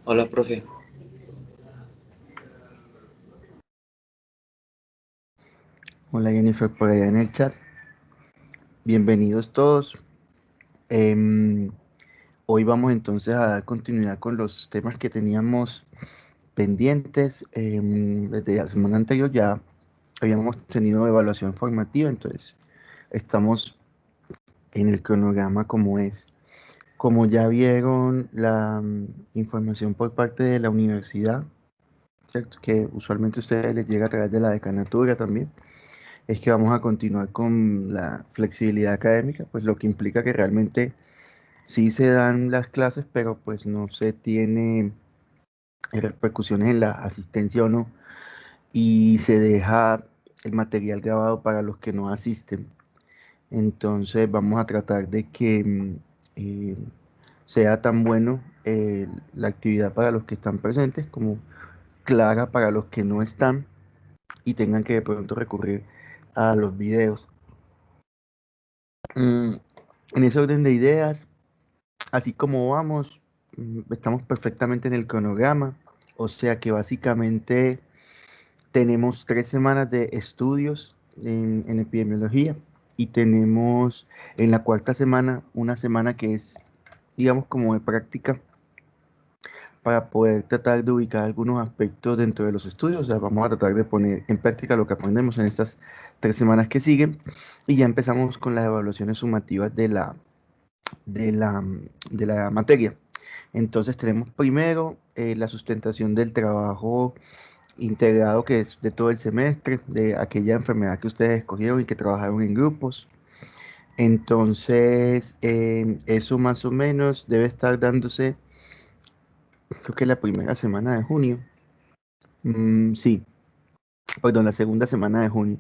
Hola, profe. Hola Jennifer, por allá en el chat. Bienvenidos todos. Em, Hoy vamos entonces a dar continuidad con los temas que teníamos pendientes. Desde la semana anterior ya habíamos tenido evaluación formativa, entonces estamos en el cronograma como es. Como ya vieron la información por parte de la universidad, ¿cierto? Que usualmente a ustedes les llega a través de la decanatura también. Es que vamos a continuar con la flexibilidad académica, pues lo que implica que realmente sí se dan las clases, pero pues no se tiene repercusiones en la asistencia o no, y se deja el material grabado para los que no asisten. Entonces vamos a tratar de que eh, sea tan bueno la actividad para los que están presentes como clara para los que no están y tengan que de pronto recurrir a los videos. Mm, en ese orden de ideas, así como vamos, estamos perfectamente en el cronograma, o sea que básicamente tenemos 3 semanas de estudios en epidemiología y tenemos en la cuarta semana una semana que es, digamos, como de práctica para poder tratar de ubicar algunos aspectos dentro de los estudios. O sea, vamos a tratar de poner en práctica lo que aprendemos en estas 3 semanas que siguen y ya empezamos con las evaluaciones sumativas de la, de la materia. Entonces tenemos primero la sustentación del trabajo integrado que es de todo el semestre, de aquella enfermedad que ustedes escogieron y que trabajaron en grupos. Entonces, eso más o menos debe estar dándose, creo que la primera semana de junio. Sí, perdón, la segunda semana de junio.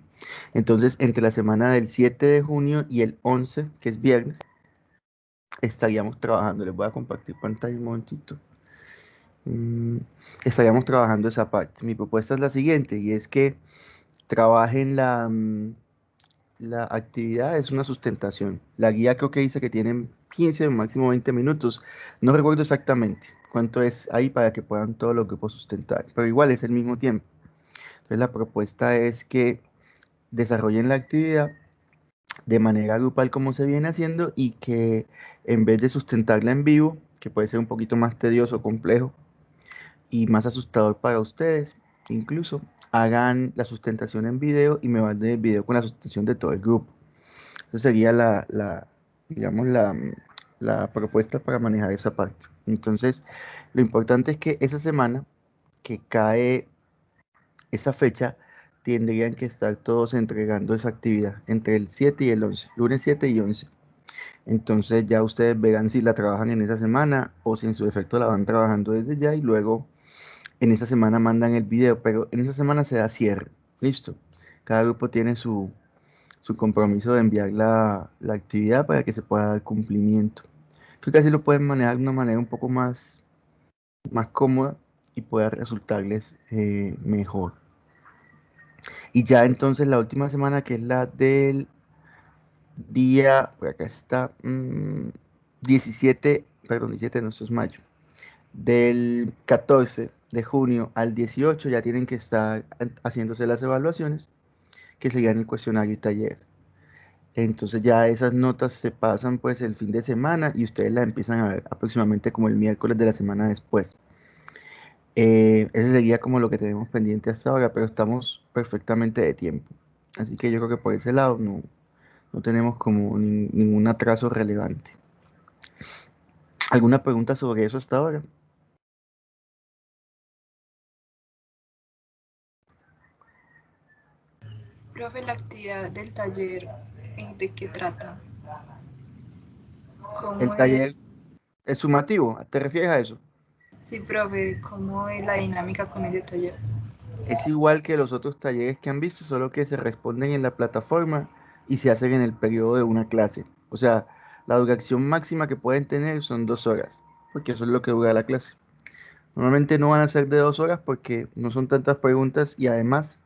Entonces, entre la semana del 7 de junio y el 11, que es viernes, estaríamos trabajando. Les voy a compartir pantalla un momentito. Mm, Estaríamos trabajando esa parte. Mi propuesta es la siguiente, y es que trabajen la actividad, es una sustentación. La guía creo que dice que tienen 15 máximo 20 minutos. No recuerdo exactamente cuánto es ahí para que puedan todos los grupos sustentar, pero igual es el mismo tiempo. Entonces la propuesta es que desarrollen la actividad de manera grupal como se viene haciendo y que en vez de sustentarla en vivo, que puede ser un poquito más tedioso, complejo, y más asustador para ustedes. Incluso hagan la sustentación en video y me manden el video con la sustentación de todo el grupo. Esa sería digamos, la propuesta para manejar esa parte. Entonces, lo importante es que esa semana que cae esa fecha, tendrían que estar todos entregando esa actividad entre el 7 y el 11, lunes 7 y 11. Entonces ya ustedes verán si la trabajan en esa semana o si en su defecto la van trabajando desde ya y luego en esa semana mandan el video, pero en esa semana se da cierre. Listo. Cada grupo tiene su compromiso de enviar la actividad para que se pueda dar cumplimiento. Creo que así lo pueden manejar de una manera un poco más cómoda y pueda resultarles mejor. Y ya entonces la última semana, que es la del día, por acá está, 17, perdón, 17 no, esto es mayo, del 14 de junio al 18 ya tienen que estar haciéndose las evaluaciones que serían el cuestionario y taller. Entonces ya esas notas se pasan pues el fin de semana y ustedes las empiezan a ver aproximadamente como el miércoles de la semana después. Ese sería como lo que tenemos pendiente hasta ahora, pero estamos perfectamente de tiempo. Así que yo creo que por ese lado no tenemos como ningún atraso relevante. ¿Alguna pregunta sobre eso hasta ahora? Profe, la actividad del taller, ¿de qué trata? El ¿Cómo es? taller, el sumativo, ¿te refieres a eso? Sí, profe, ¿cómo es la dinámica con ese taller? Es igual que los otros talleres que han visto, solo que se responden en la plataforma y se hacen en el periodo de una clase. O sea, la duración máxima que pueden tener son 2 horas, porque eso es lo que dura la clase. Normalmente no van a ser de 2 horas porque no son tantas preguntas y además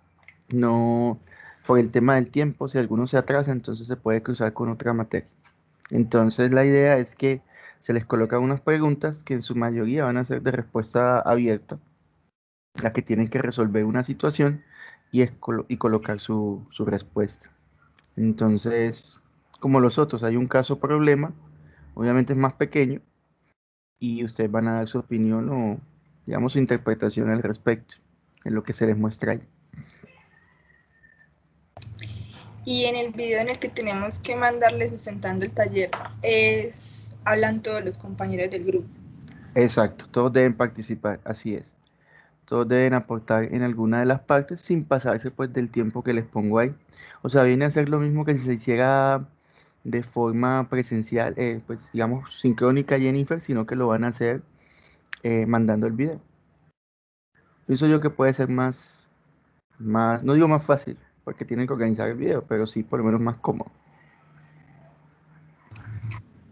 no, por el tema del tiempo, si alguno se atrasa, entonces se puede cruzar con otra materia. Entonces la idea es que se les colocan unas preguntas que en su mayoría van a ser de respuesta abierta, la que tienen que resolver una situación y colocar su respuesta. Entonces, como los otros, hay un caso problema, obviamente es más pequeño, y ustedes van a dar su opinión o, digamos, su interpretación al respecto, en lo que se les muestra ahí. Y en el video en el que tenemos que mandarle sustentando el taller, hablan todos los compañeros del grupo. Exacto, todos deben participar, así es. Todos deben aportar en alguna de las partes sin pasarse pues del tiempo que les pongo ahí. O sea, viene a ser lo mismo que si se hiciera de forma presencial, pues digamos sincrónica Jennifer, sino que lo van a hacer mandando el video. Pienso yo que puede ser no digo más fácil, porque tienen que organizar el video, pero sí por lo menos más cómodo.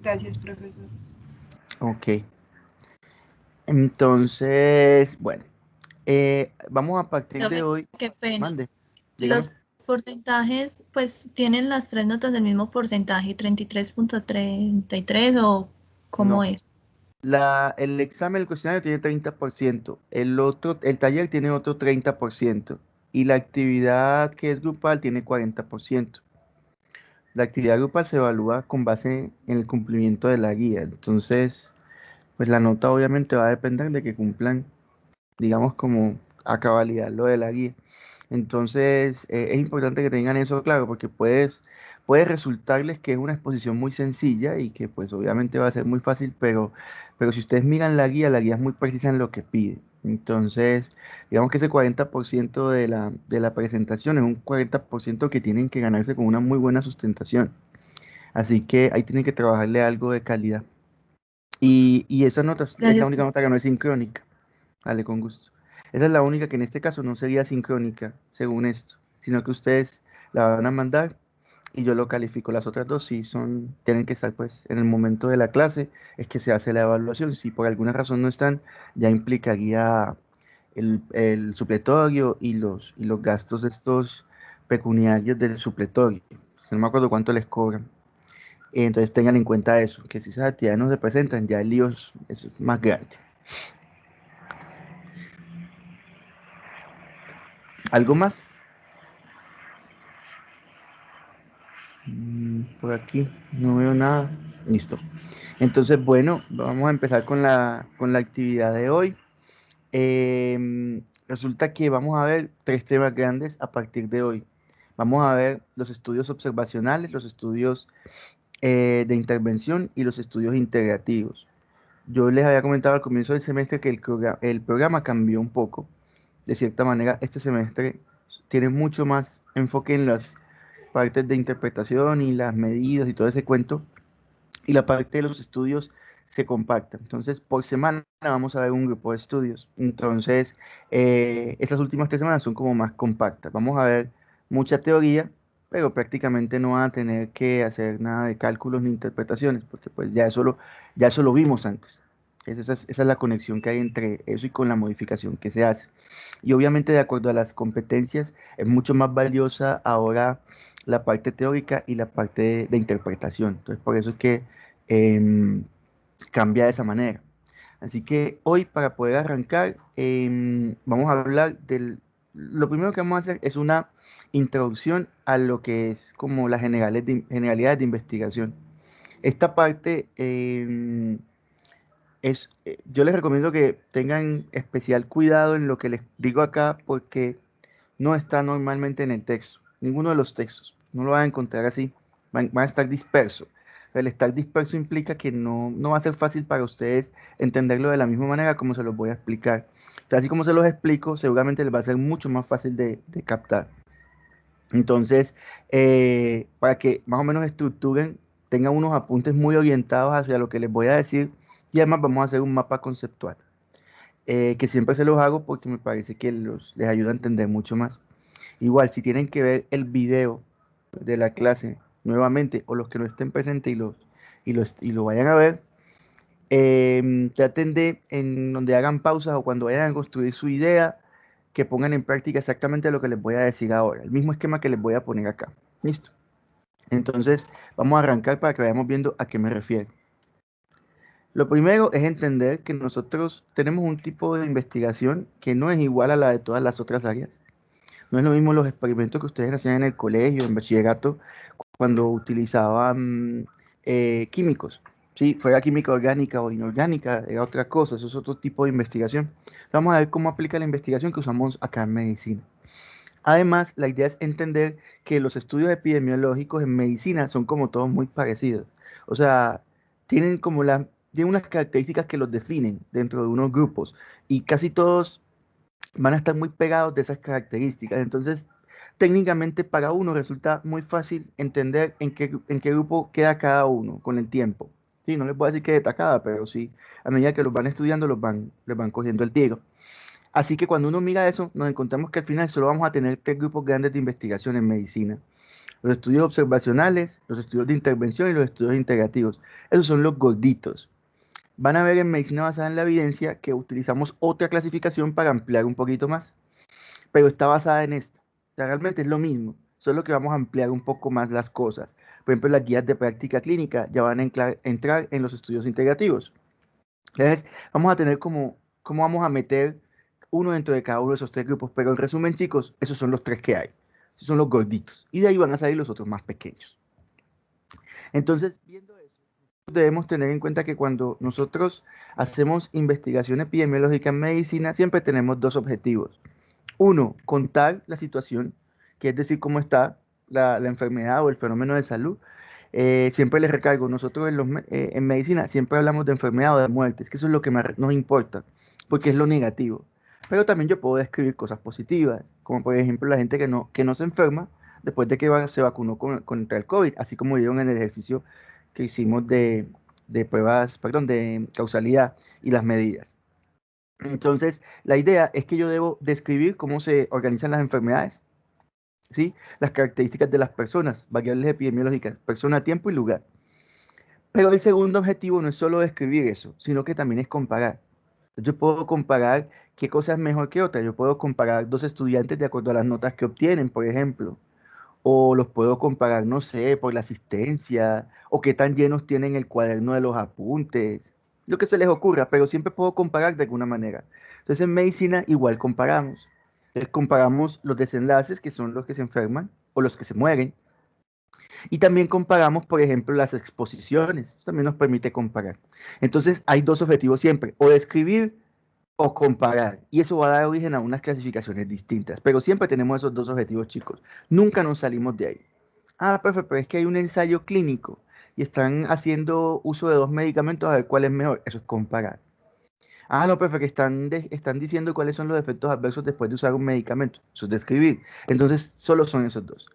Gracias, profesor. Ok. Entonces, bueno, vamos a partir de Profe, hoy. qué pena. Mande, dígame. Los porcentajes, pues, ¿tienen las tres notas del mismo porcentaje, 33.33 o cómo No. es? El examen, el cuestionario tiene 30%, el taller tiene otro 30% y la actividad que es grupal tiene 40%. La actividad grupal se evalúa con base en el cumplimiento de la guía, entonces, pues la nota obviamente va a depender de que cumplan, digamos, como a cabalidad lo de la guía. Entonces, es importante que tengan eso claro porque puede resultarles que es una exposición muy sencilla y que pues obviamente va a ser muy fácil, pero si ustedes miran la guía es muy precisa en lo que pide. Entonces, digamos que ese 40% de la presentación es un 40% que tienen que ganarse con una muy buena sustentación. Así que ahí tienen que trabajarle algo de calidad. Y esa nota es la Gracias. única nota que no es sincrónica. Dale, con gusto. Esa es la única que en este caso no sería sincrónica, según esto, sino que ustedes la van a mandar y yo lo califico. Las otras dos sí tienen que estar pues en el momento de la clase, es que se hace la evaluación. Si por alguna razón no están, ya implicaría el supletorio y los gastos estos pecuniarios del supletorio. No me acuerdo cuánto les cobran. Entonces tengan en cuenta eso, que si esas actividades no se presentan, ya el lío es más grande. ¿Algo más? Por aquí no veo nada. Listo. Entonces, bueno, vamos a empezar con la actividad de hoy. Resulta que vamos a ver tres temas grandes a partir de hoy. Vamos a ver los estudios observacionales, los estudios de intervención y los estudios integrativos. Yo les había comentado al comienzo del semestre que el programa cambió un poco. De cierta manera, este semestre tiene mucho más enfoque en las partes de interpretación y las medidas y todo ese cuento, y la parte de los estudios se compacta. Entonces, por semana vamos a ver un grupo de estudios. Entonces, estas últimas 3 semanas son como más compactas. Vamos a ver mucha teoría, pero prácticamente no van a tener que hacer nada de cálculos ni interpretaciones, porque pues ya eso lo vimos antes. Esa es la conexión que hay entre eso y con la modificación que se hace. Y obviamente, de acuerdo a las competencias, es mucho más valiosa ahora la parte teórica y la parte de interpretación. Entonces, por eso es que em, cambia de esa manera. Así que hoy, para poder arrancar, vamos a hablar lo primero que vamos a hacer es una introducción a lo que es como las generalidades de investigación. Esta parte yo les recomiendo que tengan especial cuidado en lo que les digo acá porque no está normalmente en el texto, ninguno de los textos, no lo van a encontrar así, van a estar dispersos. El estar disperso implica que no va a ser fácil para ustedes entenderlo de la misma manera como se los voy a explicar. O sea, así como se los explico, seguramente les va a ser mucho más fácil de captar. Entonces, para que más o menos estructuren, tengan unos apuntes muy orientados hacia lo que les voy a decir y además vamos a hacer un mapa conceptual, que siempre se los hago porque me parece que les ayuda a entender mucho más. Igual, si tienen que ver el video de la clase nuevamente o los que no estén presentes y lo vayan a ver, traten de, en donde hagan pausas o cuando vayan a construir su idea, que pongan en práctica exactamente lo que les voy a decir ahora, el mismo esquema que les voy a poner acá. ¿Listo? Entonces, vamos a arrancar para que vayamos viendo a qué me refiero. Lo primero es entender que nosotros tenemos un tipo de investigación que no es igual a la de todas las otras áreas. No es lo mismo los experimentos que ustedes hacían en el colegio, en bachillerato, cuando utilizaban químicos. Si fuera química orgánica o inorgánica, era otra cosa, eso es otro tipo de investigación. Vamos a ver cómo aplica la investigación que usamos acá en medicina. Además, la idea es entender que los estudios epidemiológicos en medicina son como todos muy parecidos. O sea, tienen tienen unas características que los definen dentro de unos grupos y casi todos van a estar muy pegados de esas características. Entonces, técnicamente para uno resulta muy fácil entender en qué grupo queda cada uno con el tiempo. Sí, no les puedo decir que destacada, pero sí, a medida que los van estudiando, les van cogiendo el tiro. Así que cuando uno mira eso, nos encontramos que al final solo vamos a tener tres grupos grandes de investigación en medicina. Los estudios observacionales, los estudios de intervención y los estudios integrativos. Esos son los gorditos. Van a ver en medicina basada en la evidencia que utilizamos otra clasificación para ampliar un poquito más, pero está basada en esta. O sea, realmente es lo mismo, solo que vamos a ampliar un poco más las cosas. Por ejemplo, las guías de práctica clínica ya van a entrar en los estudios integrativos. Entonces, vamos a tener cómo vamos a meter uno dentro de cada uno de esos tres grupos, pero en resumen, chicos, esos son los tres que hay. Esos son los gorditos. Y de ahí van a salir los otros más pequeños. Entonces, viendo eso, debemos tener en cuenta que cuando nosotros hacemos investigación epidemiológica en medicina, siempre tenemos dos objetivos. Uno, contar la situación, que es decir, cómo está la enfermedad o el fenómeno de salud. Siempre les recargo, nosotros en medicina siempre hablamos de enfermedad o de muertes, que eso es lo que más nos importa, porque es lo negativo. Pero también yo puedo describir cosas positivas, como por ejemplo la gente que no se enferma después de que se vacunó contra el COVID, así como vieron en el ejercicio que hicimos de pruebas, perdón, de causalidad y las medidas. Entonces, la idea es que yo debo describir cómo se organizan las enfermedades, ¿sí? Las características de las personas, variables epidemiológicas, persona, tiempo y lugar. Pero el segundo objetivo no es solo describir eso, sino que también es comparar. Yo puedo comparar qué cosa es mejor que otra. Yo puedo comparar dos estudiantes de acuerdo a las notas que obtienen, por ejemplo. O los puedo comparar, no sé, por la asistencia, o qué tan llenos tienen el cuaderno de los apuntes, lo que se les ocurra, pero siempre puedo comparar de alguna manera. Entonces en medicina igual comparamos. Comparamos los desenlaces, que son los que se enferman o los que se mueren, y también comparamos, por ejemplo, las exposiciones. Eso también nos permite comparar. Entonces hay dos objetivos siempre, o describir o comparar. Y eso va a dar origen a unas clasificaciones distintas. Pero siempre tenemos esos dos objetivos, chicos. Nunca nos salimos de ahí. Ah, profe, pero es que hay un ensayo clínico y están haciendo uso de dos medicamentos a ver cuál es mejor. Eso es comparar. Ah, no, profe, que están diciendo cuáles son los efectos adversos después de usar un medicamento. Eso es describir. Entonces, solo son esos dos.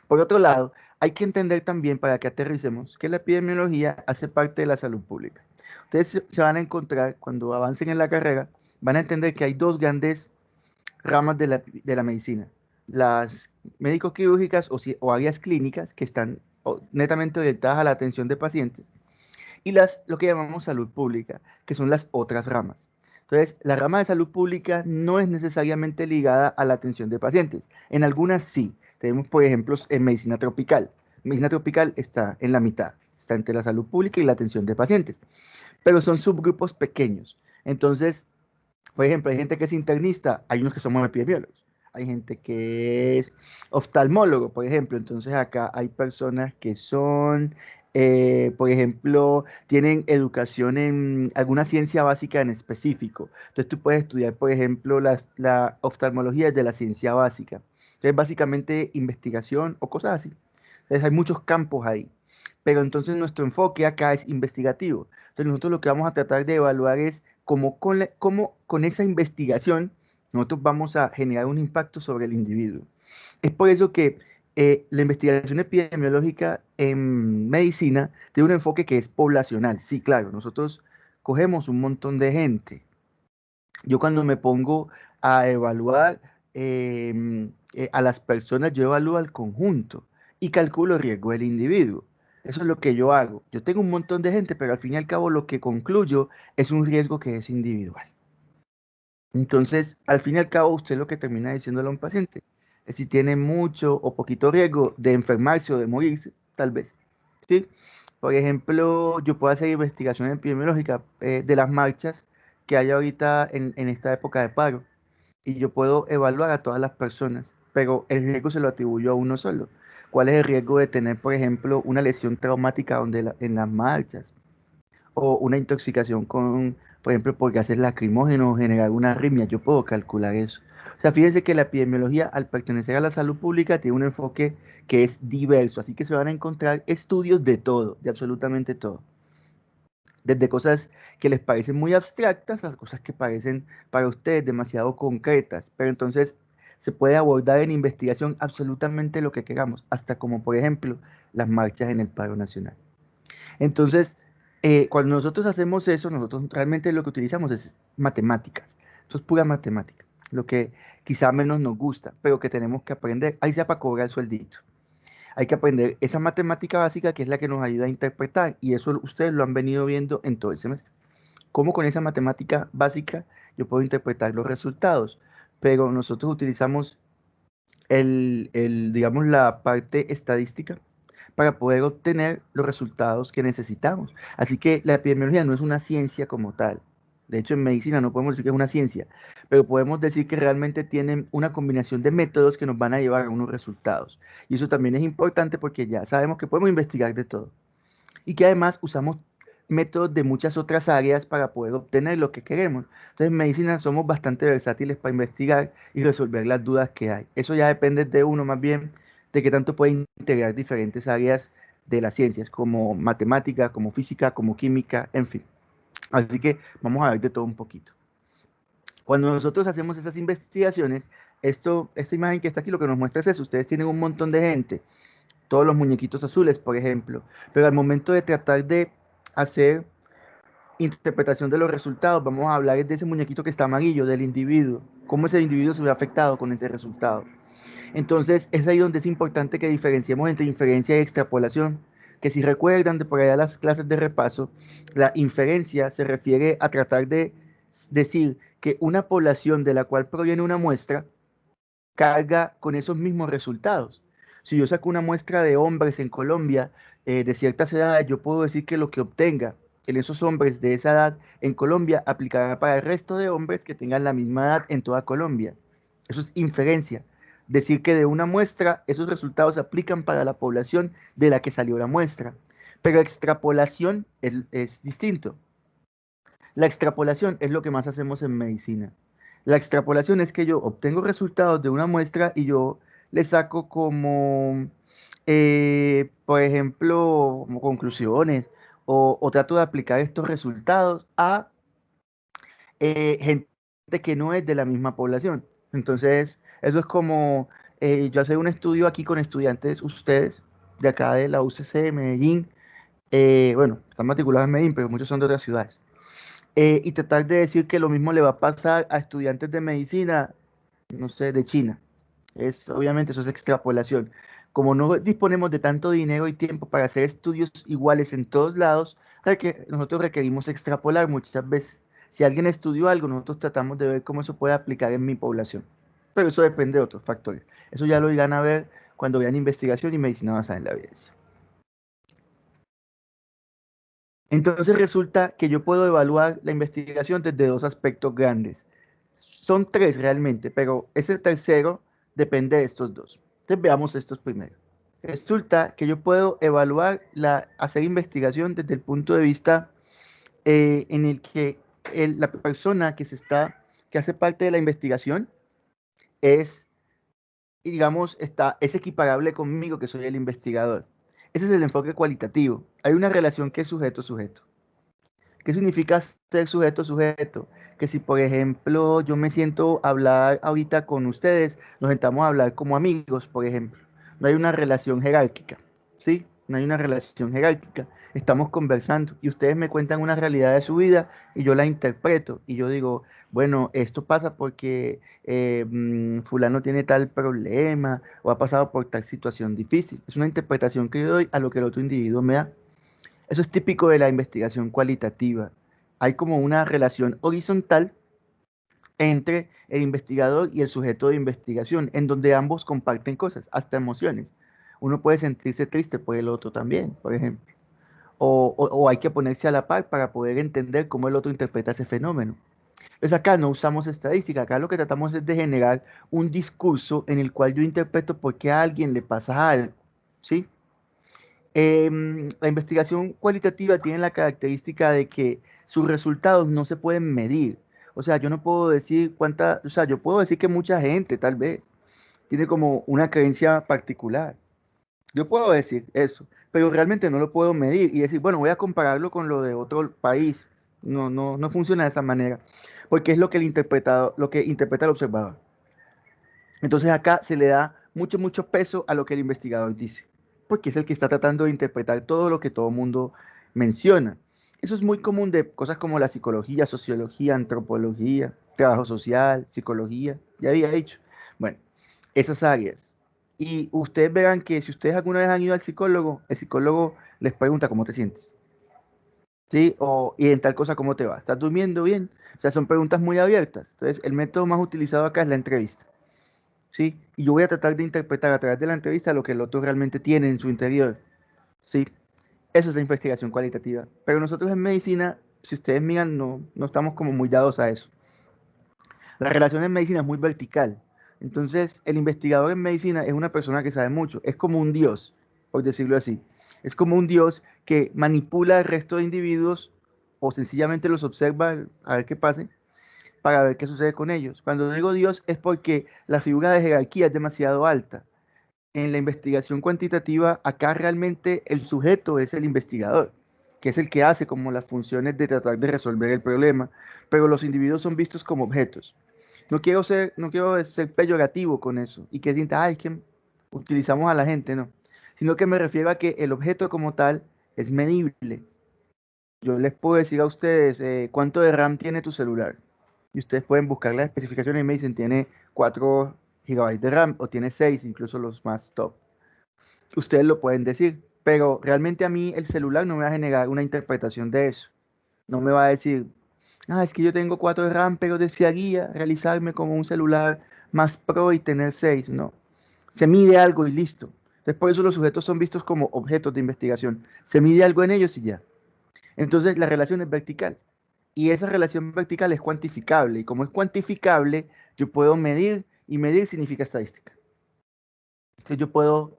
Por otro lado, hay que entender también, para que aterricemos, que la epidemiología hace parte de la salud pública. Ustedes se van a encontrar, cuando avancen en la carrera, van a entender que hay dos grandes ramas de la medicina. Las médico-quirúrgicas o áreas clínicas, que están netamente orientadas a la atención de pacientes, y lo que llamamos salud pública, que son las otras ramas. Entonces, la rama de salud pública no es necesariamente ligada a la atención de pacientes. En algunas sí. Tenemos, por ejemplo, en medicina tropical. Medicina tropical está en la mitad, está entre la salud pública y la atención de pacientes, pero son subgrupos pequeños. Entonces, por ejemplo, hay gente que es internista, hay unos que somos epidemiólogos, hay gente que es oftalmólogo, por ejemplo, entonces acá hay personas que son, por ejemplo, tienen educación en alguna ciencia básica en específico. Entonces tú puedes estudiar, por ejemplo, la oftalmología de la ciencia básica. Entonces, básicamente investigación o cosas así. Entonces hay muchos campos ahí. Pero entonces nuestro enfoque acá es investigativo. Entonces nosotros lo que vamos a tratar de evaluar es cómo con esa investigación nosotros vamos a generar un impacto sobre el individuo. Es por eso que la investigación epidemiológica en medicina tiene un enfoque que es poblacional. Sí, claro, nosotros cogemos un montón de gente. Yo cuando me pongo a evaluar a las personas, yo evalúo al conjunto y calculo el riesgo del individuo. Eso es lo que yo hago. Yo tengo un montón de gente, pero al fin y al cabo lo que concluyo es un riesgo que es individual. Entonces, al fin y al cabo, usted lo que termina diciéndole a un paciente es si tiene mucho o poquito riesgo de enfermarse o de morirse, tal vez. ¿Sí? Por ejemplo, yo puedo hacer investigación epidemiológica de las marchas que hay ahorita en esta época de paro y yo puedo evaluar a todas las personas, pero el riesgo se lo atribuyo a uno solo. ¿Cuál es el riesgo de tener, por ejemplo, una lesión traumática en las marchas o una intoxicación con, por ejemplo, por gases lacrimógenos o generar una arritmia? Yo puedo calcular eso. O sea, fíjense que la epidemiología, al pertenecer a la salud pública, tiene un enfoque que es diverso, así que se van a encontrar estudios de todo, de absolutamente todo, desde cosas que les parecen muy abstractas a cosas que parecen para ustedes demasiado concretas, pero entonces se puede abordar en investigación absolutamente lo que queramos, hasta como por ejemplo las marchas en el paro nacional. Entonces, cuando nosotros hacemos eso, nosotros realmente lo que utilizamos es matemáticas, eso es pura matemática, lo que quizá menos nos gusta, pero que tenemos que aprender, ahí sea para cobrar el sueldito. Hay que aprender esa matemática básica que es la que nos ayuda a interpretar y eso ustedes lo han venido viendo en todo el semestre. Cómo con esa matemática básica yo puedo interpretar los resultados, pero nosotros utilizamos digamos, la parte estadística para poder obtener los resultados que necesitamos. Así que la epidemiología no es una ciencia como tal. De hecho, en medicina no podemos decir que es una ciencia, pero podemos decir que realmente tienen una combinación de métodos que nos van a llevar a unos resultados. Y eso también es importante porque ya sabemos que podemos investigar de todo y que además usamos métodos de muchas otras áreas para poder obtener lo que queremos. Entonces, en medicina somos bastante versátiles para investigar y resolver las dudas que hay. Eso ya depende de uno más bien, de qué tanto puede integrar diferentes áreas de las ciencias, como matemática, como física, como química, en fin. Así que vamos a ver de todo un poquito. Cuando nosotros hacemos esas investigaciones, esta imagen que está aquí lo que nos muestra es eso. Ustedes tienen un montón de gente, todos los muñequitos azules, por ejemplo, pero al momento de tratar de hacer interpretación de los resultados, vamos a hablar de ese muñequito que está amarillo, del individuo, cómo ese individuo se ve afectado con ese resultado. Entonces, es ahí donde es importante que diferenciemos entre inferencia y extrapolación, que si recuerdan de por allá las clases de repaso, la inferencia se refiere a tratar de decir que una población de la cual proviene una muestra carga con esos mismos resultados. Si yo saco una muestra de hombres en Colombia de ciertas edades, yo puedo decir que lo que obtenga en esos hombres de esa edad en Colombia aplicará para el resto de hombres que tengan la misma edad en toda Colombia. Eso es inferencia. Decir que de una muestra esos resultados aplican para la población de la que salió la muestra. Pero extrapolación es distinto. La extrapolación es lo que más hacemos en medicina. La extrapolación es que yo obtengo resultados de una muestra y yo le saco como, por ejemplo, como conclusiones o trato de aplicar estos resultados a gente que no es de la misma población. Entonces, eso es como yo hacer un estudio aquí con estudiantes, ustedes, de acá de la UCC de Medellín, bueno, están matriculados en Medellín, pero muchos son de otras ciudades y tratar de decir que lo mismo le va a pasar a estudiantes de medicina, no sé, de China. Obviamente eso es extrapolación. Como no disponemos de tanto dinero y tiempo para hacer estudios iguales en todos lados, nosotros requerimos extrapolar muchas veces. Si alguien estudió algo, nosotros tratamos de ver cómo se puede aplicar en mi población. Pero eso depende de otros factores. Eso ya lo irán a ver cuando vean investigación y medicina basada en la evidencia. Entonces resulta que yo puedo evaluar la investigación desde dos aspectos grandes. Son tres realmente, pero ese tercero depende de estos dos. Entonces veamos estos primero. Resulta que yo puedo evaluar hacer investigación desde el punto de vista en el que la persona que hace parte de la investigación es, y digamos, es equiparable conmigo, que soy el investigador. Ese es el enfoque cualitativo. Hay una relación que es sujeto-sujeto. ¿Qué significa ser sujeto-sujeto? Que si, por ejemplo, yo me siento a hablar ahorita con ustedes, nos sentamos a hablar como amigos, por ejemplo. No hay una relación jerárquica, ¿sí? No hay una relación jerárquica. Estamos conversando y ustedes me cuentan una realidad de su vida y yo la interpreto y yo digo, bueno, esto pasa porque fulano tiene tal problema o ha pasado por tal situación difícil. Es una interpretación que yo doy a lo que el otro individuo me da. Eso es típico de la investigación cualitativa. Hay como una relación horizontal entre el investigador y el sujeto de investigación, en donde ambos comparten cosas, hasta emociones. Uno puede sentirse triste por el otro también, por ejemplo. o hay que ponerse a la par para poder entender cómo el otro interpreta ese fenómeno. Pues acá no usamos estadística, acá lo que tratamos es de generar un discurso en el cual yo interpreto por qué a alguien le pasa algo, ¿sí? La investigación cualitativa tiene la característica de que sus resultados no se pueden medir. O sea, yo no puedo decir o sea, yo puedo decir que mucha gente tal vez tiene como una creencia particular. Yo puedo decir eso, pero realmente no lo puedo medir y decir, bueno, voy a compararlo con lo de otro país. No funciona de esa manera, porque es lo que lo que interpreta el observador. Entonces acá se le da mucho peso a lo que el investigador dice, porque es el que está tratando de interpretar todo lo que todo mundo menciona. Eso es muy común de cosas como la psicología, sociología, antropología, trabajo social, psicología, ya había dicho. Bueno, esas áreas. Y ustedes verán que si ustedes alguna vez han ido al psicólogo, el psicólogo les pregunta cómo te sientes, ¿sí? Y en tal cosa, ¿cómo te va? ¿Estás durmiendo bien? O sea, son preguntas muy abiertas. Entonces, el método más utilizado acá es la entrevista. ¿Sí? Y yo voy a tratar de interpretar a través de la entrevista lo que el otro realmente tiene en su interior, ¿sí? Eso es la investigación cualitativa. Pero nosotros en medicina, si ustedes miran, no estamos como muy dados a eso. La relación en medicina es muy vertical. Entonces, el investigador en medicina es una persona que sabe mucho. Es como un dios, por decirlo así. Es como un dios que manipula al resto de individuos o sencillamente los observa a ver qué pase para ver qué sucede con ellos. Cuando digo Dios es porque la figura de jerarquía es demasiado alta. En la investigación cuantitativa, acá realmente el sujeto es el investigador, que es el que hace como las funciones de tratar de resolver el problema, pero los individuos son vistos como objetos. No quiero ser peyorativo con eso y que sienta, ay, es que utilizamos a la gente, no, sino que me refiero a que el objeto como tal es medible. Yo les puedo decir a ustedes cuánto de RAM tiene tu celular. Y ustedes pueden buscar las especificaciones y me dicen, tiene 4 gigabytes de RAM o tiene 6, incluso los más top. Ustedes lo pueden decir, pero realmente a mí el celular no me va a generar una interpretación de eso. No me va a decir, es que yo tengo 4 de RAM, pero desearía realizarme como un celular más pro y tener 6. No. Se mide algo y listo. Entonces, por eso los sujetos son vistos como objetos de investigación. Se mide algo en ellos y ya. Entonces, la relación es vertical. Y esa relación vertical es cuantificable. Y como es cuantificable, yo puedo medir, y medir significa estadística. Entonces, yo puedo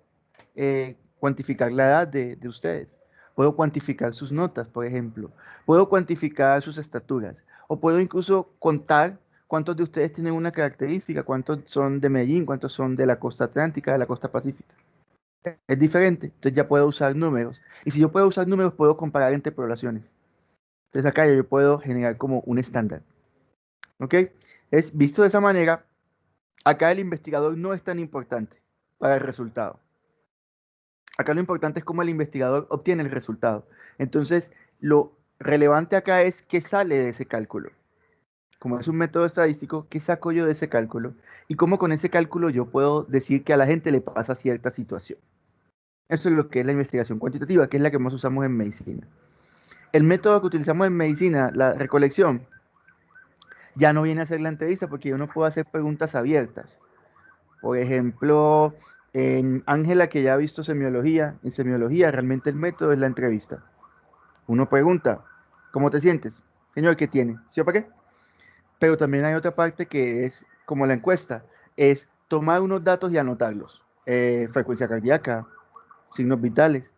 cuantificar la edad de ustedes. Puedo cuantificar sus notas, por ejemplo. Puedo cuantificar sus estaturas. O puedo incluso contar cuántos de ustedes tienen una característica, cuántos son de Medellín, cuántos son de la costa atlántica, de la costa pacífica. Es diferente. Entonces ya puedo usar números. Y si yo puedo usar números, puedo comparar entre poblaciones. Entonces acá yo puedo generar como un estándar. ¿Ok? Es visto de esa manera, acá el investigador no es tan importante para el resultado. Acá lo importante es cómo el investigador obtiene el resultado. Entonces, lo relevante acá es qué sale de ese cálculo. Como es un método estadístico, ¿qué saco yo de ese cálculo? Y cómo con ese cálculo yo puedo decir que a la gente le pasa cierta situación. Eso es lo que es la investigación cuantitativa, que es la que más usamos en medicina. El método que utilizamos en medicina, la recolección, ya no viene a ser la entrevista porque yo no puedo hacer preguntas abiertas. Por ejemplo, en Ángela, que ya ha visto semiología, en semiología realmente el método es la entrevista. Uno pregunta, ¿cómo te sientes? Señor, ¿qué tiene? ¿Sí o para qué? Pero también hay otra parte que es como la encuesta, es tomar unos datos y anotarlos. Frecuencia cardíaca, signos vitales.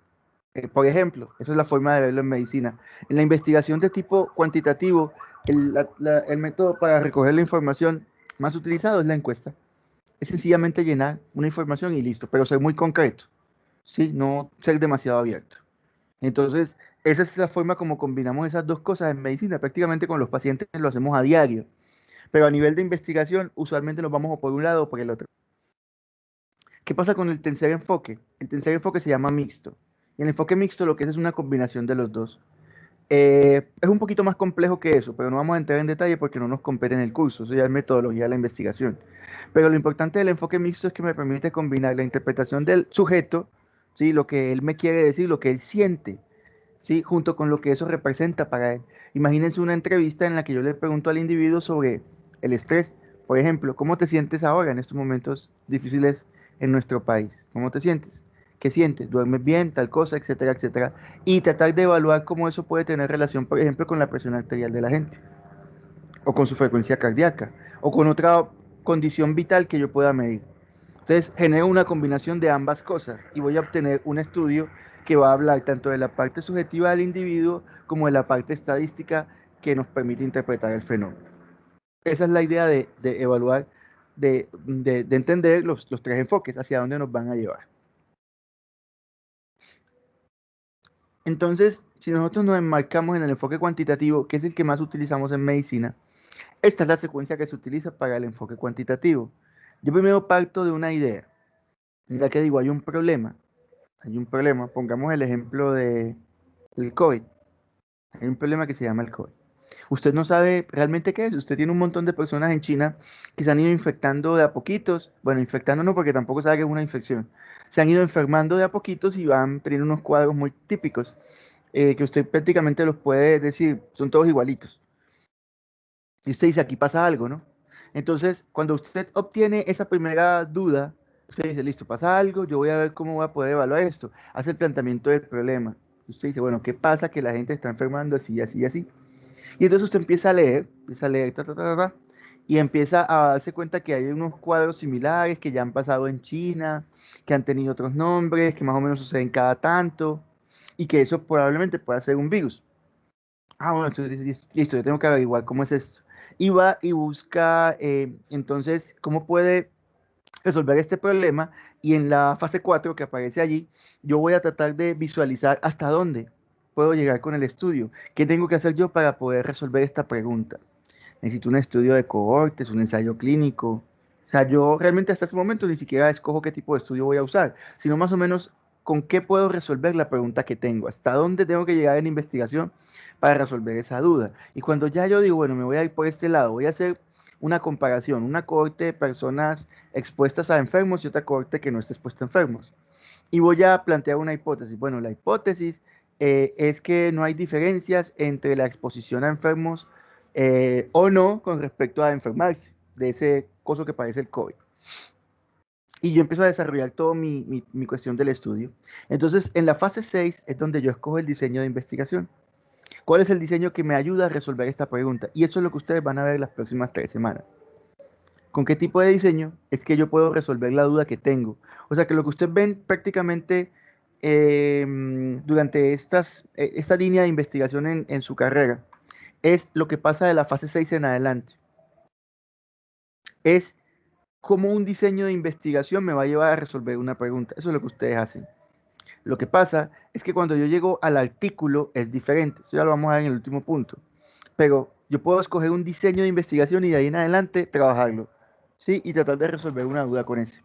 Por ejemplo, esa es la forma de verlo en medicina. En la investigación de tipo cuantitativo, el método para recoger la información más utilizado es la encuesta. Es sencillamente llenar una información y listo, pero ser muy concreto, ¿sí? No ser demasiado abierto. Entonces, esa es la forma como combinamos esas dos cosas en medicina. Prácticamente con los pacientes lo hacemos a diario, pero a nivel de investigación, usualmente nos vamos o por un lado o por el otro. ¿Qué pasa con el tercer enfoque? El tercer enfoque se llama mixto. Y el enfoque mixto lo que es una combinación de los dos. Es un poquito más complejo que eso, pero no vamos a entrar en detalle porque no nos compete en el curso. Eso ya es metodología de la investigación. Pero lo importante del enfoque mixto es que me permite combinar la interpretación del sujeto, ¿sí? Lo que él me quiere decir, lo que él siente, ¿sí? Junto con lo que eso representa para él. Imagínense una entrevista en la que yo le pregunto al individuo sobre el estrés. Por ejemplo, ¿cómo te sientes ahora en estos momentos difíciles en nuestro país? ¿Cómo te sientes? ¿Qué sientes? ¿Duermes bien? Tal cosa, etcétera, etcétera. Y tratar de evaluar cómo eso puede tener relación, por ejemplo, con la presión arterial de la gente, o con su frecuencia cardíaca, o con otra condición vital que yo pueda medir. Entonces, genero una combinación de ambas cosas y voy a obtener un estudio que va a hablar tanto de la parte subjetiva del individuo como de la parte estadística que nos permite interpretar el fenómeno. Esa es la idea de evaluar, de entender los tres enfoques, hacia dónde nos van a llevar. Entonces, si nosotros nos enmarcamos en el enfoque cuantitativo, que es el que más utilizamos en medicina, esta es la secuencia que se utiliza para el enfoque cuantitativo. Yo primero parto de una idea, ya que digo, hay un problema, pongamos el ejemplo del COVID, hay un problema que se llama el COVID. Usted no sabe realmente qué es, usted tiene un montón de personas en China que se han ido infectando de a poquitos, bueno, infectando no porque tampoco sabe que es una infección, se han ido enfermando de a poquitos y van teniendo unos cuadros muy típicos, que usted prácticamente los puede decir, son todos igualitos. Y usted dice, aquí pasa algo, ¿no? Entonces, cuando usted obtiene esa primera duda, usted dice, listo, pasa algo, yo voy a ver cómo voy a poder evaluar esto. Hace el planteamiento del problema. Usted dice, bueno, ¿qué pasa que la gente está enfermando así, así, así? Y entonces usted empieza a leer, ta, ta, ta, ta, ta, y empieza a darse cuenta que hay unos cuadros similares que ya han pasado en China, que han tenido otros nombres, que más o menos suceden cada tanto, y que eso probablemente pueda ser un virus. Ah, bueno, entonces dice, listo, yo tengo que averiguar cómo es esto. Y va y busca, entonces, cómo puede resolver este problema. Y en la fase 4 que aparece allí, yo voy a tratar de visualizar hasta dónde puedo llegar con el estudio. ¿Qué tengo que hacer yo para poder resolver esta pregunta? Necesito un estudio de cohortes, un ensayo clínico. O sea, yo realmente hasta ese momento ni siquiera escojo qué tipo de estudio voy a usar, sino más o menos con qué puedo resolver la pregunta que tengo, hasta dónde tengo que llegar en investigación para resolver esa duda. Y cuando ya yo digo, bueno, me voy a ir por este lado, voy a hacer una comparación, una cohorte de personas expuestas a enfermos y otra cohorte que no esté expuesta a enfermos. Y voy a plantear una hipótesis. Bueno, la hipótesis es que no hay diferencias entre la exposición a enfermos o no con respecto a enfermarse de ese coso que parece el COVID. Y yo empiezo a desarrollar toda mi cuestión del estudio. Entonces, en la fase 6 es donde yo escojo el diseño de investigación. ¿Cuál es el diseño que me ayuda a resolver esta pregunta? Y eso es lo que ustedes van a ver las próximas 3 semanas. ¿Con qué tipo de diseño es que yo puedo resolver la duda que tengo? O sea que lo que ustedes ven prácticamente durante esta línea de investigación en su carrera es lo que pasa de la fase 6 en adelante. Es cómo un diseño de investigación me va a llevar a resolver una pregunta. Eso es lo que ustedes hacen. Lo que pasa es que cuando yo llego al artículo es diferente. Eso ya lo vamos a ver en el último punto. Pero yo puedo escoger un diseño de investigación y de ahí en adelante trabajarlo. ¿Sí? Y tratar de resolver una duda con ese.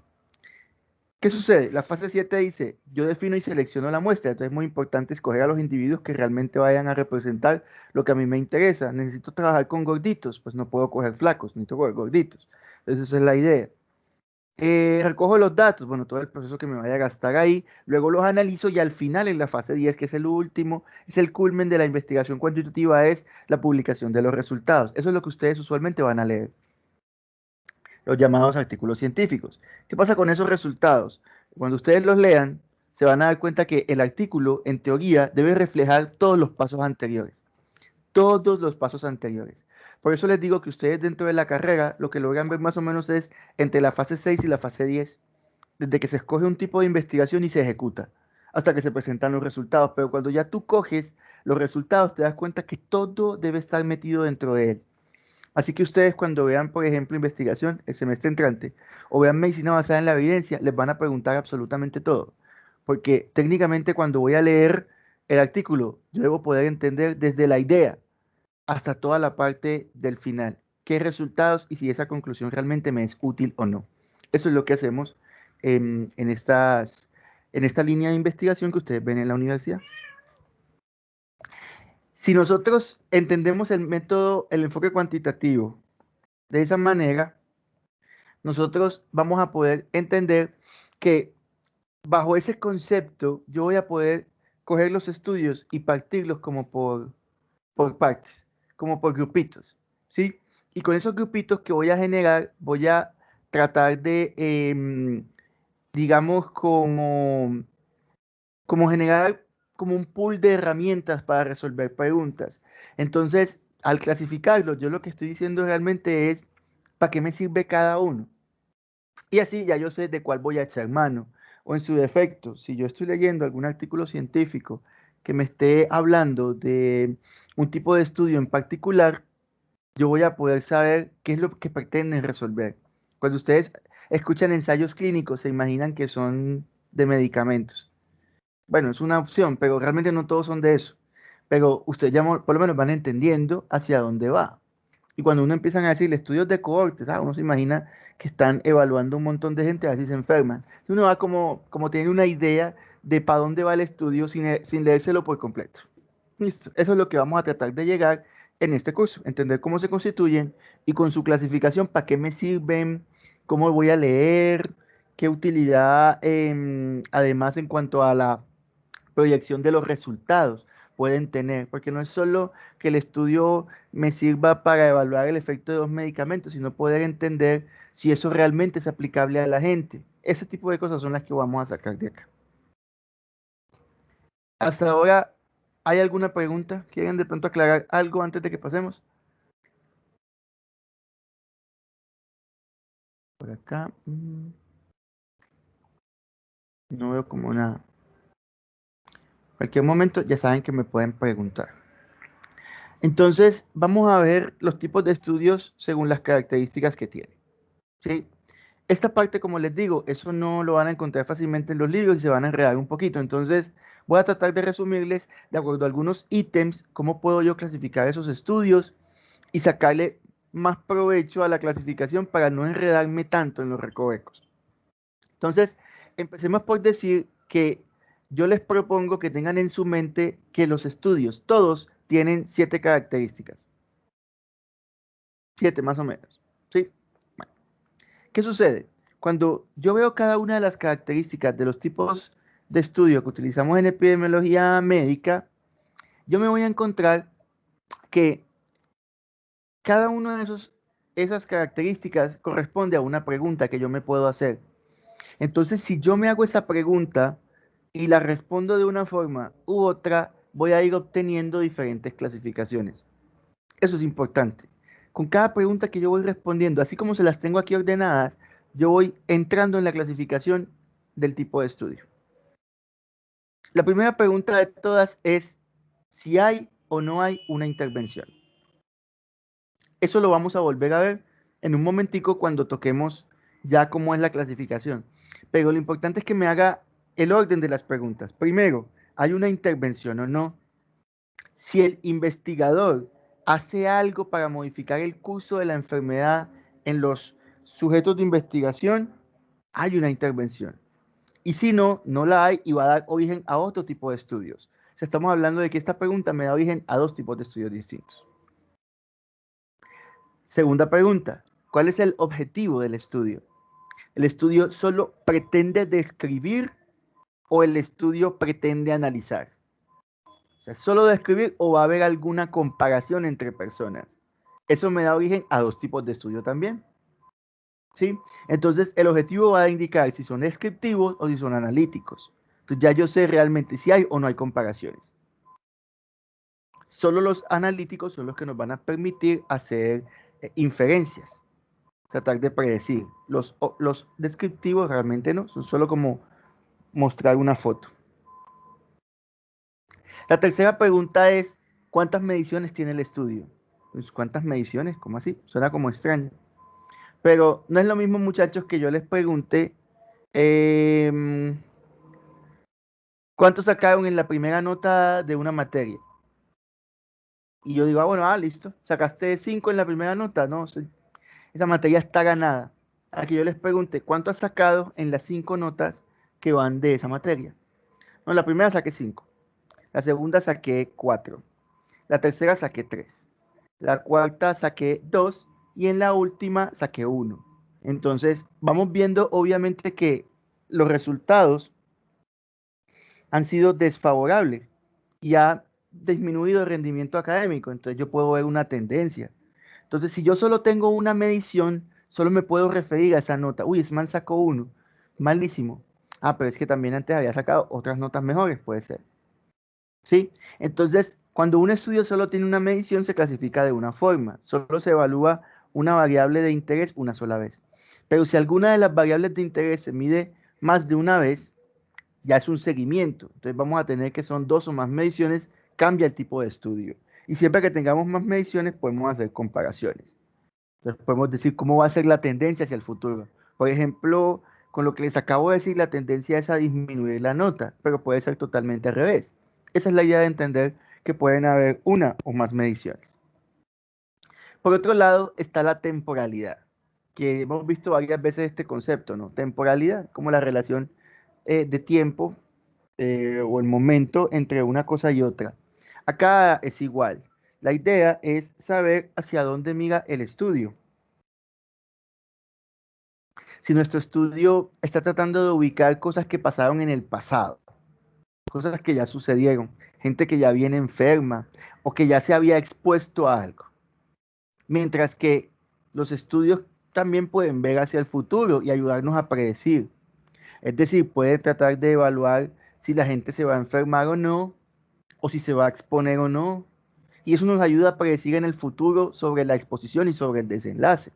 ¿Qué sucede? La fase 7 dice, yo defino y selecciono la muestra, entonces es muy importante escoger a los individuos que realmente vayan a representar lo que a mí me interesa. Necesito trabajar con gorditos, pues no puedo coger flacos, necesito coger gorditos. Entonces esa es la idea. Recojo los datos, bueno, todo el proceso que me vaya a gastar ahí, luego los analizo y al final en la fase 10, que es el último, es el culmen de la investigación cuantitativa, es la publicación de los resultados. Eso es lo que ustedes usualmente van a leer, los llamados artículos científicos. ¿Qué pasa con esos resultados? Cuando ustedes los lean, se van a dar cuenta que el artículo, en teoría, debe reflejar todos los pasos anteriores. Todos los pasos anteriores. Por eso les digo que ustedes dentro de la carrera lo que logran ver más o menos es entre la fase 6 y la fase 10, desde que se escoge un tipo de investigación y se ejecuta, hasta que se presentan los resultados. Pero cuando ya tú coges los resultados, te das cuenta que todo debe estar metido dentro de él. Así que ustedes cuando vean, por ejemplo, investigación el semestre entrante o vean medicina basada en la evidencia, les van a preguntar absolutamente todo. Porque técnicamente cuando voy a leer el artículo, yo debo poder entender desde la idea hasta toda la parte del final, qué resultados y si esa conclusión realmente me es útil o no. Eso es lo que hacemos en esta línea de investigación que ustedes ven en la universidad. Si nosotros entendemos el método, el enfoque cuantitativo de esa manera, nosotros vamos a poder entender que bajo ese concepto yo voy a poder coger los estudios y partirlos como por partes, como por grupitos, ¿sí? Y con esos grupitos que voy a generar, voy a tratar de, digamos, como como generar como un pool de herramientas para resolver preguntas. Entonces, al clasificarlos, yo lo que estoy diciendo realmente es para qué me sirve cada uno. Y así ya yo sé de cuál voy a echar mano. O en su defecto, si yo estoy leyendo algún artículo científico que me esté hablando de un tipo de estudio en particular, yo voy a poder saber qué es lo que pretenden resolver. Cuando ustedes escuchan ensayos clínicos, se imaginan que son de medicamentos. Bueno, es una opción, pero realmente no todos son de eso. Pero ustedes ya por lo menos van entendiendo hacia dónde va. Y cuando uno empiezan a decir estudios de cohortes, uno se imagina que están evaluando un montón de gente a ver si se enferman. Y uno va como tiene una idea de para dónde va el estudio sin leérselo por completo. Listo. Eso es lo que vamos a tratar de llegar en este curso, entender cómo se constituyen y con su clasificación, para qué me sirven, cómo voy a leer, qué utilidad, además en cuanto a la proyección de los resultados pueden tener, porque no es solo que el estudio me sirva para evaluar el efecto de dos medicamentos, sino poder entender si eso realmente es aplicable a la gente. Ese tipo de cosas son las que vamos a sacar de acá. Hasta ahora, ¿hay alguna pregunta? ¿Quieren de pronto aclarar algo antes de que pasemos? Por acá. No veo como nada. Cualquier momento ya saben que me pueden preguntar. Entonces, vamos a ver los tipos de estudios según las características que tienen. ¿Sí? Esta parte, como les digo, eso no lo van a encontrar fácilmente en los libros y se van a enredar un poquito. Entonces, voy a tratar de resumirles, de acuerdo a algunos ítems, cómo puedo yo clasificar esos estudios y sacarle más provecho a la clasificación para no enredarme tanto en los recovecos. Entonces, empecemos por decir que yo les propongo que tengan en su mente que los estudios, todos tienen 7 características. 7 más o menos. ¿Sí? Bueno, ¿qué sucede? Cuando yo veo cada una de las características de los tipos de estudio que utilizamos en epidemiología médica, yo me voy a encontrar que cada una de esas características corresponde a una pregunta que yo me puedo hacer. Entonces, si yo me hago esa pregunta y la respondo de una forma u otra, voy a ir obteniendo diferentes clasificaciones. Eso es importante. Con cada pregunta que yo voy respondiendo, así como se las tengo aquí ordenadas, yo voy entrando en la clasificación del tipo de estudio. La primera pregunta de todas es si hay o no hay una intervención. Eso lo vamos a volver a ver en un momentico cuando toquemos ya cómo es la clasificación. Pero lo importante es que me haga el orden de las preguntas. Primero, ¿hay una intervención o no? Si el investigador hace algo para modificar el curso de la enfermedad en los sujetos de investigación, hay una intervención. Y si no, no la hay y va a dar origen a otro tipo de estudios. O sea, estamos hablando de que esta pregunta me da origen a dos tipos de estudios distintos. Segunda pregunta, ¿cuál es el objetivo del estudio? ¿El estudio solo pretende describir o el estudio pretende analizar? O sea, ¿solo describir o va a haber alguna comparación entre personas? Eso me da origen a dos tipos de estudio también. ¿Sí? Entonces, el objetivo va a indicar si son descriptivos o si son analíticos. Entonces, ya yo sé realmente si hay o no hay comparaciones. Solo los analíticos son los que nos van a permitir hacer inferencias, tratar de predecir. Los descriptivos realmente no, son solo como mostrar una foto. La tercera pregunta es, ¿cuántas mediciones tiene el estudio? Pues, ¿cuántas mediciones? ¿Cómo así? Suena como extraño. Pero no es lo mismo, muchachos, que yo les pregunte ¿cuánto sacaron en la primera nota de una materia? Y yo digo, bueno, listo, sacaste 5 en la primera nota, no, esa materia está ganada. A que yo les pregunte, ¿cuánto has sacado en las 5 notas que van de esa materia? No, la primera saqué 5, la segunda saqué 4, la tercera saqué 3, la cuarta saqué 2 y en la última saqué 1. Entonces, vamos viendo obviamente que los resultados han sido desfavorables y ha disminuido el rendimiento académico. Entonces, yo puedo ver una tendencia. Entonces, si yo solo tengo una medición, solo me puedo referir a esa nota. Uy, ese man sacó 1. Malísimo. Ah, pero es que también antes había sacado otras notas mejores, puede ser. ¿Sí? Entonces, cuando un estudio solo tiene una medición, se clasifica de una forma. Solo se evalúa una variable de interés una sola vez. Pero si alguna de las variables de interés se mide más de una vez, ya es un seguimiento. Entonces vamos a tener que son 2 o más mediciones, cambia el tipo de estudio. Y siempre que tengamos más mediciones, podemos hacer comparaciones. Entonces podemos decir cómo va a ser la tendencia hacia el futuro. Por ejemplo, con lo que les acabo de decir, la tendencia es a disminuir la nota, pero puede ser totalmente al revés. Esa es la idea de entender que pueden haber una o más mediciones. Por otro lado, está la temporalidad, que hemos visto varias veces este concepto, ¿no? Temporalidad, como la relación de tiempo o el momento entre una cosa y otra. Acá es igual. La idea es saber hacia dónde mira el estudio. Si nuestro estudio está tratando de ubicar cosas que pasaron en el pasado, cosas que ya sucedieron, gente que ya viene enferma o que ya se había expuesto a algo. Mientras que los estudios también pueden ver hacia el futuro y ayudarnos a predecir. Es decir, pueden tratar de evaluar si la gente se va a enfermar o no, o si se va a exponer o no. Y eso nos ayuda a predecir en el futuro sobre la exposición y sobre el desenlace.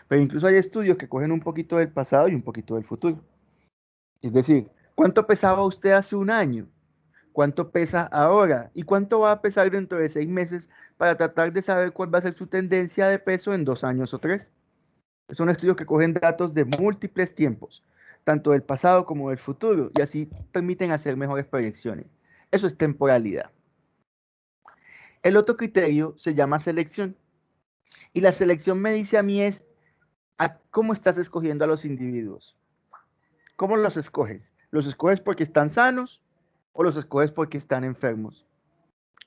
Pero incluso hay estudios que cogen un poquito del pasado y un poquito del futuro. Es decir, ¿cuánto pesaba usted hace un año? ¿Cuánto pesa ahora? ¿Y cuánto va a pesar dentro de 6 meses para tratar de saber cuál va a ser su tendencia de peso en 2 años o 3? Son estudios que cogen datos de múltiples tiempos, tanto del pasado como del futuro, y así permiten hacer mejores proyecciones. Eso es temporalidad. El otro criterio se llama selección. Y la selección me dice a mí es a cómo estás escogiendo a los individuos. ¿Cómo los escoges? ¿Los escoges porque están sanos o los escoges porque están enfermos?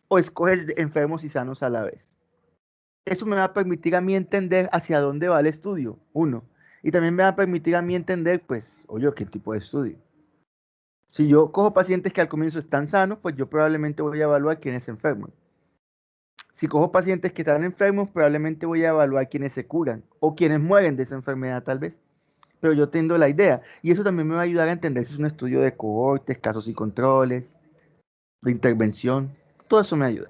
¿O escoges enfermos y sanos a la vez? Eso me va a permitir a mí entender hacia dónde va el estudio, uno. Y también me va a permitir a mí entender, pues, oye, qué tipo de estudio. Si yo cojo pacientes que al comienzo están sanos, pues yo probablemente voy a evaluar quiénes se enferman. Si cojo pacientes que están enfermos, probablemente voy a evaluar quiénes se curan o quienes mueren de esa enfermedad tal vez. Pero yo tengo la idea. Y eso también me va a ayudar a entender si es un estudio de cohortes, casos y controles, de intervención. Todo eso me ayuda.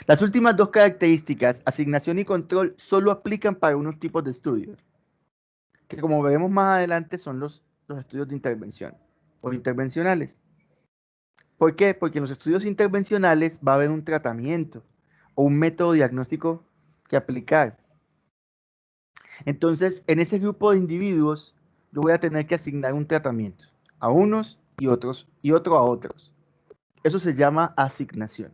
Las últimas dos características, asignación y control, solo aplican para unos tipos de estudios, que como veremos más adelante son los estudios de intervención o intervencionales. ¿Por qué? Porque en los estudios intervencionales va a haber un tratamiento o un método diagnóstico que aplicar. Entonces, en ese grupo de individuos, yo voy a tener que asignar un tratamiento a unos y otros y otro a otros. Eso se llama asignación.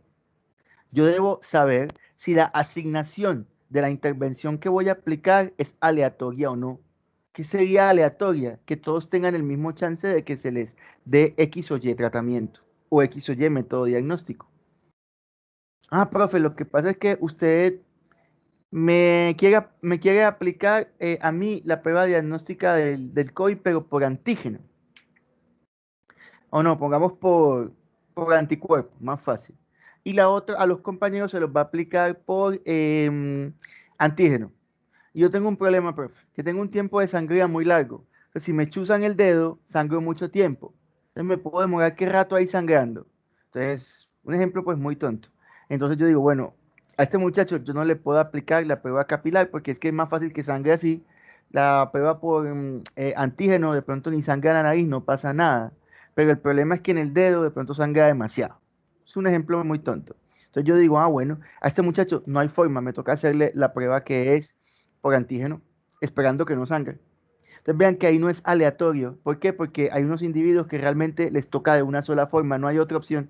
Yo debo saber si la asignación de la intervención que voy a aplicar es aleatoria o no. ¿Qué sería aleatoria? Que todos tengan el mismo chance de que se les dé X o Y tratamiento o X o Y método diagnóstico. Ah, profe, lo que pasa es que usted me quiere aplicar a mí la prueba diagnóstica del COVID, pero por antígeno. O no, pongamos por anticuerpos, más fácil. Y la otra, a los compañeros se los va a aplicar por antígeno. Y yo tengo un problema, profe, que tengo un tiempo de sangría muy largo. Entonces, si me chuzan el dedo, sangro mucho tiempo. Entonces me puedo demorar qué rato ahí sangrando. Entonces, un ejemplo pues muy tonto. Entonces yo digo, bueno, a este muchacho yo no le puedo aplicar la prueba capilar porque es que es más fácil que sangre así. La prueba por antígeno, de pronto ni sangra la nariz, no pasa nada. Pero el problema es que en el dedo de pronto sangra demasiado. Es un ejemplo muy tonto. Entonces yo digo, ah, bueno, a este muchacho no hay forma, me toca hacerle la prueba que es por antígeno, esperando que no sangre. Entonces vean que ahí no es aleatorio. ¿Por qué? Porque hay unos individuos que realmente les toca de una sola forma, no hay otra opción.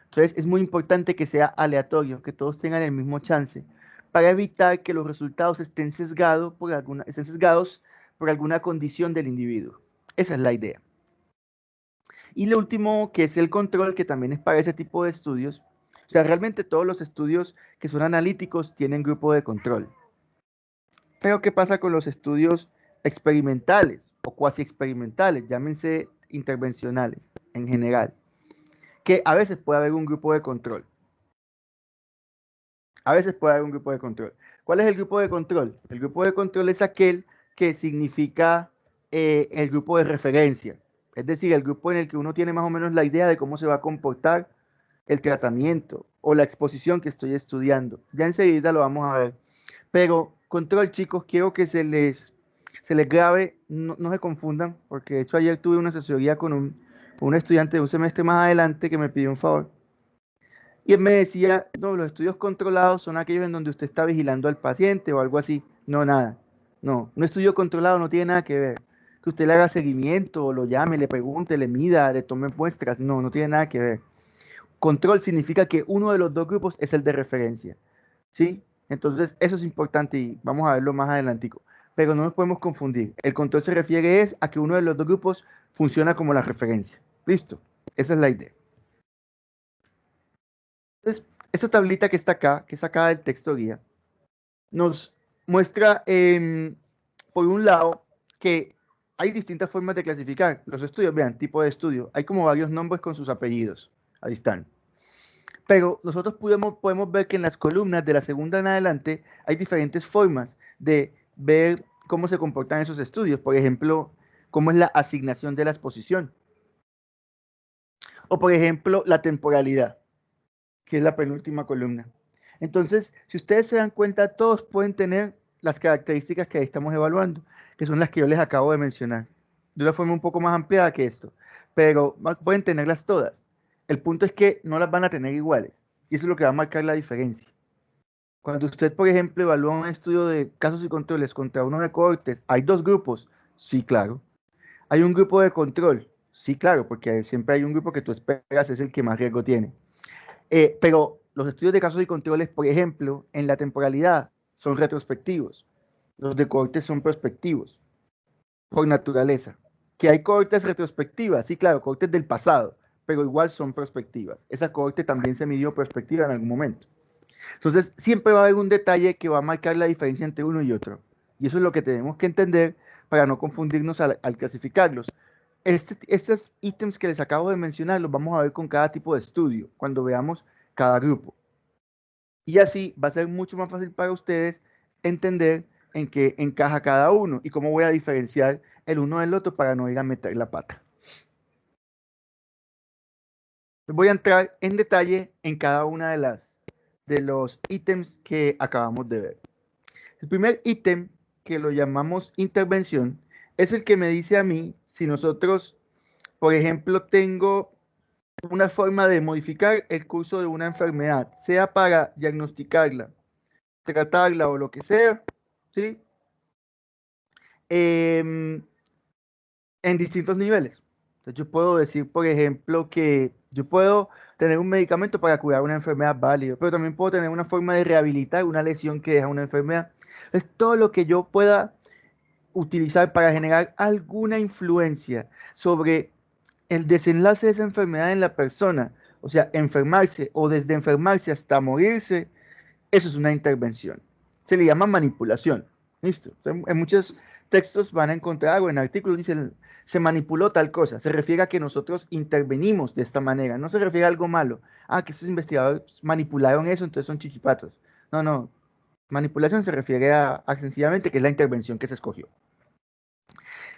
Entonces es muy importante que sea aleatorio, que todos tengan el mismo chance, para evitar que los resultados estén sesgados por alguna condición del individuo. Esa es la idea. Y lo último, que es el control, que también es para ese tipo de estudios. O sea, realmente todos los estudios que son analíticos tienen grupo de control. Pero ¿qué pasa con los estudios experimentales o cuasi experimentales, llámense intervencionales en general? Que a veces puede haber un grupo de control. A veces puede haber un grupo de control. ¿Cuál es el grupo de control? El grupo de control es aquel que significa el grupo de referencia, es decir, el grupo en el que uno tiene más o menos la idea de cómo se va a comportar el tratamiento o la exposición que estoy estudiando. Ya enseguida lo vamos a ver. Pero control, chicos, quiero que se les grabe, no se confundan, porque de hecho ayer tuve una asesoría con un estudiante de un semestre más adelante que me pidió un favor. Y él me decía, no, los estudios controlados son aquellos en donde usted está vigilando al paciente o algo así. No, nada. No, un estudio controlado no tiene nada que ver. Que usted le haga seguimiento, o lo llame, le pregunte, le mida, le tome muestras. No, no tiene nada que ver. Control significa que uno de los dos grupos es el de referencia. ¿Sí? Entonces, eso es importante y vamos a verlo más adelantico. Pero no nos podemos confundir. El control se refiere a que uno de los dos grupos funciona como la referencia. ¿Listo? Esa es la idea. Entonces, esta tablita que está acá, que es sacada del texto guía, nos muestra, por un lado, que hay distintas formas de clasificar los estudios. Vean, tipo de estudio. Hay como varios nombres con sus apellidos. Ahí están. Pero nosotros podemos ver que en las columnas de la segunda en adelante hay diferentes formas de ver cómo se comportan esos estudios. Por ejemplo, cómo es la asignación de la exposición. O por ejemplo, la temporalidad, que es la penúltima columna. Entonces, si ustedes se dan cuenta, todos pueden tener las características que ahí estamos evaluando, que son las que yo les acabo de mencionar, de una forma un poco más ampliada que esto, pero pueden tenerlas todas. El punto es que no las van a tener iguales, y eso es lo que va a marcar la diferencia. Cuando usted, por ejemplo, evalúa un estudio de casos y controles contra uno de cohortes, ¿hay dos grupos? Sí, claro. ¿Hay un grupo de control? Sí, claro, porque siempre hay un grupo que tú esperas es el que más riesgo tiene. Pero los estudios de casos y controles, por ejemplo, en la temporalidad son retrospectivos. Los de cohortes son prospectivos, por naturaleza. ¿Que hay cohortes retrospectivas? Sí, claro, cohortes del pasado, pero igual son prospectivas. Esa cohorte también se midió prospectiva en algún momento. Entonces, siempre va a haber un detalle que va a marcar la diferencia entre uno y otro. Y eso es lo que tenemos que entender para no confundirnos al clasificarlos. Estos ítems que les acabo de mencionar los vamos a ver con cada tipo de estudio, cuando veamos cada grupo. Y así va a ser mucho más fácil para ustedes entender en qué encaja cada uno y cómo voy a diferenciar el uno del otro para no ir a meter la pata. Voy a entrar en detalle en cada una de los ítems que acabamos de ver. El primer ítem, que lo llamamos intervención, es el que me dice a mí si nosotros, por ejemplo, tengo una forma de modificar el curso de una enfermedad, sea para diagnosticarla, tratarla o lo que sea, ¿sí? En distintos niveles. Entonces yo puedo decir, por ejemplo, que yo puedo tener un medicamento para curar una enfermedad válida, pero también puedo tener una forma de rehabilitar una lesión que deja una enfermedad. Es todo lo que yo pueda utilizar para generar alguna influencia sobre el desenlace de esa enfermedad en la persona, o sea, enfermarse o desde enfermarse hasta morirse, eso es una intervención. Se le llama manipulación. ¿Listo? En muchos textos van a encontrar algo, en artículos dicen, se manipuló tal cosa. Se refiere a que nosotros intervenimos de esta manera. No se refiere a algo malo. Ah, que estos investigadores manipularon eso, entonces son chichipatos. No, no. Manipulación se refiere a sencillamente que es la intervención que se escogió.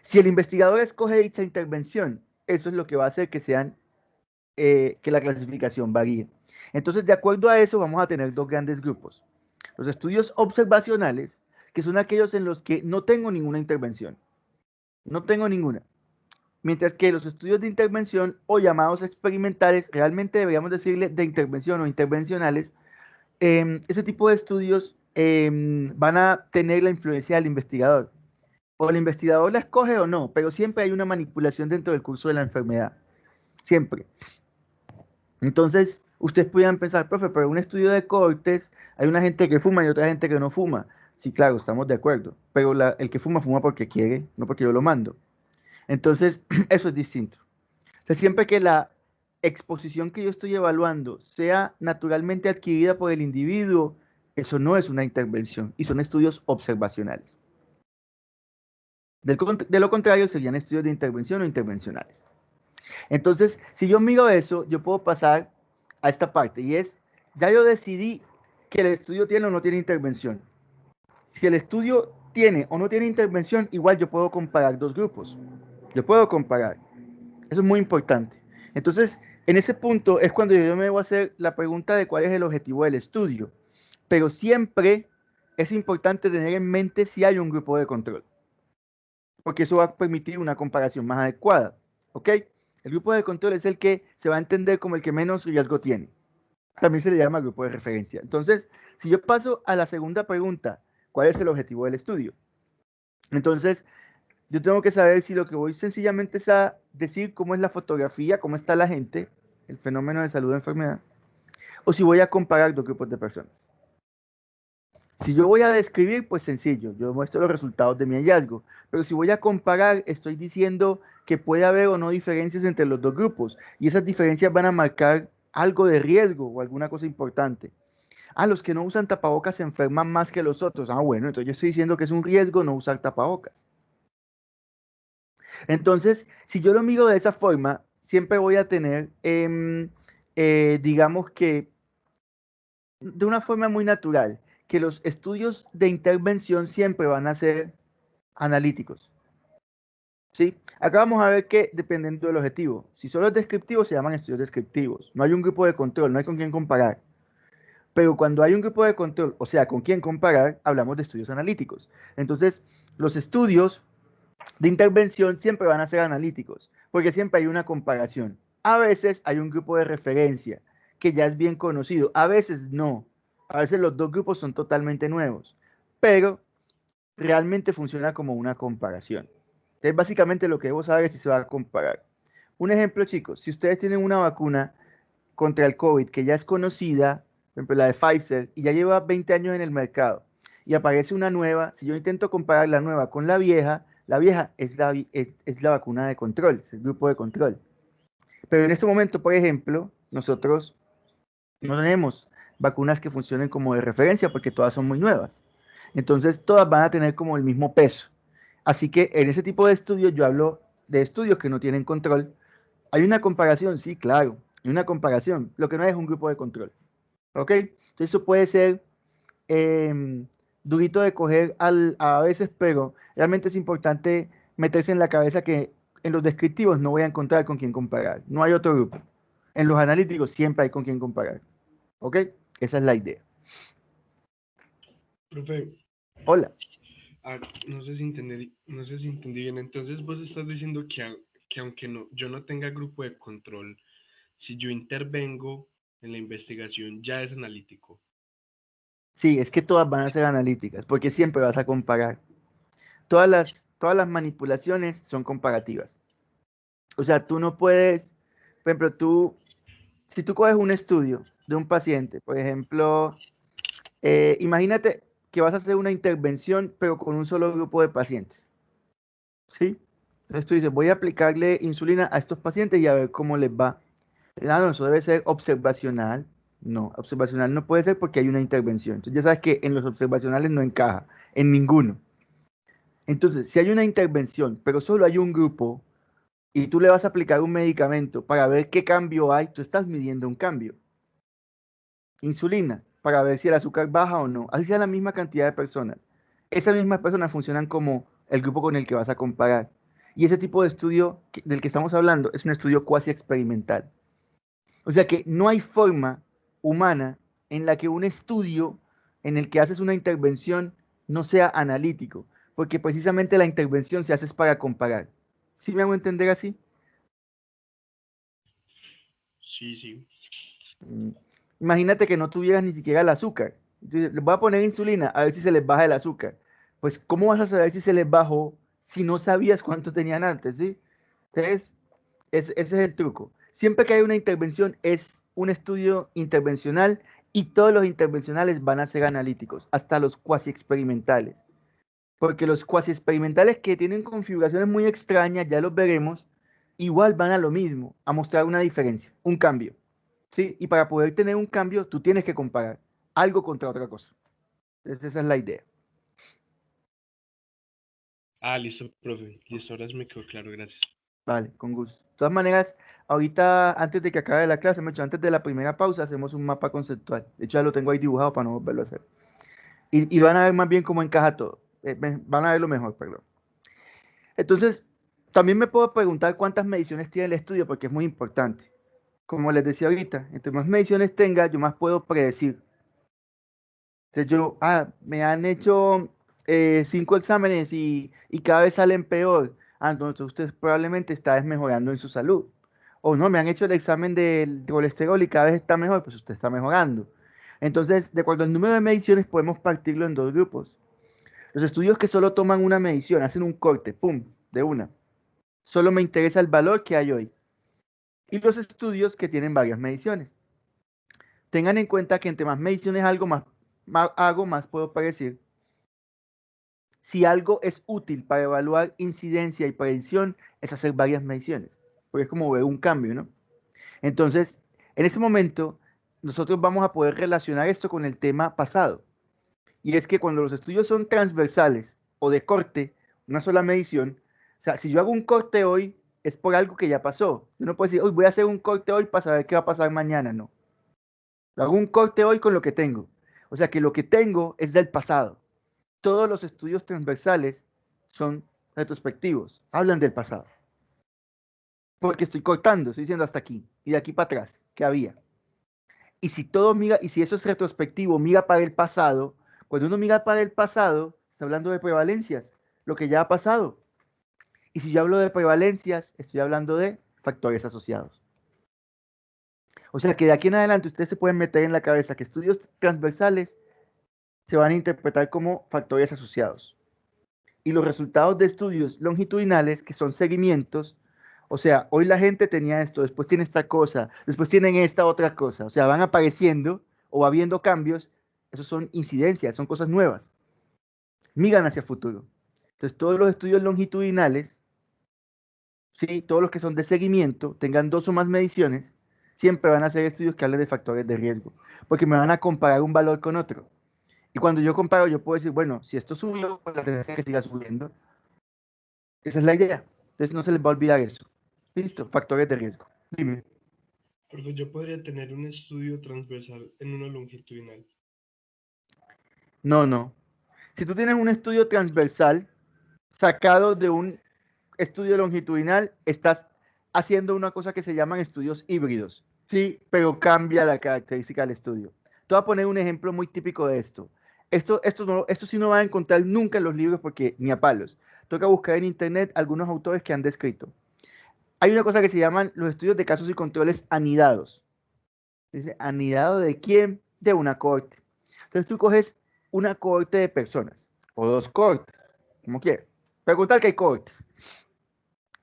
Si el investigador escoge dicha intervención, eso es lo que va a hacer que que la clasificación varíe. Entonces, de acuerdo a eso, vamos a tener dos grandes grupos. Los estudios observacionales, que son aquellos en los que no tengo ninguna intervención. No tengo ninguna. Mientras que los estudios de intervención o llamados experimentales, realmente deberíamos decirle de intervención o intervencionales, ese tipo de estudios van a tener la influencia del investigador. O el investigador la escoge o no, pero siempre hay una manipulación dentro del curso de la enfermedad. Siempre. Entonces, ustedes pudieran pensar, profe, pero en un estudio de cohortes hay una gente que fuma y otra gente que no fuma. Sí, claro, estamos de acuerdo. Pero el que fuma, fuma porque quiere, no porque yo lo mando. Entonces, eso es distinto. O sea, siempre que la exposición que yo estoy evaluando sea naturalmente adquirida por el individuo, eso no es una intervención y son estudios observacionales. De lo contrario, serían estudios de intervención o intervencionales. Entonces, si yo miro eso, yo puedo pasar a esta parte y es, ya yo decidí que el estudio tiene o no tiene intervención. Si el estudio tiene o no tiene intervención, igual yo puedo comparar dos grupos. Yo puedo comparar. Eso es muy importante. Entonces, en ese punto es cuando yo me voy a hacer la pregunta de cuál es el objetivo del estudio. Pero siempre es importante tener en mente si hay un grupo de control, porque eso va a permitir una comparación más adecuada. ¿Ok? El grupo de control es el que se va a entender como el que menos riesgo tiene. También se le llama grupo de referencia. Entonces, si yo paso a la segunda pregunta, ¿cuál es el objetivo del estudio? Entonces, yo tengo que saber si lo que voy sencillamente es a decir cómo es la fotografía, cómo está la gente, el fenómeno de salud o enfermedad, o si voy a comparar dos grupos de personas. Si yo voy a describir, pues sencillo, yo muestro los resultados de mi hallazgo, pero si voy a comparar, estoy diciendo que puede haber o no diferencias entre los dos grupos, y esas diferencias van a marcar algo de riesgo o alguna cosa importante. Ah, los que no usan tapabocas se enferman más que los otros. Ah, bueno, entonces yo estoy diciendo que es un riesgo no usar tapabocas. Entonces, si yo lo miro de esa forma, siempre voy a tener, digamos que, de una forma muy natural, que los estudios de intervención siempre van a ser analíticos. ¿Sí? Acá vamos a ver que dependiendo del objetivo, si solo es descriptivo, se llaman estudios descriptivos. No hay un grupo de control, no hay con quién comparar. Pero cuando hay un grupo de control, o sea, con quién comparar, hablamos de estudios analíticos. Entonces, los estudios de intervención siempre van a ser analíticos, porque siempre hay una comparación. A veces hay un grupo de referencia que ya es bien conocido, a veces no. A veces los dos grupos son totalmente nuevos, pero realmente funciona como una comparación. Entonces, básicamente lo que debo saber es si se va a comparar. Un ejemplo, chicos, si ustedes tienen una vacuna contra el COVID que ya es conocida, por ejemplo la de Pfizer, y ya lleva 20 años en el mercado, y aparece una nueva, si yo intento comparar la nueva con la vieja es la vacuna de control, es el grupo de control. Pero en este momento, por ejemplo, nosotros no tenemos vacunas que funcionen como de referencia porque todas son muy nuevas. Entonces, todas van a tener como el mismo peso. Así que en ese tipo de estudios, yo hablo de estudios que no tienen control. ¿Hay una comparación? Sí, claro, hay una comparación. Lo que no hay es un grupo de control. ¿Ok? Entonces, eso puede ser durito de coger a veces, pero realmente es importante meterse en la cabeza que en los descriptivos no voy a encontrar con quién comparar. No hay otro grupo. En los analíticos siempre hay con quién comparar. ¿Ok? Esa es la idea. Profe, Hola. no sé si entendí bien. Entonces vos estás diciendo que aunque yo no tenga grupo de control, si yo intervengo en la investigación ya es analítico. Sí, es que todas van a ser analíticas, porque siempre vas a comparar. Todas las manipulaciones son comparativas. O sea, tú no puedes, por ejemplo, si tú coges un estudio de un paciente, por ejemplo, imagínate que vas a hacer una intervención, pero con un solo grupo de pacientes. ¿Sí? Entonces tú dices, voy a aplicarle insulina a estos pacientes y a ver cómo les va. Ah, no, eso debe ser observacional. No, observacional no puede ser porque hay una intervención. Entonces ya sabes que en los observacionales no encaja, en ninguno. Entonces, si hay una intervención, pero solo hay un grupo, y tú le vas a aplicar un medicamento para ver qué cambio hay, tú estás midiendo un cambio. Insulina, para ver si el azúcar baja o no. Así sea la misma cantidad de personas. Esas mismas personas funcionan como el grupo con el que vas a comparar. Y ese tipo de estudio del que estamos hablando es un estudio cuasi experimental. O sea que no hay forma humana en la que un estudio en el que haces una intervención no sea analítico, porque precisamente la intervención se hace para comparar. ¿Sí me hago entender así? Sí, sí. Imagínate que no tuvieras ni siquiera el azúcar. Entonces, les voy a poner insulina a ver si se les baja el azúcar. Pues, ¿cómo vas a saber si se les bajó si no sabías cuánto tenían antes, ¿sí? Entonces, ese es el truco. Siempre que hay una intervención es un estudio intervencional y todos los intervencionales van a ser analíticos, hasta los cuasi experimentales. Porque los cuasi experimentales que tienen configuraciones muy extrañas, ya los veremos, igual van a lo mismo, a mostrar una diferencia, un cambio. ¿Sí? Y para poder tener un cambio, tú tienes que comparar algo contra otra cosa. Entonces, esa es la idea. Listo, profe. Listo, ahora sí me quedó claro, gracias. Vale, con gusto. De todas maneras, ahorita, antes de que acabe la clase, antes de la primera pausa, hacemos un mapa conceptual. De hecho, ya lo tengo ahí dibujado para no volverlo a hacer. Y van a ver más bien cómo encaja todo. van a ver lo mejor, perdón. Entonces, también me puedo preguntar cuántas mediciones tiene el estudio, porque es muy importante. Como les decía ahorita, entre más mediciones tenga, yo más puedo predecir. Entonces me han hecho 5 exámenes y cada vez salen peor. Entonces usted probablemente está desmejorando en su salud. O no, me han hecho el examen del colesterol y cada vez está mejor, pues usted está mejorando. Entonces, de acuerdo al número de mediciones, podemos partirlo en 2 grupos. Los estudios que solo toman una medición, hacen un corte, pum, de una. Solo me interesa el valor que hay hoy. Y los estudios que tienen varias mediciones. Tengan en cuenta que entre más mediciones hago, más puedo predecir. Si algo es útil para evaluar incidencia y predicción, es hacer varias mediciones. Porque es como ver un cambio, ¿no? Entonces, en ese momento, nosotros vamos a poder relacionar esto con el tema pasado. Y es que cuando los estudios son transversales o de corte, una sola medición, o sea, si yo hago un corte hoy, es por algo que ya pasó. Yo no puedo decir, hoy voy a hacer un corte hoy para saber qué va a pasar mañana, no. Hago un corte hoy con lo que tengo. O sea que lo que tengo es del pasado. Todos los estudios transversales son retrospectivos, hablan del pasado. Porque estoy cortando, estoy diciendo hasta aquí y de aquí para atrás, ¿qué había? Y si eso es retrospectivo, mira para el pasado, cuando uno mira para el pasado, está hablando de prevalencias, lo que ya ha pasado. Y si yo hablo de prevalencias, estoy hablando de factores asociados. O sea que de aquí en adelante ustedes se pueden meter en la cabeza que estudios transversales se van a interpretar como factores asociados. Y los resultados de estudios longitudinales, que son seguimientos, o sea, hoy la gente tenía esto, después tiene esta cosa, después tienen esta otra cosa, o sea, van apareciendo o va habiendo cambios, esos son incidencias, son cosas nuevas, miran hacia el futuro. Entonces, todos los estudios longitudinales, ¿sí? Todos los que son de seguimiento, tengan 2 o más mediciones, siempre van a ser estudios que hablen de factores de riesgo, porque me van a comparar un valor con otro. Y cuando yo comparo, yo puedo decir, bueno, si esto subió, pues la tendencia es que siga subiendo. Esa es la idea. Entonces no se les va a olvidar eso. Listo, factores de riesgo. Dime. Profe, yo podría tener un estudio transversal en uno longitudinal. No. Si tú tienes un estudio transversal sacado de un estudio longitudinal, estás haciendo una cosa que se llaman estudios híbridos. Sí, pero cambia la característica del estudio. Te voy a poner un ejemplo muy típico de esto. Esto sí no van a encontrar nunca en los libros porque ni a palos. Toca buscar en internet algunos autores que han descrito. Hay una cosa que se llaman los estudios de casos y controles anidados. Dice, ¿anidado de quién? De una cohorte. Entonces tú coges una cohorte de personas, o 2 cohortes, como quieras. Preguntar que hay cohortes.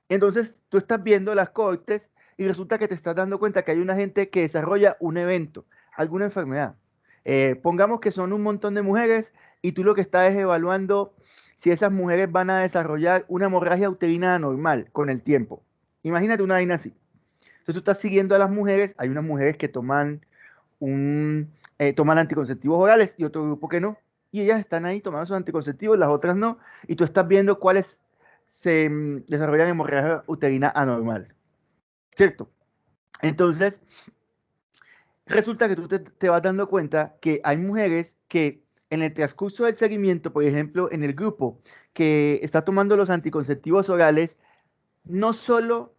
Entonces tú estás viendo las cohortes y resulta que te estás dando cuenta que hay una gente que desarrolla un evento, alguna enfermedad. Pongamos que son un montón de mujeres y tú lo que estás es evaluando si esas mujeres van a desarrollar una hemorragia uterina anormal con el tiempo. Imagínate una vaina así. Entonces tú estás siguiendo a las mujeres, hay unas mujeres que toman anticonceptivos orales y otro grupo que no, y ellas están ahí tomando sus anticonceptivos, las otras no, y tú estás viendo cuáles se desarrollan hemorragia uterina anormal, ¿cierto? Entonces, resulta que tú te vas dando cuenta que hay mujeres que en el transcurso del seguimiento, por ejemplo, en el grupo que está tomando los anticonceptivos orales, no solo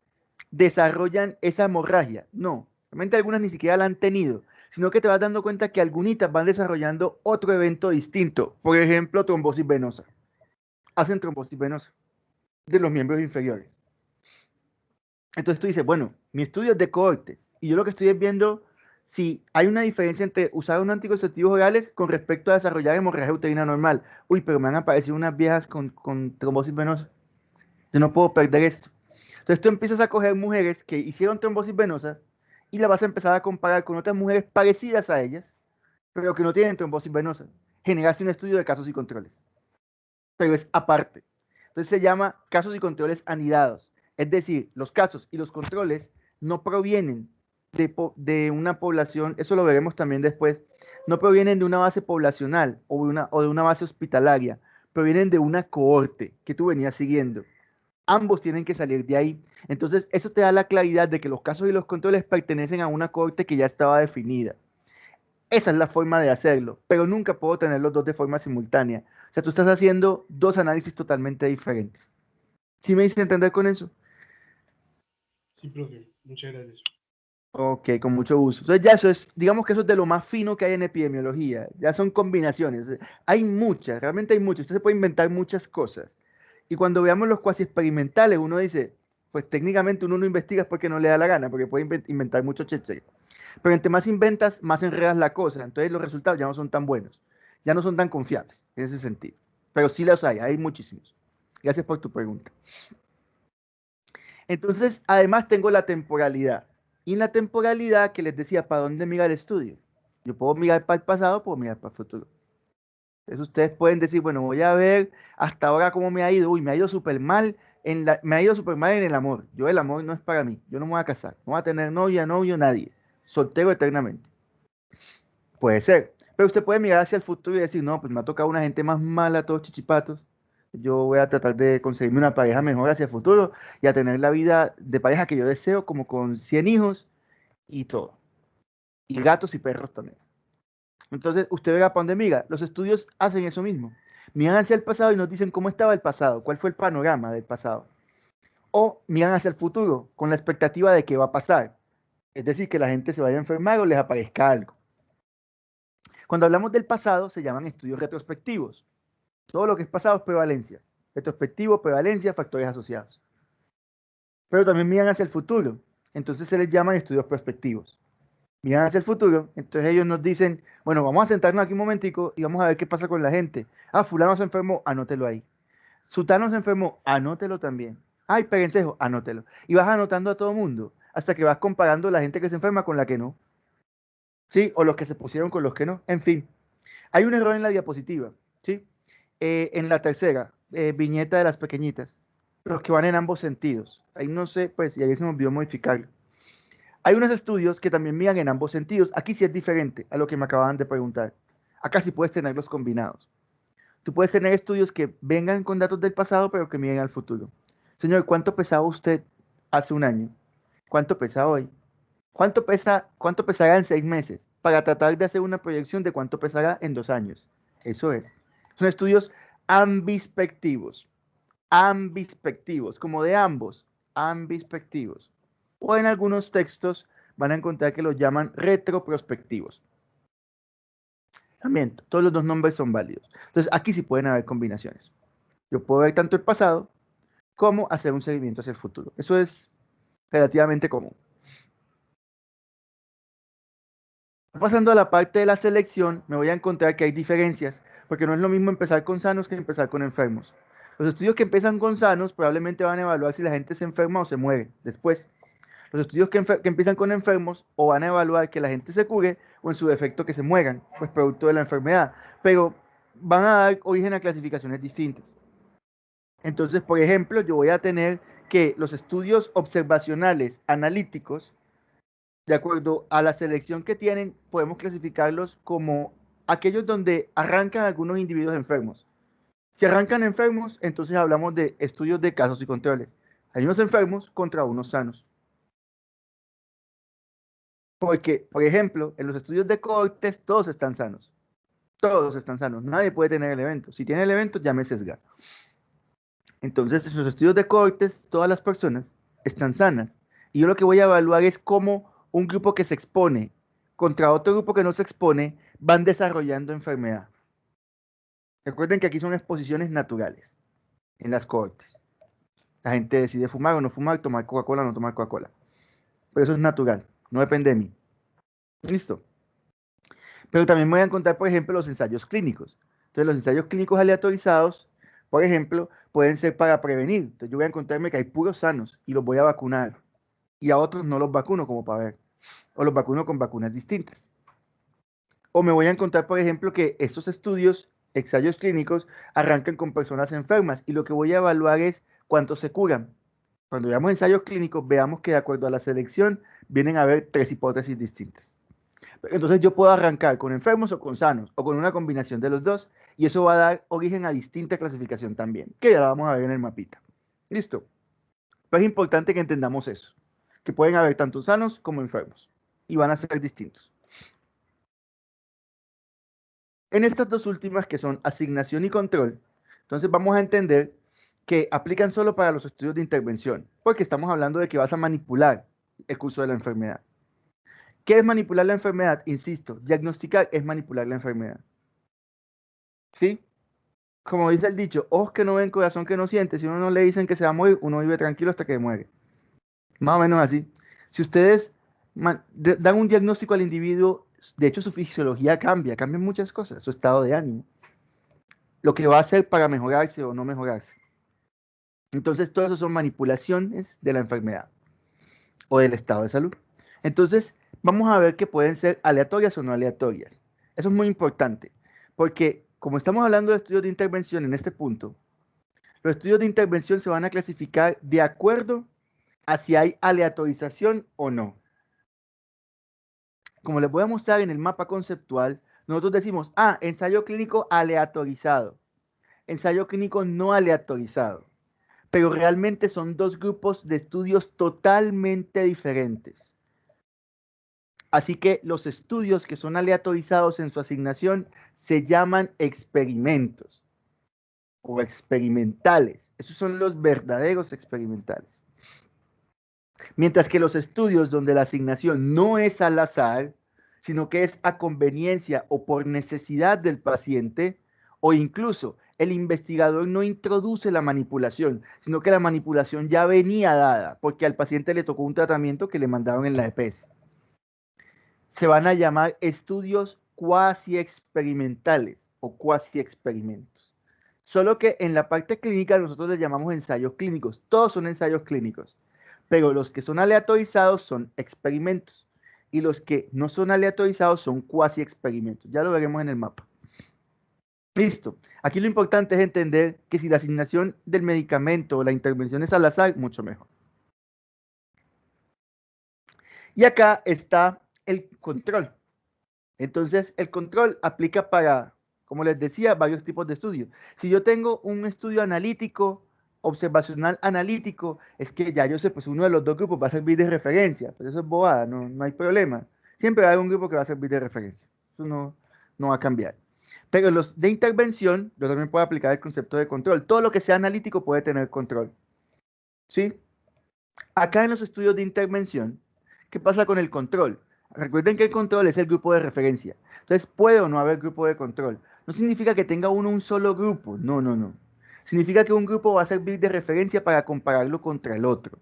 desarrollan esa hemorragia, no, realmente algunas ni siquiera la han tenido, sino que te vas dando cuenta que algunitas van desarrollando otro evento distinto, por ejemplo, trombosis venosa. Hacen trombosis venosa de los miembros inferiores. Entonces tú dices, bueno, mi estudio es de cohortes y yo lo que estoy es viendo si hay una diferencia entre usar unos anticonceptivos orales con respecto a desarrollar hemorragia uterina normal. Uy, pero me han aparecido unas viejas con trombosis venosa. Yo no puedo perder esto. Entonces tú empiezas a coger mujeres que hicieron trombosis venosa y la vas a empezar a comparar con otras mujeres parecidas a ellas, pero que no tienen trombosis venosa. Generaste un estudio de casos y controles, pero es aparte. Entonces se llama casos y controles anidados. Es decir, los casos y los controles no provienen de una población, eso lo veremos también después, no provienen de una base poblacional o de una base hospitalaria, provienen de una cohorte que tú venías siguiendo. Ambos tienen que salir de ahí. Entonces, eso te da la claridad de que los casos y los controles pertenecen a una cohorte que ya estaba definida. Esa es la forma de hacerlo, pero nunca puedo tener los dos de forma simultánea. O sea, tú estás haciendo dos análisis totalmente diferentes. ¿Sí me hice entender con eso? Sí, profe, muchas gracias. Ok, con mucho gusto. Entonces ya eso es, digamos que eso es de lo más fino que hay en epidemiología. Ya son combinaciones. Hay muchas, realmente hay muchas. Usted se puede inventar muchas cosas. Y cuando veamos los cuasi experimentales, uno dice, pues técnicamente uno no investiga es porque no le da la gana, porque puede inventar mucho etc. Pero entre más inventas, más enredas la cosa. Entonces los resultados ya no son tan buenos. Ya no son tan confiables en ese sentido. Pero sí los hay muchísimos. Gracias por tu pregunta. Entonces, además tengo la temporalidad. Y en la temporalidad que les decía, ¿para dónde mira el estudio? Yo puedo mirar para el pasado, puedo mirar para el futuro. Entonces ustedes pueden decir, bueno, voy a ver hasta ahora cómo me ha ido. Uy, me ha ido súper mal me ha ido súper mal en el amor. Yo el amor no es para mí. Yo no me voy a casar. No voy a tener novia, novio, nadie. Soltero eternamente. Puede ser. Pero usted puede mirar hacia el futuro y decir, no, pues me ha tocado una gente más mala, todos chichipatos. Yo voy a tratar de conseguirme una pareja mejor hacia el futuro y a tener la vida de pareja que yo deseo, como con 100 hijos y todo. Y gatos y perros también. Entonces, usted verá para dónde mira. Los estudios hacen eso mismo. Miran hacia el pasado y nos dicen cómo estaba el pasado, cuál fue el panorama del pasado. O miran hacia el futuro con la expectativa de qué va a pasar. Es decir, que la gente se vaya a enfermar o les aparezca algo. Cuando hablamos del pasado, se llaman estudios retrospectivos. Todo lo que es pasado es prevalencia. Retrospectivo, prevalencia, factores asociados. Pero también miran hacia el futuro. Entonces se les llaman estudios prospectivos. Miran hacia el futuro, entonces ellos nos dicen, bueno, vamos a sentarnos aquí un momentico y vamos a ver qué pasa con la gente. Ah, fulano se enfermó, anótelo ahí. Sutano se enfermó, anótelo también. Ay, Perencejo, anótelo. Y vas anotando a todo mundo, hasta que vas comparando la gente que se enferma con la que no. ¿Sí? O los que se pusieron con los que no. En fin, hay un error en la diapositiva, ¿sí? En la tercera, viñeta de las pequeñitas, los que van en ambos sentidos. Ahí no sé, pues, y ahí se me olvidó modificarlo. Hay unos estudios que también miran en ambos sentidos. Aquí sí es diferente a lo que me acababan de preguntar. Acá sí puedes tenerlos combinados. Tú puedes tener estudios que vengan con datos del pasado, pero que miren al futuro. Señor, ¿cuánto pesaba usted hace un año? ¿Cuánto pesa hoy? ¿Cuánto pesará en 6 meses? Para tratar de hacer una proyección de cuánto pesará en 2 años. Eso es. Son estudios ambispectivos. Ambispectivos, como de ambos. Ambispectivos. O en algunos textos van a encontrar que los llaman retroprospectivos. También, todos los dos nombres son válidos. Entonces, aquí sí pueden haber combinaciones. Yo puedo ver tanto el pasado como hacer un seguimiento hacia el futuro. Eso es relativamente común. Pasando a la parte de la selección, me voy a encontrar que hay diferencias, porque no es lo mismo empezar con sanos que empezar con enfermos. Los estudios que empiezan con sanos probablemente van a evaluar si la gente se enferma o se muere después. Los estudios que empiezan con enfermos o van a evaluar que la gente se cure o en su defecto que se mueran, pues producto de la enfermedad, pero van a dar origen a clasificaciones distintas. Entonces, por ejemplo, yo voy a tener que los estudios observacionales analíticos, de acuerdo a la selección que tienen, podemos clasificarlos como aquellos donde arrancan algunos individuos enfermos. Si arrancan enfermos, entonces hablamos de estudios de casos y controles. Hay unos enfermos contra unos sanos. Porque, por ejemplo, en los estudios de cohortes todos están sanos. Todos están sanos. Nadie puede tener el evento. Si tiene el evento, ya me sesga. Entonces, en los estudios de cohortes, todas las personas están sanas. Y yo lo que voy a evaluar es cómo un grupo que se expone contra otro grupo que no se expone van desarrollando enfermedad. Recuerden que aquí son exposiciones naturales en las cohortes. La gente decide fumar o no fumar, tomar Coca-Cola o no tomar Coca-Cola. Pero eso es natural, no depende de mí. ¿Listo? Pero también voy a encontrar, por ejemplo, los ensayos clínicos. Entonces, los ensayos clínicos aleatorizados, por ejemplo, pueden ser para prevenir. Entonces, yo voy a encontrarme que hay puros sanos y los voy a vacunar. Y a otros no los vacuno, como para ver. O los vacuno con vacunas distintas. O me voy a encontrar, por ejemplo, que estos estudios, ensayos clínicos, arrancan con personas enfermas. Y lo que voy a evaluar es cuántos se curan. Cuando veamos ensayos clínicos, veamos que de acuerdo a la selección, vienen a haber 3 hipótesis distintas. Entonces yo puedo arrancar con enfermos o con sanos, o con una combinación de los dos, y eso va a dar origen a distinta clasificación también, que ya la vamos a ver en el mapita. ¿Listo? Pero es importante que entendamos eso, que pueden haber tanto sanos como enfermos, y van a ser distintos. En estas dos últimas, que son asignación y control, entonces vamos a entender que aplican solo para los estudios de intervención, porque estamos hablando de que vas a manipular el curso de la enfermedad. ¿Qué es manipular la enfermedad? Insisto, diagnosticar es manipular la enfermedad. ¿Sí? Como dice el dicho, ojos que no ven, corazón que no siente. Si uno no le dicen que se va a morir, uno vive tranquilo hasta que muere. Más o menos así. Si ustedes dan un diagnóstico al individuo, de hecho su fisiología cambia, cambian muchas cosas, su estado de ánimo, lo que va a hacer para mejorarse o no mejorarse. Entonces, todo eso son manipulaciones de la enfermedad o del estado de salud. Entonces, vamos a ver que pueden ser aleatorias o no aleatorias. Eso es muy importante, porque como estamos hablando de estudios de intervención en este punto, los estudios de intervención se van a clasificar de acuerdo a si hay aleatorización o no. Como les voy a mostrar en el mapa conceptual, nosotros decimos, ensayo clínico aleatorizado, ensayo clínico no aleatorizado. Pero realmente son dos grupos de estudios totalmente diferentes. Así que los estudios que son aleatorizados en su asignación se llaman experimentos o experimentales. Esos son los verdaderos experimentales. Mientras que los estudios donde la asignación no es al azar, sino que es a conveniencia o por necesidad del paciente, o incluso el investigador no introduce la manipulación, sino que la manipulación ya venía dada, porque al paciente le tocó un tratamiento que le mandaron en la EPS. Se van a llamar estudios cuasi experimentales o cuasi experimentos. Solo que en la parte clínica nosotros les llamamos ensayos clínicos. Todos son ensayos clínicos. Pero los que son aleatorizados son experimentos. Y los que no son aleatorizados son cuasi experimentos. Ya lo veremos en el mapa. Listo. Aquí lo importante es entender que si la asignación del medicamento o la intervención es al azar, mucho mejor. Y acá está el control. Entonces, el control aplica para, como les decía, varios tipos de estudios. Si yo tengo un estudio analítico, observacional analítico, es que ya yo sé, pues uno de los dos grupos va a servir de referencia. Pues eso es bobada, no hay problema. Siempre va a haber un grupo que va a servir de referencia. Eso no va a cambiar. Pero los de intervención, yo también puedo aplicar el concepto de control. Todo lo que sea analítico puede tener control. ¿Sí? Acá en los estudios de intervención, ¿qué pasa con el control? Recuerden que el control es el grupo de referencia. Entonces, puede o no haber grupo de control. No significa que tenga uno un solo grupo. No. Significa que un grupo va a servir de referencia para compararlo contra el otro.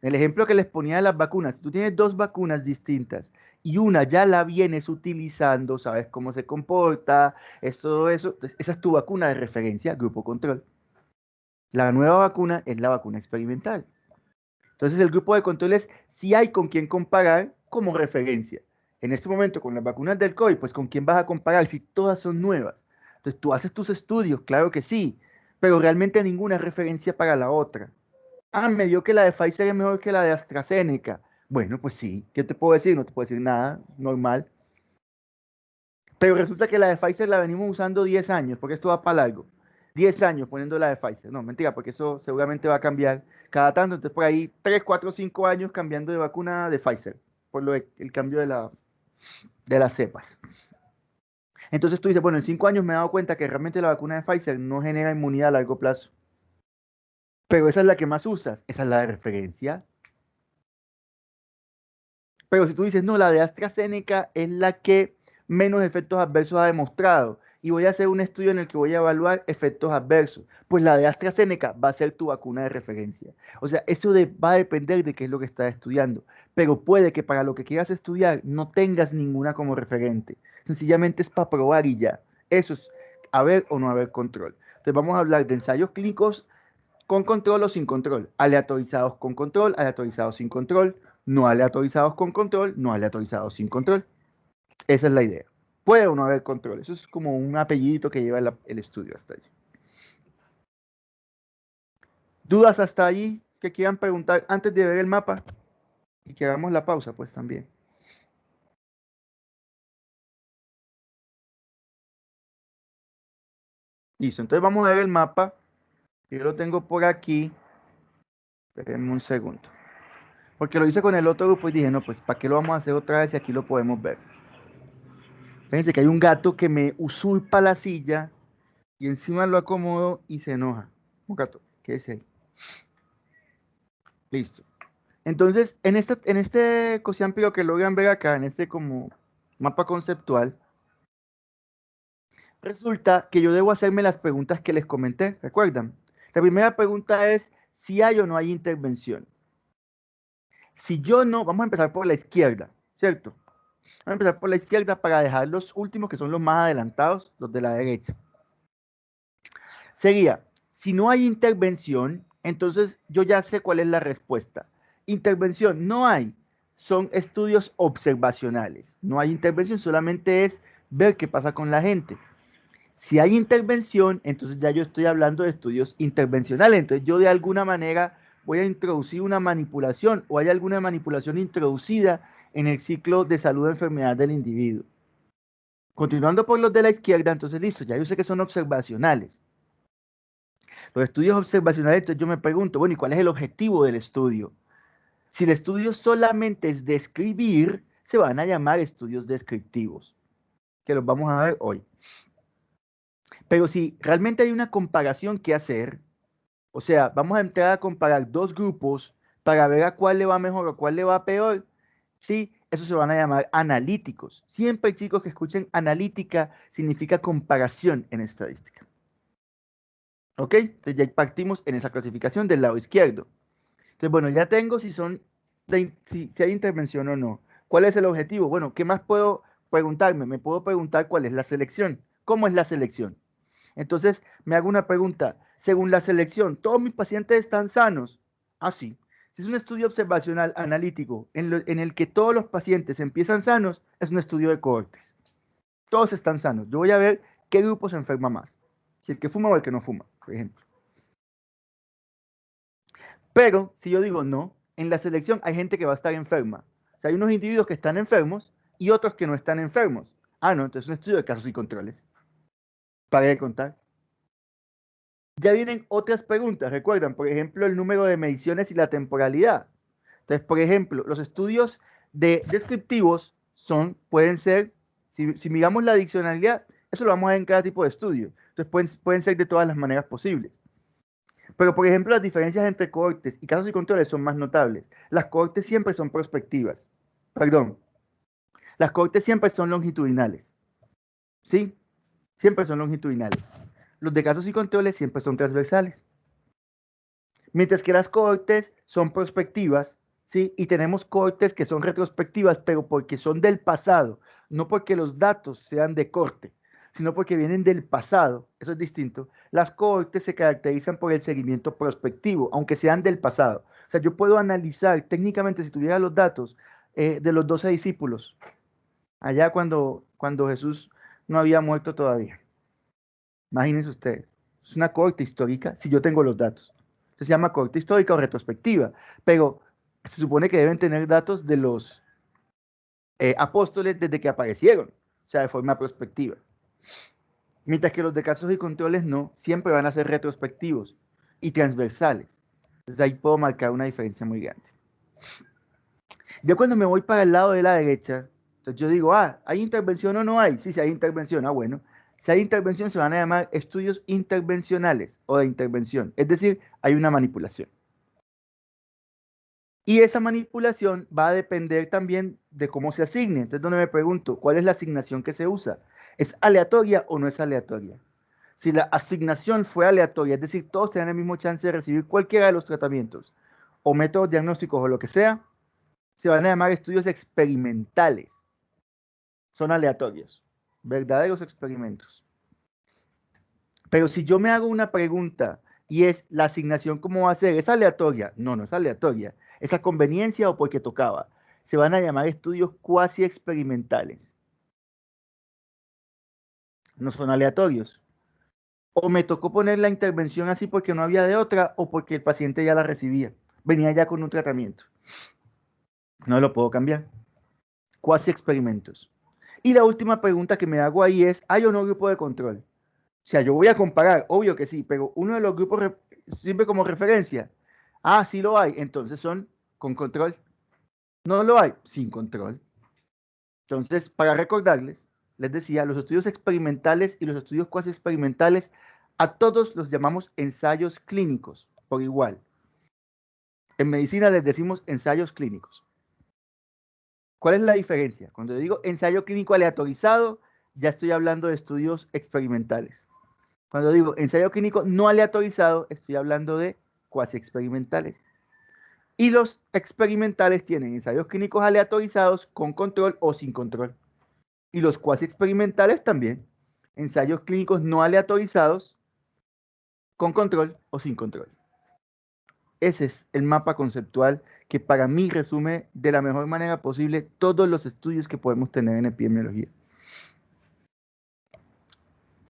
El ejemplo que les ponía de las vacunas. Si tú tienes dos vacunas distintas y una ya la vienes utilizando, sabes cómo se comporta, es todo eso. Entonces, esa es tu vacuna de referencia, grupo control. La nueva vacuna es la vacuna experimental. Entonces el grupo de control es si hay con quién comparar como referencia. En este momento con las vacunas del COVID, pues con quién vas a comparar si todas son nuevas. Entonces tú haces tus estudios, claro que sí, pero realmente ninguna es referencia para la otra. Me dio que la de Pfizer es mejor que la de AstraZeneca. Bueno, pues sí, ¿qué te puedo decir? No te puedo decir nada, normal. Pero resulta que la de Pfizer la venimos usando 10 años, porque esto va para largo. 10 años poniendo la de Pfizer. No, mentira, porque eso seguramente va a cambiar cada tanto. Entonces, por ahí 3, 4, 5 años cambiando de vacuna de Pfizer, por el cambio de las cepas. Entonces tú dices, bueno, en 5 años me he dado cuenta que realmente la vacuna de Pfizer no genera inmunidad a largo plazo. Pero esa es la que más usas, esa es la de referencia. Pero si tú dices, no, la de AstraZeneca es la que menos efectos adversos ha demostrado y voy a hacer un estudio en el que voy a evaluar efectos adversos, pues la de AstraZeneca va a ser tu vacuna de referencia. O sea, eso va a depender de qué es lo que estás estudiando, pero puede que para lo que quieras estudiar no tengas ninguna como referente. Sencillamente es para probar y ya. Eso es haber o no haber control. Entonces vamos a hablar de ensayos clínicos con control o sin control, aleatorizados con control, aleatorizados sin control, no aleatorizados con control, no aleatorizados sin control. Esa es la idea. Puede o no haber control. Eso es como un apellidito que lleva el estudio hasta allí. ¿Dudas hasta allí que quieran preguntar antes de ver el mapa? Y que hagamos la pausa, pues también. Listo, entonces vamos a ver el mapa. Yo lo tengo por aquí. Espérenme un segundo. Porque lo hice con el otro grupo y dije, no, pues ¿para qué lo vamos a hacer otra vez si aquí lo podemos ver? Fíjense que hay un gato que me usurpa la silla y encima lo acomodo y se enoja. Un gato, quédese ahí. Listo. Entonces, en este cociamplio que logran ver acá, en este como mapa conceptual, resulta que yo debo hacerme las preguntas que les comenté, ¿recuerdan? La primera pregunta es si hay o no hay intervención. Si yo no, vamos a empezar por la izquierda, ¿cierto? Vamos a empezar por la izquierda para dejar los últimos, que son los más adelantados, los de la derecha. Sería, si no hay intervención, entonces yo ya sé cuál es la respuesta. Intervención no hay, son estudios observacionales. No hay intervención, solamente es ver qué pasa con la gente. Si hay intervención, entonces ya yo estoy hablando de estudios intervencionales. Entonces yo de alguna manera voy a introducir una manipulación o hay alguna manipulación introducida en el ciclo de salud o enfermedad del individuo. Continuando por los de la izquierda, entonces listo, ya yo sé que son observacionales. Los estudios observacionales, entonces yo me pregunto, bueno, ¿y cuál es el objetivo del estudio? Si el estudio solamente es describir, se van a llamar estudios descriptivos, que los vamos a ver hoy. Pero si realmente hay una comparación que hacer, o sea, vamos a entrar a comparar dos grupos para ver a cuál le va mejor o a cuál le va peor, ¿sí? Eso se van a llamar analíticos. Siempre, chicos, que escuchen analítica significa comparación en estadística. ¿Ok? Entonces ya partimos en esa clasificación del lado izquierdo. Entonces, bueno, ya tengo si hay intervención o no. ¿Cuál es el objetivo? Bueno, ¿qué más puedo preguntarme? Me puedo preguntar cuál es la selección. ¿Cómo es la selección? Entonces, me hago una pregunta. Según la selección, ¿todos mis pacientes están sanos? Ah, sí. Si es un estudio observacional analítico en el que todos los pacientes empiezan sanos, es un estudio de cohortes. Todos están sanos. Yo voy a ver qué grupo se enferma más. Si el que fuma o el que no fuma, por ejemplo. Pero si yo digo no, en la selección hay gente que va a estar enferma. O sea, hay unos individuos que están enfermos y otros que no están enfermos. Ah, no, entonces es un estudio de casos y controles. Para de contar. Ya vienen otras preguntas, recuerdan, por ejemplo, el número de mediciones y la temporalidad. Entonces, por ejemplo, los estudios descriptivos pueden ser, si miramos la diccionalidad, eso lo vamos a ver en cada tipo de estudio. Entonces, pueden ser de todas las maneras posibles. Pero, por ejemplo, las diferencias entre cohortes y casos y controles son más notables. Las cohortes siempre son prospectivas. Perdón. Las cohortes siempre son longitudinales. ¿Sí? Siempre son longitudinales. Los de casos y controles siempre son transversales. Mientras que las cohortes son prospectivas, ¿sí? Y tenemos cohortes que son retrospectivas, pero porque son del pasado, no porque los datos sean de corte, sino porque vienen del pasado. Eso es distinto. Las cohortes se caracterizan por el seguimiento prospectivo, aunque sean del pasado. O sea, yo puedo analizar técnicamente, si tuviera los datos de los 12 discípulos, allá cuando Jesús no había muerto todavía. Imagínense ustedes. Es una cohorte histórica si yo tengo los datos. Se llama cohorte histórica o retrospectiva, pero se supone que deben tener datos de los apóstoles desde que aparecieron, o sea, de forma prospectiva. Mientras que los de casos y controles no, siempre van a ser retrospectivos y transversales. Entonces ahí puedo marcar una diferencia muy grande. Yo cuando me voy para el lado de la derecha, entonces yo digo, ¿hay intervención o no hay? Sí, hay intervención, bueno. Si hay intervención se van a llamar estudios intervencionales o de intervención, es decir, hay una manipulación. Y esa manipulación va a depender también de cómo se asigne. Entonces, donde me pregunto, ¿cuál es la asignación que se usa? ¿Es aleatoria o no es aleatoria? Si la asignación fue aleatoria, es decir, todos tienen el mismo chance de recibir cualquiera de los tratamientos o métodos diagnósticos o lo que sea, se van a llamar estudios experimentales. Son aleatorios, verdaderos experimentos. Pero si yo me hago una pregunta y es la asignación, ¿cómo va a ser? ¿Es aleatoria? No, no es aleatoria. ¿Es a conveniencia o porque tocaba? Se van a llamar estudios cuasi experimentales. No son aleatorios. O me tocó poner la intervención así porque no había de otra o porque el paciente ya la recibía. Venía ya con un tratamiento. No lo puedo cambiar. Cuasi experimentos. Y la última pregunta que me hago ahí es, ¿hay o no grupo de control? O sea, yo voy a comparar, obvio que sí, pero uno de los grupos sirve como referencia. Sí lo hay, entonces son con control. No lo hay, sin control. Entonces, para recordarles, les decía, los estudios experimentales y los estudios cuasi experimentales, a todos los llamamos ensayos clínicos, por igual. En medicina les decimos ensayos clínicos. ¿Cuál es la diferencia? Cuando yo digo ensayo clínico aleatorizado, ya estoy hablando de estudios experimentales. Cuando digo ensayo clínico no aleatorizado, estoy hablando de cuasi experimentales. Y los experimentales tienen ensayos clínicos aleatorizados con control o sin control. Y los cuasi experimentales también. Ensayos clínicos no aleatorizados con control o sin control. Ese es el mapa conceptual que para mí resume de la mejor manera posible todos los estudios que podemos tener en epidemiología.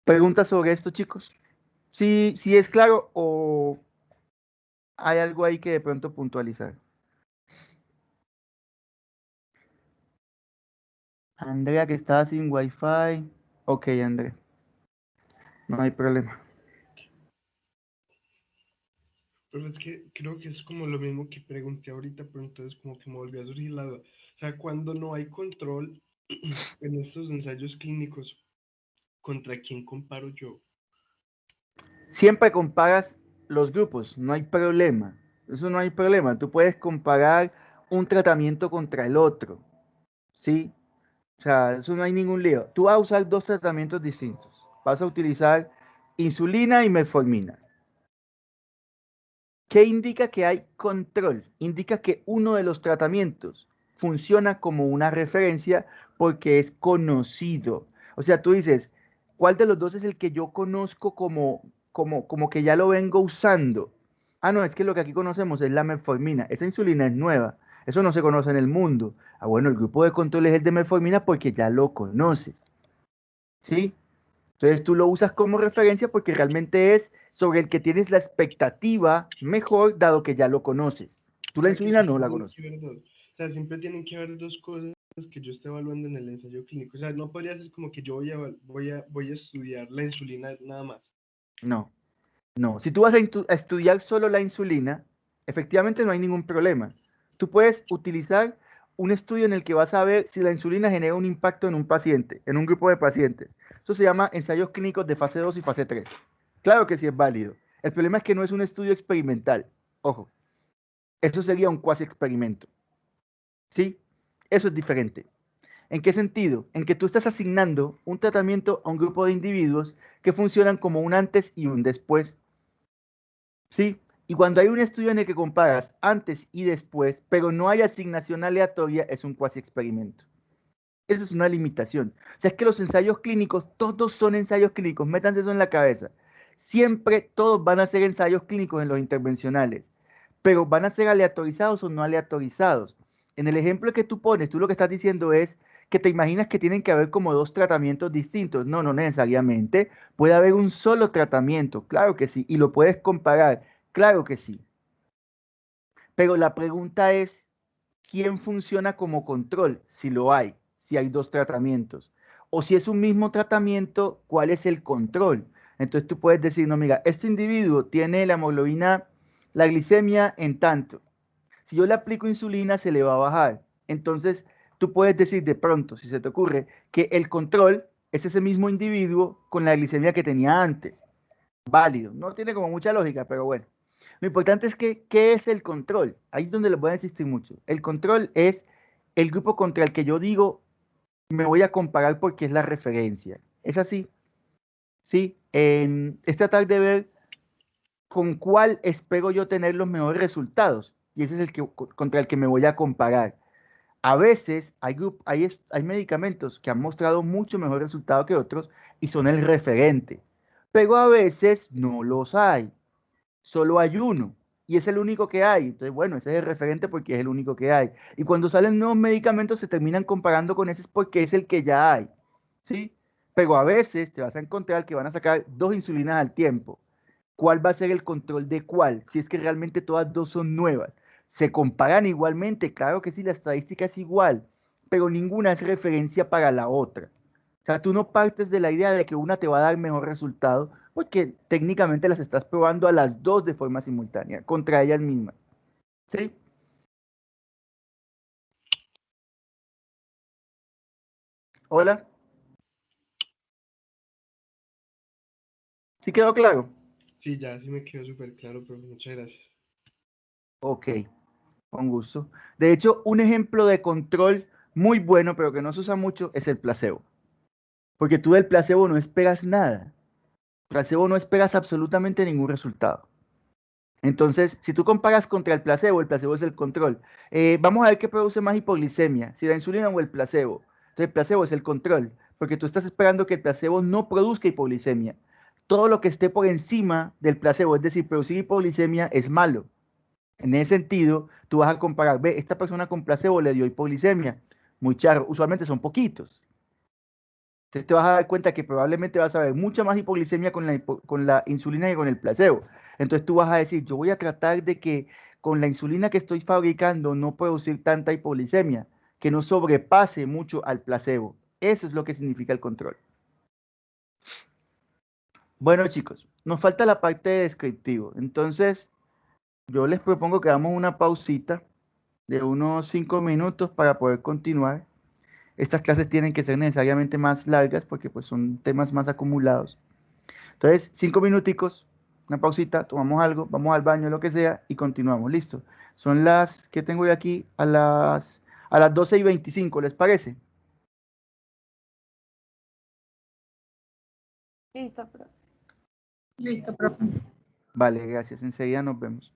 ¿Preguntas sobre esto, chicos? ¿Sí es claro o hay algo ahí que de pronto puntualizar? Andrea, que está sin Wi-Fi. Ok, Andrea. No hay problema. Pero es que creo que es como lo mismo que pregunté ahorita, pero entonces como que me volvió a surgir la duda. O sea, cuando no hay control en estos ensayos clínicos, ¿contra quién comparo yo? Siempre comparas los grupos, no hay problema. Eso no hay problema. Tú puedes comparar un tratamiento contra el otro. ¿Sí? O sea, eso no hay ningún lío. Tú vas a usar dos tratamientos distintos. Vas a utilizar insulina y metformina. ¿Qué indica que hay control? Indica que uno de los tratamientos funciona como una referencia porque es conocido. O sea, tú dices, ¿cuál de los dos es el que yo conozco como que ya lo vengo usando? Ah, no, es que lo que aquí conocemos es la metformina. Esa insulina es nueva. Eso no se conoce en el mundo. Ah, bueno, el grupo de control es el de metformina porque ya lo conoces. ¿Sí? Entonces tú lo usas como referencia porque realmente es sobre el que tienes la expectativa mejor, dado que ya lo conoces. Tú O la sea, que insulina no siempre la tienen conoces. que haber dos. O sea, siempre tienen que haber dos cosas que yo esté evaluando en el ensayo clínico. O sea, no podría ser como que yo voy a estudiar la insulina nada más. No, no. Si tú vas a estudiar solo la insulina, efectivamente no hay ningún problema. Tú puedes utilizar un estudio en el que vas a ver si la insulina genera un impacto en un paciente, en un grupo de pacientes. Eso se llama ensayos clínicos de fase 2 y fase 3. Claro que sí es válido. El problema es que no es un estudio experimental. Ojo, eso sería un cuasi experimento. ¿Sí? Eso es diferente. ¿En qué sentido? En que tú estás asignando un tratamiento a un grupo de individuos que funcionan como un antes y un después. ¿Sí? Y cuando hay un estudio en el que comparas antes y después, pero no hay asignación aleatoria, es un cuasi experimento. Esa es una limitación. O sea, es que los ensayos clínicos, todos son ensayos clínicos, métanse eso en la cabeza. Siempre todos van a ser ensayos clínicos en los intervencionales, pero van a ser aleatorizados o no aleatorizados. En el ejemplo que tú pones, tú lo que estás diciendo es que te imaginas que tienen que haber como dos tratamientos distintos. No, no necesariamente. Puede haber un solo tratamiento, claro que sí, y lo puedes comparar, claro que sí. Pero la pregunta es, ¿quién funciona como control? Si lo hay, si hay dos tratamientos. O si es un mismo tratamiento, ¿cuál es el control? Entonces tú puedes decir, no, mira, este individuo tiene la hemoglobina, la glicemia en tanto. Si yo le aplico insulina, se le va a bajar. Entonces tú puedes decir de pronto, si se te ocurre, que el control es ese mismo individuo con la glicemia que tenía antes. Válido. No tiene como mucha lógica, pero bueno. Lo importante es que, ¿qué es el control? Ahí es donde les voy a insistir mucho. El control es el grupo contra el que yo digo, me voy a comparar porque es la referencia. ¿Es así? Sí. Es tratar de ver con cuál espero yo tener los mejores resultados. Y ese es el que, contra el que me voy a comparar. A veces hay medicamentos que han mostrado mucho mejor resultado que otros y son el referente. Pero a veces no los hay. Solo hay uno y es el único que hay. Entonces, bueno, ese es el referente porque es el único que hay. Y cuando salen nuevos medicamentos se terminan comparando con ese porque es el que ya hay. ¿Sí? Pero a veces te vas a encontrar que van a sacar dos insulinas al tiempo. ¿Cuál va a ser el control de cuál? Si es que realmente todas dos son nuevas. ¿Se comparan igualmente? Claro que sí, la estadística es igual, pero ninguna es referencia para la otra. O sea, tú no partes de la idea de que una te va a dar mejor resultado, porque técnicamente las estás probando a las dos de forma simultánea, contra ellas mismas. ¿Sí? Hola. ¿Sí quedó claro? Sí, ya sí me quedó súper claro, pero muchas gracias. Ok, con gusto. De hecho, un ejemplo de control muy bueno, pero que no se usa mucho, es el placebo. Porque tú del placebo no esperas nada. Placebo no esperas absolutamente ningún resultado. Entonces, si tú comparas contra el placebo es el control. Vamos a ver qué produce más hipoglicemia, si la insulina o el placebo. Entonces, el placebo es el control, porque tú estás esperando que el placebo no produzca hipoglicemia. Todo lo que esté por encima del placebo, es decir, producir hipoglicemia, es malo. En ese sentido, tú vas a comparar, ve, esta persona con placebo le dio hipoglicemia. Muy charro, usualmente son poquitos. Entonces te vas a dar cuenta que probablemente vas a ver mucha más hipoglicemia con la insulina que con el placebo. Entonces tú vas a decir, yo voy a tratar de que con la insulina que estoy fabricando no producir tanta hipoglicemia, que no sobrepase mucho al placebo. Eso es lo que significa el control. Bueno, chicos, nos falta la parte de descriptivo. Entonces, yo les propongo que hagamos una pausita de unos 5 minutos para poder continuar. Estas clases tienen que ser necesariamente más largas porque pues son temas más acumulados. Entonces, 5 minuticos, una pausita, tomamos algo, vamos al baño, lo que sea, y continuamos. Listo. Son las, ¿qué tengo yo aquí? A las 12:25, ¿les parece? Listo, profe. Listo, profe. Vale, gracias. Enseguida nos vemos.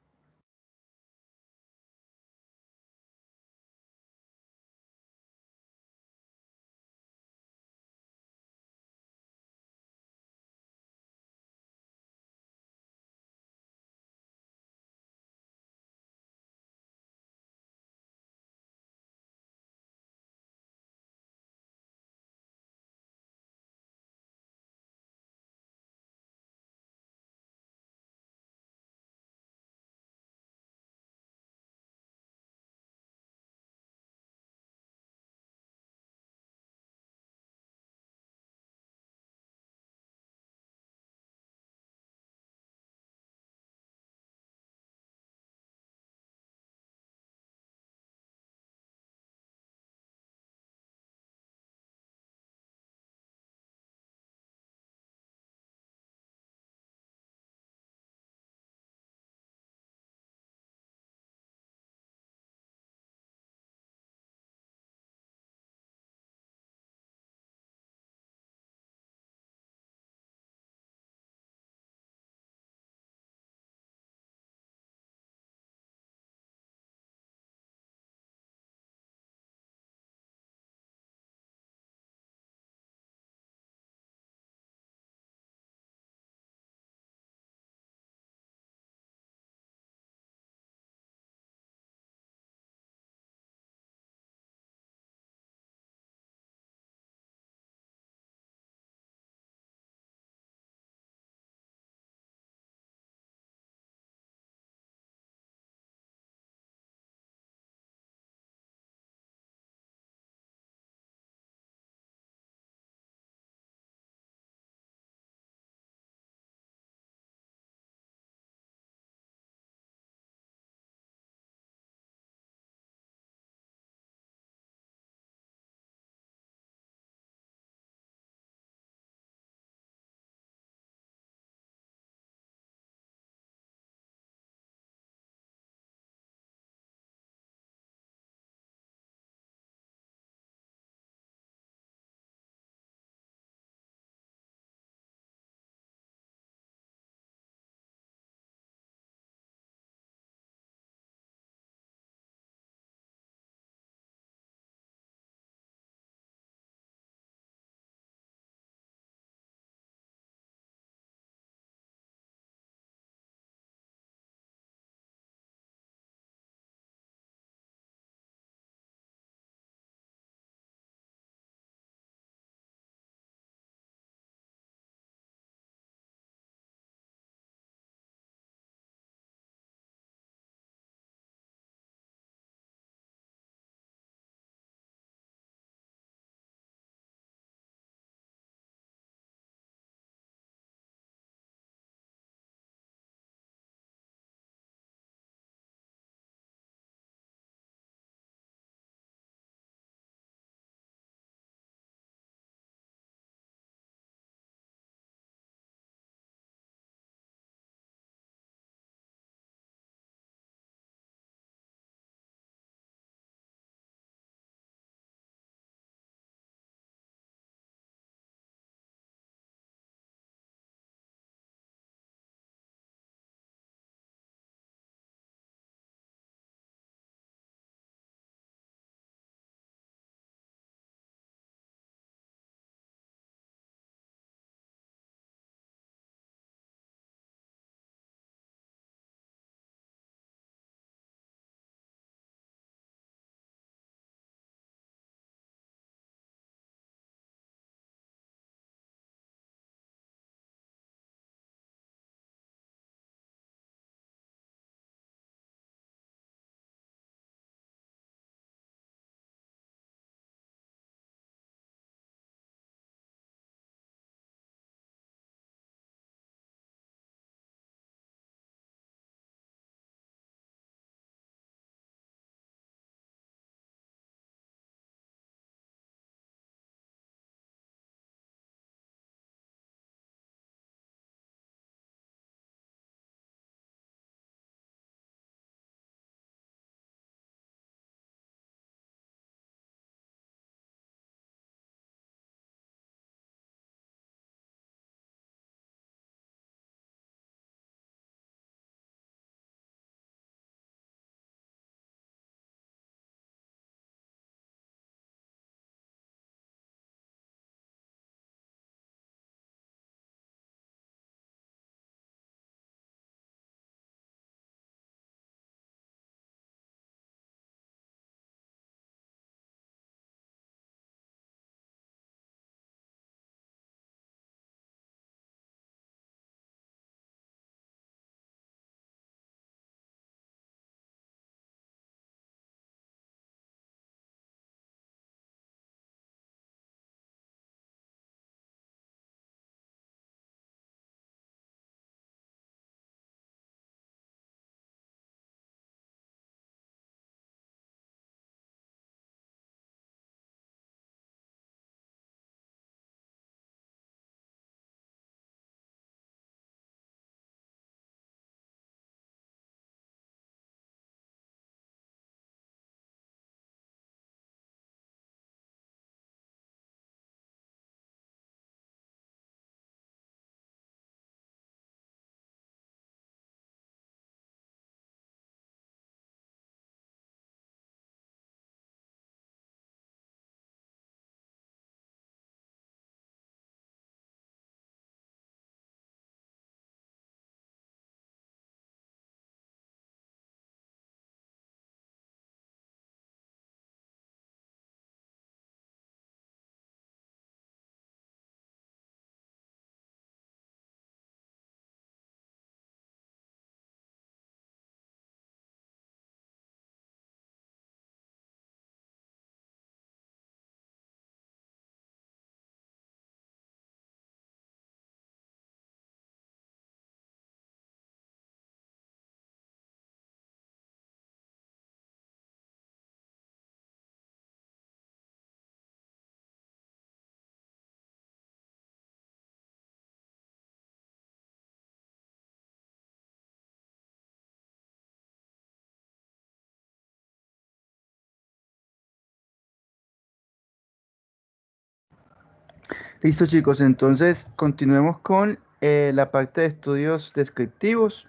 Listo, chicos, entonces continuemos con la parte de estudios descriptivos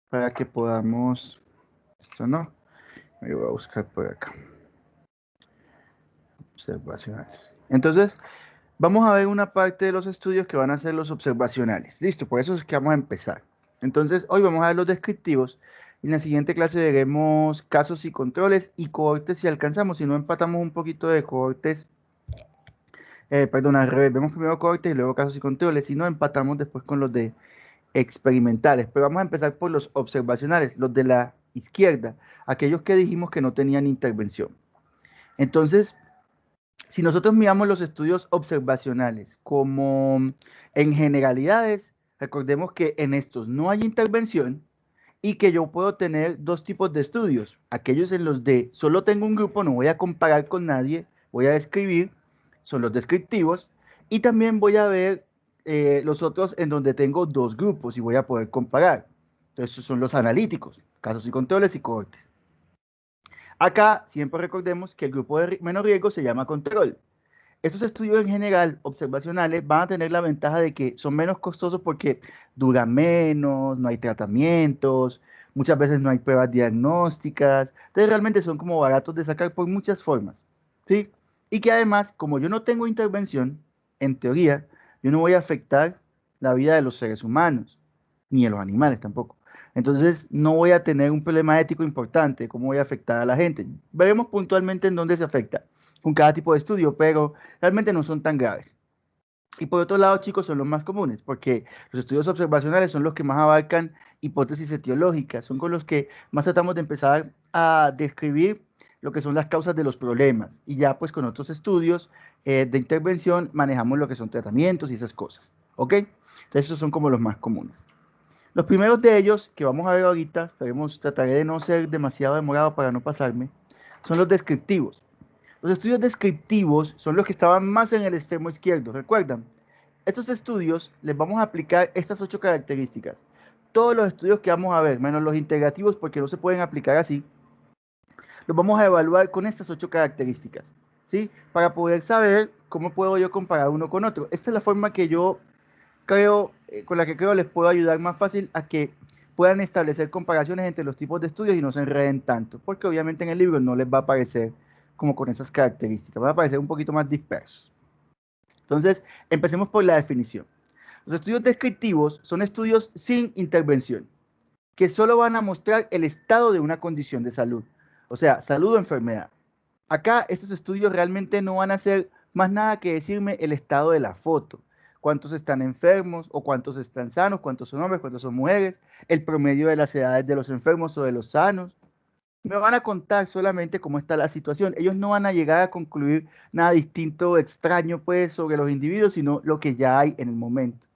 para que podamos, esto no, me voy a buscar por acá, observacionales. Entonces, vamos a ver una parte de los estudios que van a ser los observacionales. Listo, por eso es que vamos a empezar. Entonces, hoy vamos a ver los descriptivos. En la siguiente clase veremos casos y controles y cohortes si alcanzamos. Si no, empatamos un poquito de cohortes. Perdón, al revés. Vemos primero cohortes y luego casos y controles. Si no, empatamos después con los de experimentales. Pero vamos a empezar por los observacionales, los de la izquierda, aquellos que dijimos que no tenían intervención. Entonces, si nosotros miramos los estudios observacionales como en generalidades, recordemos que en estos no hay intervención y que yo puedo tener dos tipos de estudios. Aquellos en los de solo tengo un grupo, no voy a comparar con nadie, voy a describir, son los descriptivos, y también voy a ver los otros en donde tengo dos grupos y voy a poder comparar. Entonces, esos son los analíticos, casos y controles y cohortes. Acá siempre recordemos que el grupo de menos riesgo se llama control. Estos estudios en general, observacionales, van a tener la ventaja de que son menos costosos porque duran menos, no hay tratamientos, muchas veces no hay pruebas diagnósticas, entonces realmente son como baratos de sacar por muchas formas, ¿sí? Y que además, como yo no tengo intervención, en teoría, yo no voy a afectar la vida de los seres humanos, ni de los animales tampoco. Entonces, no voy a tener un problema ético importante, cómo voy a afectar a la gente. Veremos puntualmente en dónde se afecta con cada tipo de estudio, pero realmente no son tan graves. Y por otro lado, chicos, son los más comunes, porque los estudios observacionales son los que más abarcan hipótesis etiológicas, son con los que más tratamos de empezar a describir lo que son las causas de los problemas. Y ya pues con otros estudios de intervención manejamos lo que son tratamientos y esas cosas. ¿Ok? Entonces esos son como los más comunes. Los primeros de ellos, que vamos a ver ahorita, trataré de no ser demasiado demorado para no pasarme, son los descriptivos. Los estudios descriptivos son los que estaban más en el extremo izquierdo, ¿recuerdan? Estos estudios les vamos a aplicar estas 8 características. Todos los estudios que vamos a ver, menos los integrativos porque no se pueden aplicar así, los vamos a evaluar con estas 8 características, ¿sí? Para poder saber cómo puedo yo comparar uno con otro. Esta es la forma que yo creo, con la que creo les puedo ayudar más fácil a que puedan establecer comparaciones entre los tipos de estudios y no se enreden tanto, porque obviamente en el libro no les va a aparecer como con esas características, van a aparecer un poquito más dispersos. Entonces, empecemos por la definición. Los estudios descriptivos son estudios sin intervención, que solo van a mostrar el estado de una condición de salud, o sea, salud o enfermedad. Acá estos estudios realmente no van a hacer más nada que decirme el estado de la foto, cuántos están enfermos o cuántos están sanos, cuántos son hombres, cuántos son mujeres, el promedio de las edades de los enfermos o de los sanos. Me van a contar solamente cómo está la situación. Ellos no van a llegar a concluir nada distinto o extraño pues sobre los individuos, sino lo que ya hay en el momento.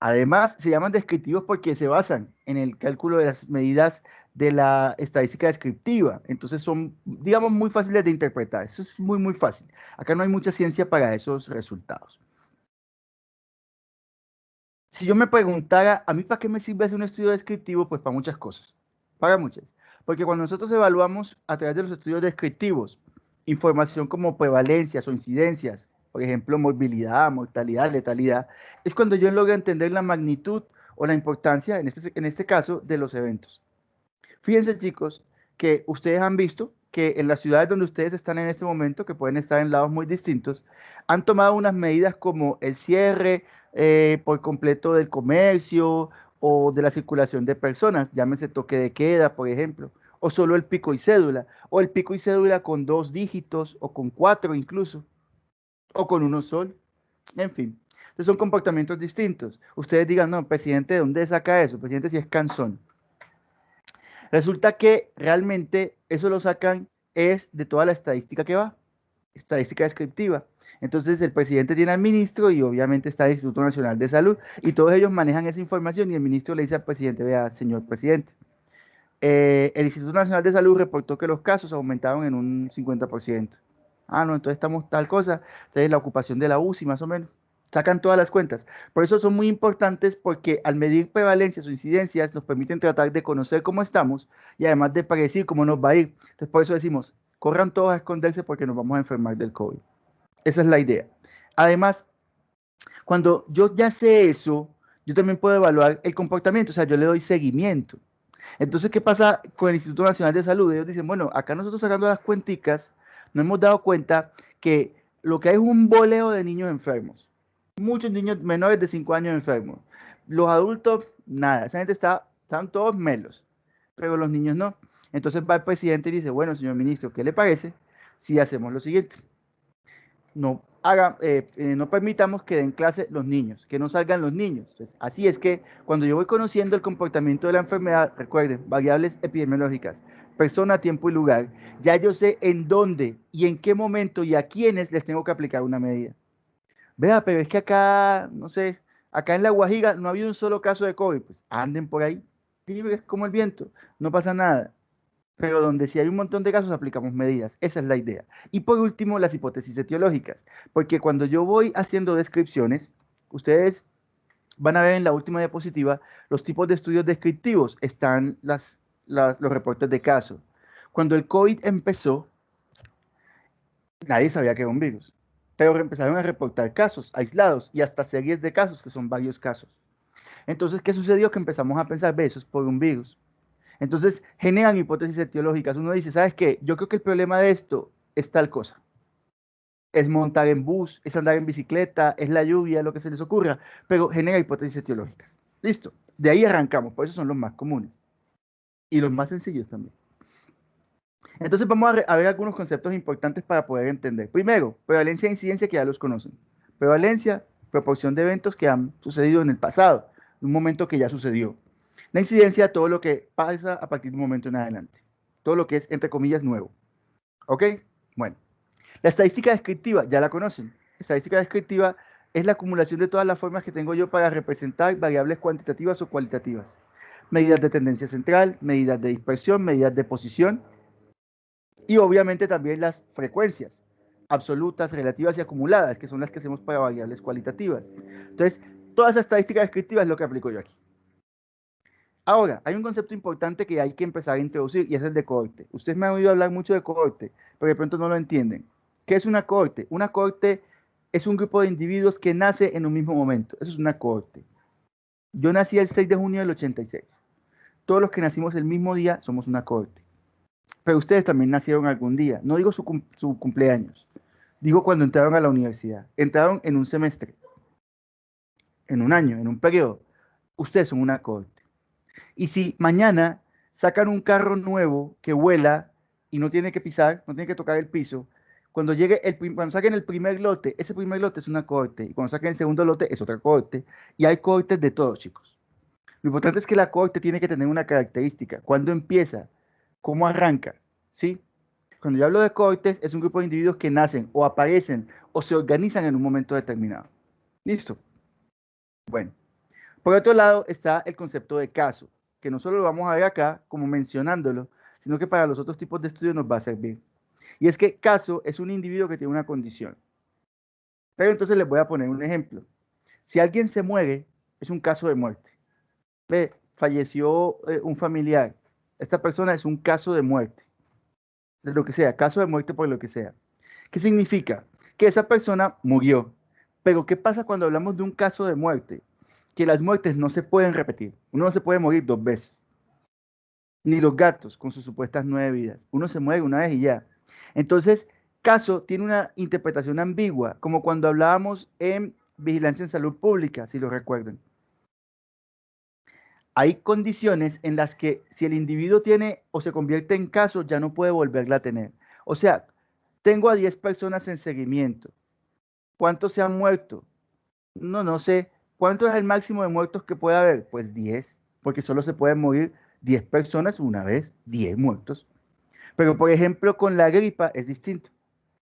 Además, se llaman descriptivos porque se basan en el cálculo de las medidas de la estadística descriptiva. Entonces son, digamos, muy fáciles de interpretar. Eso es muy, muy fácil. Acá no hay mucha ciencia para esos resultados. Si yo me preguntara, ¿a mí para qué me sirve hacer un estudio descriptivo? Pues para muchas cosas. Para muchas. Porque cuando nosotros evaluamos a través de los estudios descriptivos información como prevalencias o incidencias, por ejemplo, morbilidad, mortalidad, letalidad, es cuando yo logro entender la magnitud o la importancia, en este caso, de los eventos. Fíjense, chicos, que ustedes han visto que en las ciudades donde ustedes están en este momento, que pueden estar en lados muy distintos, han tomado unas medidas como el cierre por completo del comercio o de la circulación de personas, llámese toque de queda, por ejemplo, o solo el pico y cédula, o el pico y cédula con 2 dígitos, o con 4 incluso, o con uno solo, en fin. Entonces son comportamientos distintos. Ustedes digan, no, presidente, ¿de dónde saca eso? Presidente, si es cansón. Resulta que realmente eso lo sacan es de toda la estadística que va, estadística descriptiva. Entonces el presidente tiene al ministro y obviamente está el Instituto Nacional de Salud y todos ellos manejan esa información y el ministro le dice al presidente, vea, señor presidente, el Instituto Nacional de Salud reportó que los casos aumentaron en un 50%. Ah, no, entonces estamos tal cosa, entonces la ocupación de la UCI más o menos. Sacan todas las cuentas. Por eso son muy importantes porque al medir prevalencias o incidencias nos permiten tratar de conocer cómo estamos y además de predecir cómo nos va a ir. Entonces por eso decimos, corran todos a esconderse porque nos vamos a enfermar del COVID. Esa es la idea. Además, cuando yo ya sé eso, yo también puedo evaluar el comportamiento, o sea, yo le doy seguimiento. Entonces, ¿qué pasa con el Instituto Nacional de Salud? Ellos dicen, bueno, acá nosotros sacando las cuenticas, nos hemos dado cuenta que lo que hay es un boleo de niños enfermos. Muchos niños menores de 5 años enfermos. Los adultos, nada, esa gente están todos melos, pero los niños no. Entonces va el presidente y dice, bueno, señor ministro, ¿qué le parece si hacemos lo siguiente? No permitamos que den clase los niños, que no salgan los niños. Entonces, así es que cuando yo voy conociendo el comportamiento de la enfermedad, recuerden, variables epidemiológicas, persona, tiempo y lugar, ya yo sé en dónde y en qué momento y a quiénes les tengo que aplicar una medida. Vea, pero es que acá, no sé, acá en La Guajira no ha habido un solo caso de COVID, pues anden por ahí, libres como el viento, no pasa nada. Pero donde sí hay un montón de casos aplicamos medidas. Esa es la idea. Y por último, las hipótesis etiológicas. Porque cuando yo voy haciendo descripciones, ustedes van a ver en la última diapositiva los tipos de estudios descriptivos. Están los reportes de caso. Cuando el COVID empezó, nadie sabía que era un virus. Pero empezaron a reportar casos aislados y hasta series de casos, que son varios casos. Entonces, ¿qué sucedió? Que empezamos a pensar, ve, eso es por un virus. Entonces generan hipótesis etiológicas. Uno dice, ¿sabes qué? Yo creo que el problema de esto es tal cosa. Es montar en bus, es andar en bicicleta, es la lluvia, lo que se les ocurra, pero genera hipótesis etiológicas. Listo. De ahí arrancamos, por eso son los más comunes. Y los más sencillos también. Entonces vamos a ver algunos conceptos importantes para poder entender. Primero, prevalencia e incidencia, que ya los conocen. Prevalencia, proporción de eventos que han sucedido en el pasado, un momento que ya sucedió. La incidencia, todo lo que pasa a partir de un momento en adelante. Todo lo que es, entre comillas, nuevo. ¿Ok? Bueno. La estadística descriptiva, ya la conocen. La estadística descriptiva es la acumulación de todas las formas que tengo yo para representar variables cuantitativas o cualitativas. Medidas de tendencia central, medidas de dispersión, medidas de posición y obviamente también las frecuencias absolutas, relativas y acumuladas, que son las que hacemos para variables cualitativas. Entonces, toda esa estadística descriptiva es lo que aplico yo aquí. Ahora, hay un concepto importante que hay que empezar a introducir y es el de cohorte. Ustedes me han oído hablar mucho de cohorte, pero de pronto no lo entienden. ¿Qué es una cohorte? Una cohorte es un grupo de individuos que nace en un mismo momento. Eso es una cohorte. Yo nací el 6 de junio del 86. Todos los que nacimos el mismo día somos una cohorte. Pero ustedes también nacieron algún día. No digo su cumpleaños. Digo cuando entraron a la universidad. Entraron en un semestre, en un año, en un periodo. Ustedes son una cohorte. Y si mañana sacan un carro nuevo que vuela y no tiene que pisar, no tiene que tocar el piso, cuando saquen el primer lote, ese primer lote es una cohorte. Y cuando saquen el segundo lote es otra cohorte. Y hay cohortes de todos, chicos. Lo importante es que la cohorte tiene que tener una característica. ¿Cuándo empieza? ¿Cómo arranca? ¿Sí? Cuando yo hablo de cohortes, es un grupo de individuos que nacen o aparecen o se organizan en un momento determinado. ¿Listo? Bueno. Por otro lado está el concepto de caso, que no solo lo vamos a ver acá como mencionándolo, sino que para los otros tipos de estudios nos va a servir. Y es que caso es un individuo que tiene una condición. Pero entonces les voy a poner un ejemplo. Si alguien se muere, es un caso de muerte. Ve, falleció un familiar. Esta persona es un caso de muerte. De lo que sea, caso de muerte por lo que sea. ¿Qué significa? Que esa persona murió. Pero ¿qué pasa cuando hablamos de un caso de muerte? Que las muertes no se pueden repetir. Uno no se puede morir 2 veces. Ni los gatos con sus supuestas 9 vidas. Uno se muere una vez y ya. Entonces, caso tiene una interpretación ambigua, como cuando hablábamos en vigilancia en salud pública, si lo recuerdan. Hay condiciones en las que si el individuo tiene o se convierte en caso, ya no puede volverla a tener. O sea, tengo a 10 personas en seguimiento. ¿Cuántos se han muerto? No sé. ¿Cuánto es el máximo de muertos que puede haber? Pues 10, porque solo se pueden morir 10 personas una vez, 10 muertos. Pero, por ejemplo, con la gripa es distinto.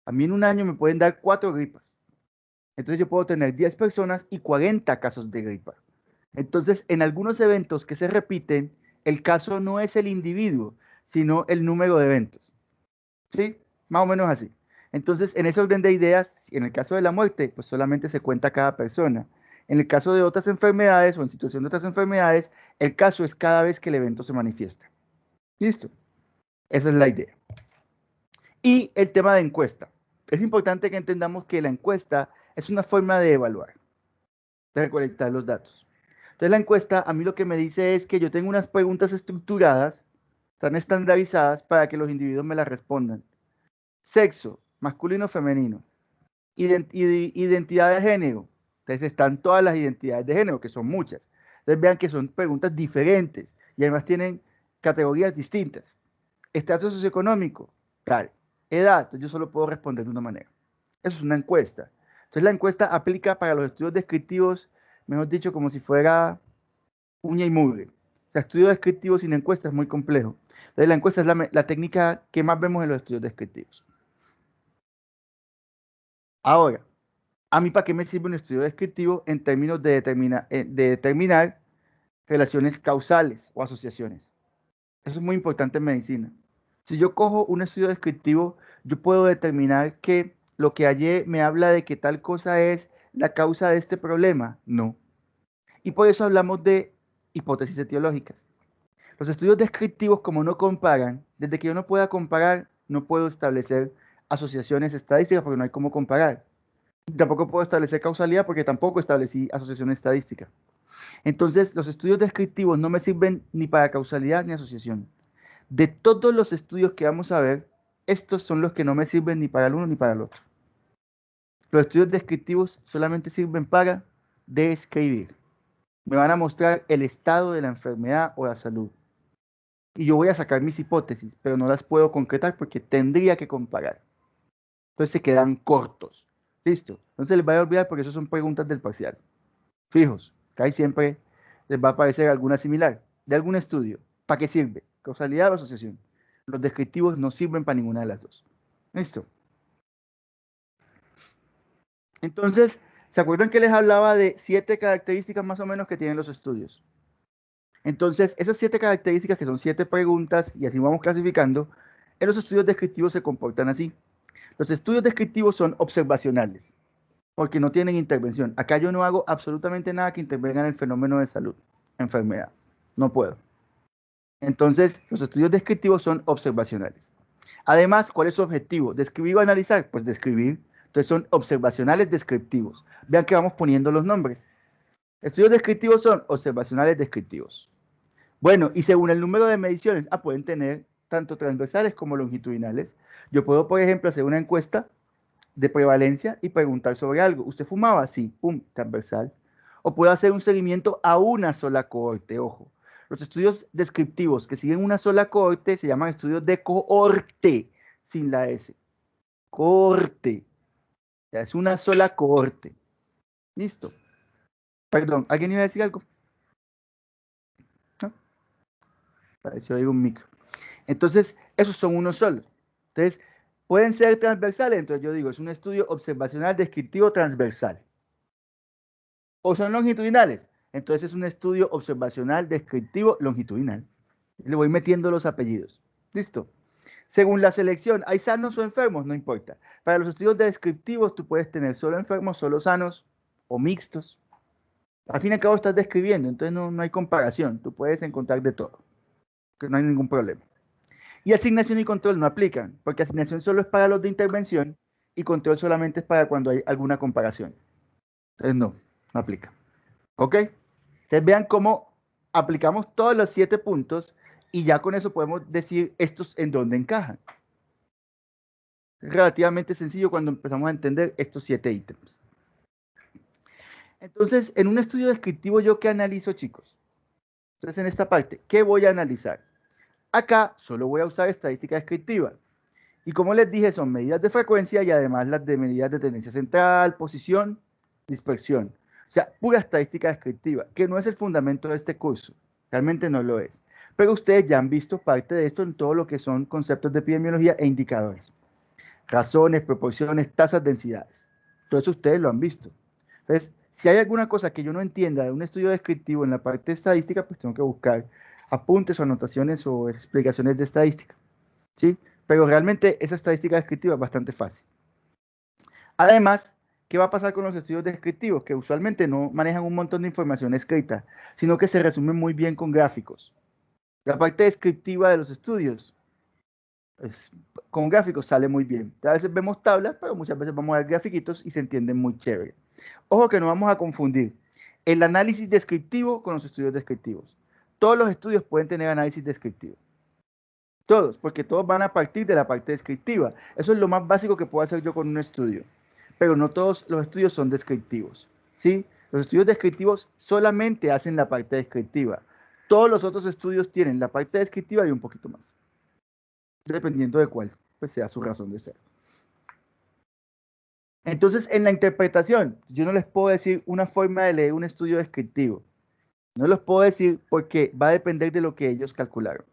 A mí en un año me pueden dar 4 gripas. Entonces yo puedo tener 10 personas y 40 casos de gripa. Entonces, en algunos eventos que se repiten, el caso no es el individuo, sino el número de eventos. ¿Sí? Más o menos así. Entonces, en ese orden de ideas, en el caso de la muerte, pues solamente se cuenta cada persona. En el caso de otras enfermedades o en situación de otras enfermedades, el caso es cada vez que el evento se manifiesta. ¿Listo? Esa es la idea. Y el tema de encuesta. Es importante que entendamos que la encuesta Es una forma de evaluar, de recolectar los datos. Entonces la encuesta a mí lo que me dice es que yo tengo unas preguntas estructuradas, están estandarizadas para que los individuos me las respondan. Sexo, masculino, femenino. Identidad de género. Entonces están todas las identidades de género, que son muchas. Entonces vean que son preguntas diferentes y además tienen categorías distintas. Estatus socioeconómico, tal. Edad, entonces yo solo puedo responder de una manera. Eso es una encuesta. Entonces la encuesta aplica para los estudios descriptivos, mejor dicho, como si fuera uña y mugre. O sea, estudio descriptivo sin encuesta es muy complejo. Entonces la encuesta es la técnica que más vemos en los estudios descriptivos. Ahora, ¿a mí para qué me sirve un estudio descriptivo en términos de determinar relaciones causales o asociaciones? Eso es muy importante en medicina. Si yo cojo un estudio descriptivo, yo puedo determinar que lo que hallé me habla de que tal cosa es la causa de este problema. No. Y por eso hablamos de hipótesis etiológicas. Los estudios descriptivos, como no comparan, desde que yo no pueda comparar, no puedo establecer asociaciones estadísticas porque no hay cómo comparar. Tampoco puedo establecer causalidad porque tampoco establecí asociación estadística. Entonces, los estudios descriptivos no me sirven ni para causalidad ni asociación. De todos los estudios que vamos a ver, estos son los que no me sirven ni para el uno ni para el otro. Los estudios descriptivos solamente sirven para describir. Me van a mostrar el estado de la enfermedad o la salud. Y yo voy a sacar mis hipótesis, pero no las puedo concretar porque tendría que comparar. Entonces se quedan cortos. Listo. No se les vaya a olvidar porque eso son preguntas del parcial. Fijos, que ahí siempre les va a aparecer alguna similar de algún estudio. ¿Para qué sirve? ¿Causalidad o asociación? Los descriptivos no sirven para ninguna de las dos. Listo. Entonces, ¿se acuerdan que les hablaba de 7 características más o menos que tienen los estudios? Entonces, esas 7 características, que son 7 preguntas, y así vamos clasificando, en los estudios descriptivos se comportan así. Los estudios descriptivos son observacionales, porque no tienen intervención. Acá yo no hago absolutamente nada que intervenga en el fenómeno de salud, enfermedad. No puedo. Entonces, los estudios descriptivos son observacionales. Además, ¿cuál es su objetivo? ¿Describir o analizar? Pues describir. Entonces son observacionales descriptivos. Vean que vamos poniendo los nombres. Estudios descriptivos son observacionales descriptivos. Bueno, y según el número de mediciones, pueden tener tanto transversales como longitudinales. Yo puedo, por ejemplo, hacer una encuesta de prevalencia y preguntar sobre algo. ¿Usted fumaba? Sí, pum, transversal. O puedo hacer un seguimiento a una sola cohorte, ojo. Los estudios descriptivos que siguen una sola cohorte se llaman estudios de cohorte, sin la S. Cohorte. O sea, es una sola cohorte. Listo. Perdón, ¿alguien iba a decir algo? ¿No? Pareció ahí un micro. Entonces, esos son unos solos. Entonces, pueden ser transversales. Entonces, yo digo, es un estudio observacional descriptivo transversal. O son longitudinales. Entonces, es un estudio observacional descriptivo longitudinal. Le voy metiendo los apellidos. Listo. Según la selección, ¿hay sanos o enfermos? No importa. Para los estudios descriptivos, tú puedes tener solo enfermos, solo sanos o mixtos. Al fin y al cabo estás describiendo, entonces no hay comparación. Tú puedes encontrar de todo. Que no hay ningún problema. Y asignación y control no aplican, porque asignación solo es para los de intervención y control solamente es para cuando hay alguna comparación. Entonces no aplica. ¿Ok? Entonces vean cómo aplicamos todos los 7 puntos y ya con eso podemos decir estos en dónde encajan. Es relativamente sencillo cuando empezamos a entender estos 7 ítems. Entonces, en un estudio descriptivo, ¿yo qué analizo, chicos? Entonces, en esta parte, ¿qué voy a analizar? Acá solo voy a usar estadística descriptiva. Y como les dije, son medidas de frecuencia y además las de medidas de tendencia central, posición, dispersión. O sea, pura estadística descriptiva, que no es el fundamento de este curso. Realmente no lo es. Pero ustedes ya han visto parte de esto en todo lo que son conceptos de epidemiología e indicadores. Razones, proporciones, tasas, densidades. Todo eso ustedes lo han visto. Entonces, si hay alguna cosa que yo no entienda de un estudio descriptivo en la parte estadística, pues tengo que buscar apuntes o anotaciones o explicaciones de estadística. ¿Sí? Pero realmente esa estadística descriptiva es bastante fácil. Además, ¿qué va a pasar con los estudios descriptivos? Que usualmente no manejan un montón de información escrita, sino que se resumen muy bien con gráficos. La parte descriptiva de los estudios Es- con gráficos sale muy bien. A veces vemos tablas, pero muchas veces vamos a ver grafiquitos y se entienden muy chévere. Ojo que no vamos a confundir el análisis descriptivo con los estudios descriptivos. Todos los estudios pueden tener análisis descriptivo. Todos, porque todos van a partir de la parte descriptiva. Eso es lo más básico que puedo hacer yo con un estudio. Pero no todos los estudios son descriptivos. ¿Sí? Los estudios descriptivos solamente hacen la parte descriptiva. Todos los otros estudios tienen la parte descriptiva y un poquito más. Dependiendo de cuál pues, sea su razón de ser. Entonces, en la interpretación, yo no les puedo decir una forma de leer un estudio descriptivo. No los puedo decir porque va a depender de lo que ellos calcularon.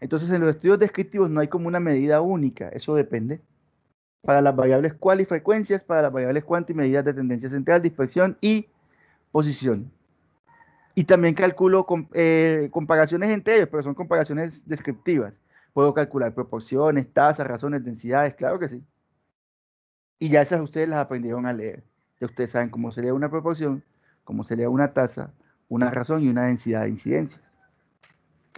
Entonces, en los estudios descriptivos no hay como una medida única, eso depende. Para las variables cual y frecuencias, para las variables cuanto y medidas de tendencia central, dispersión y posición. Y también calculo comparaciones entre ellos, pero son comparaciones descriptivas. Puedo calcular proporciones, tasas, razones, densidades, claro que sí. Y ya esas ustedes las aprendieron a leer. Ya ustedes saben cómo se lee una proporción, cómo se lee una tasa, una razón y una densidad de incidencia.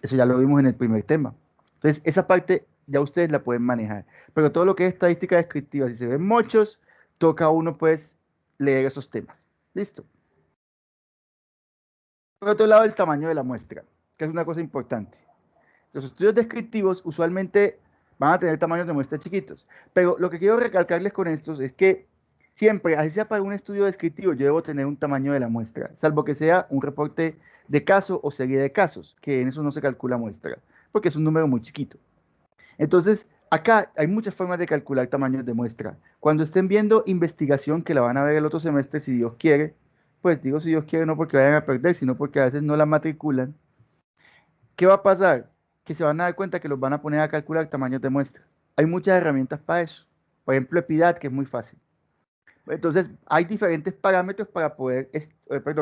Eso ya lo vimos en el primer tema. Entonces, esa parte ya ustedes la pueden manejar. Pero todo lo que es estadística descriptiva, si se ven muchos, toca a uno pues leer esos temas. Listo. Por otro lado, el tamaño de la muestra, que es una cosa importante. Los estudios descriptivos usualmente van a tener tamaños de muestra chiquitos, pero lo que quiero recalcarles con estos es que siempre, así sea para un estudio descriptivo, yo debo tener un tamaño de la muestra, salvo que sea un reporte de caso o serie de casos, que en eso no se calcula muestra, porque es un número muy chiquito. Entonces, acá hay muchas formas de calcular tamaños de muestra. Cuando estén viendo investigación, que la van a ver el otro semestre, si Dios quiere, pues digo si Dios quiere, no porque vayan a perder, sino porque a veces no la matriculan. ¿Qué va a pasar? Que se van a dar cuenta que los van a poner a calcular tamaños de muestra. Hay muchas herramientas para eso. Por ejemplo, Epidat, que es muy fácil. Entonces, hay diferentes parámetros para poder,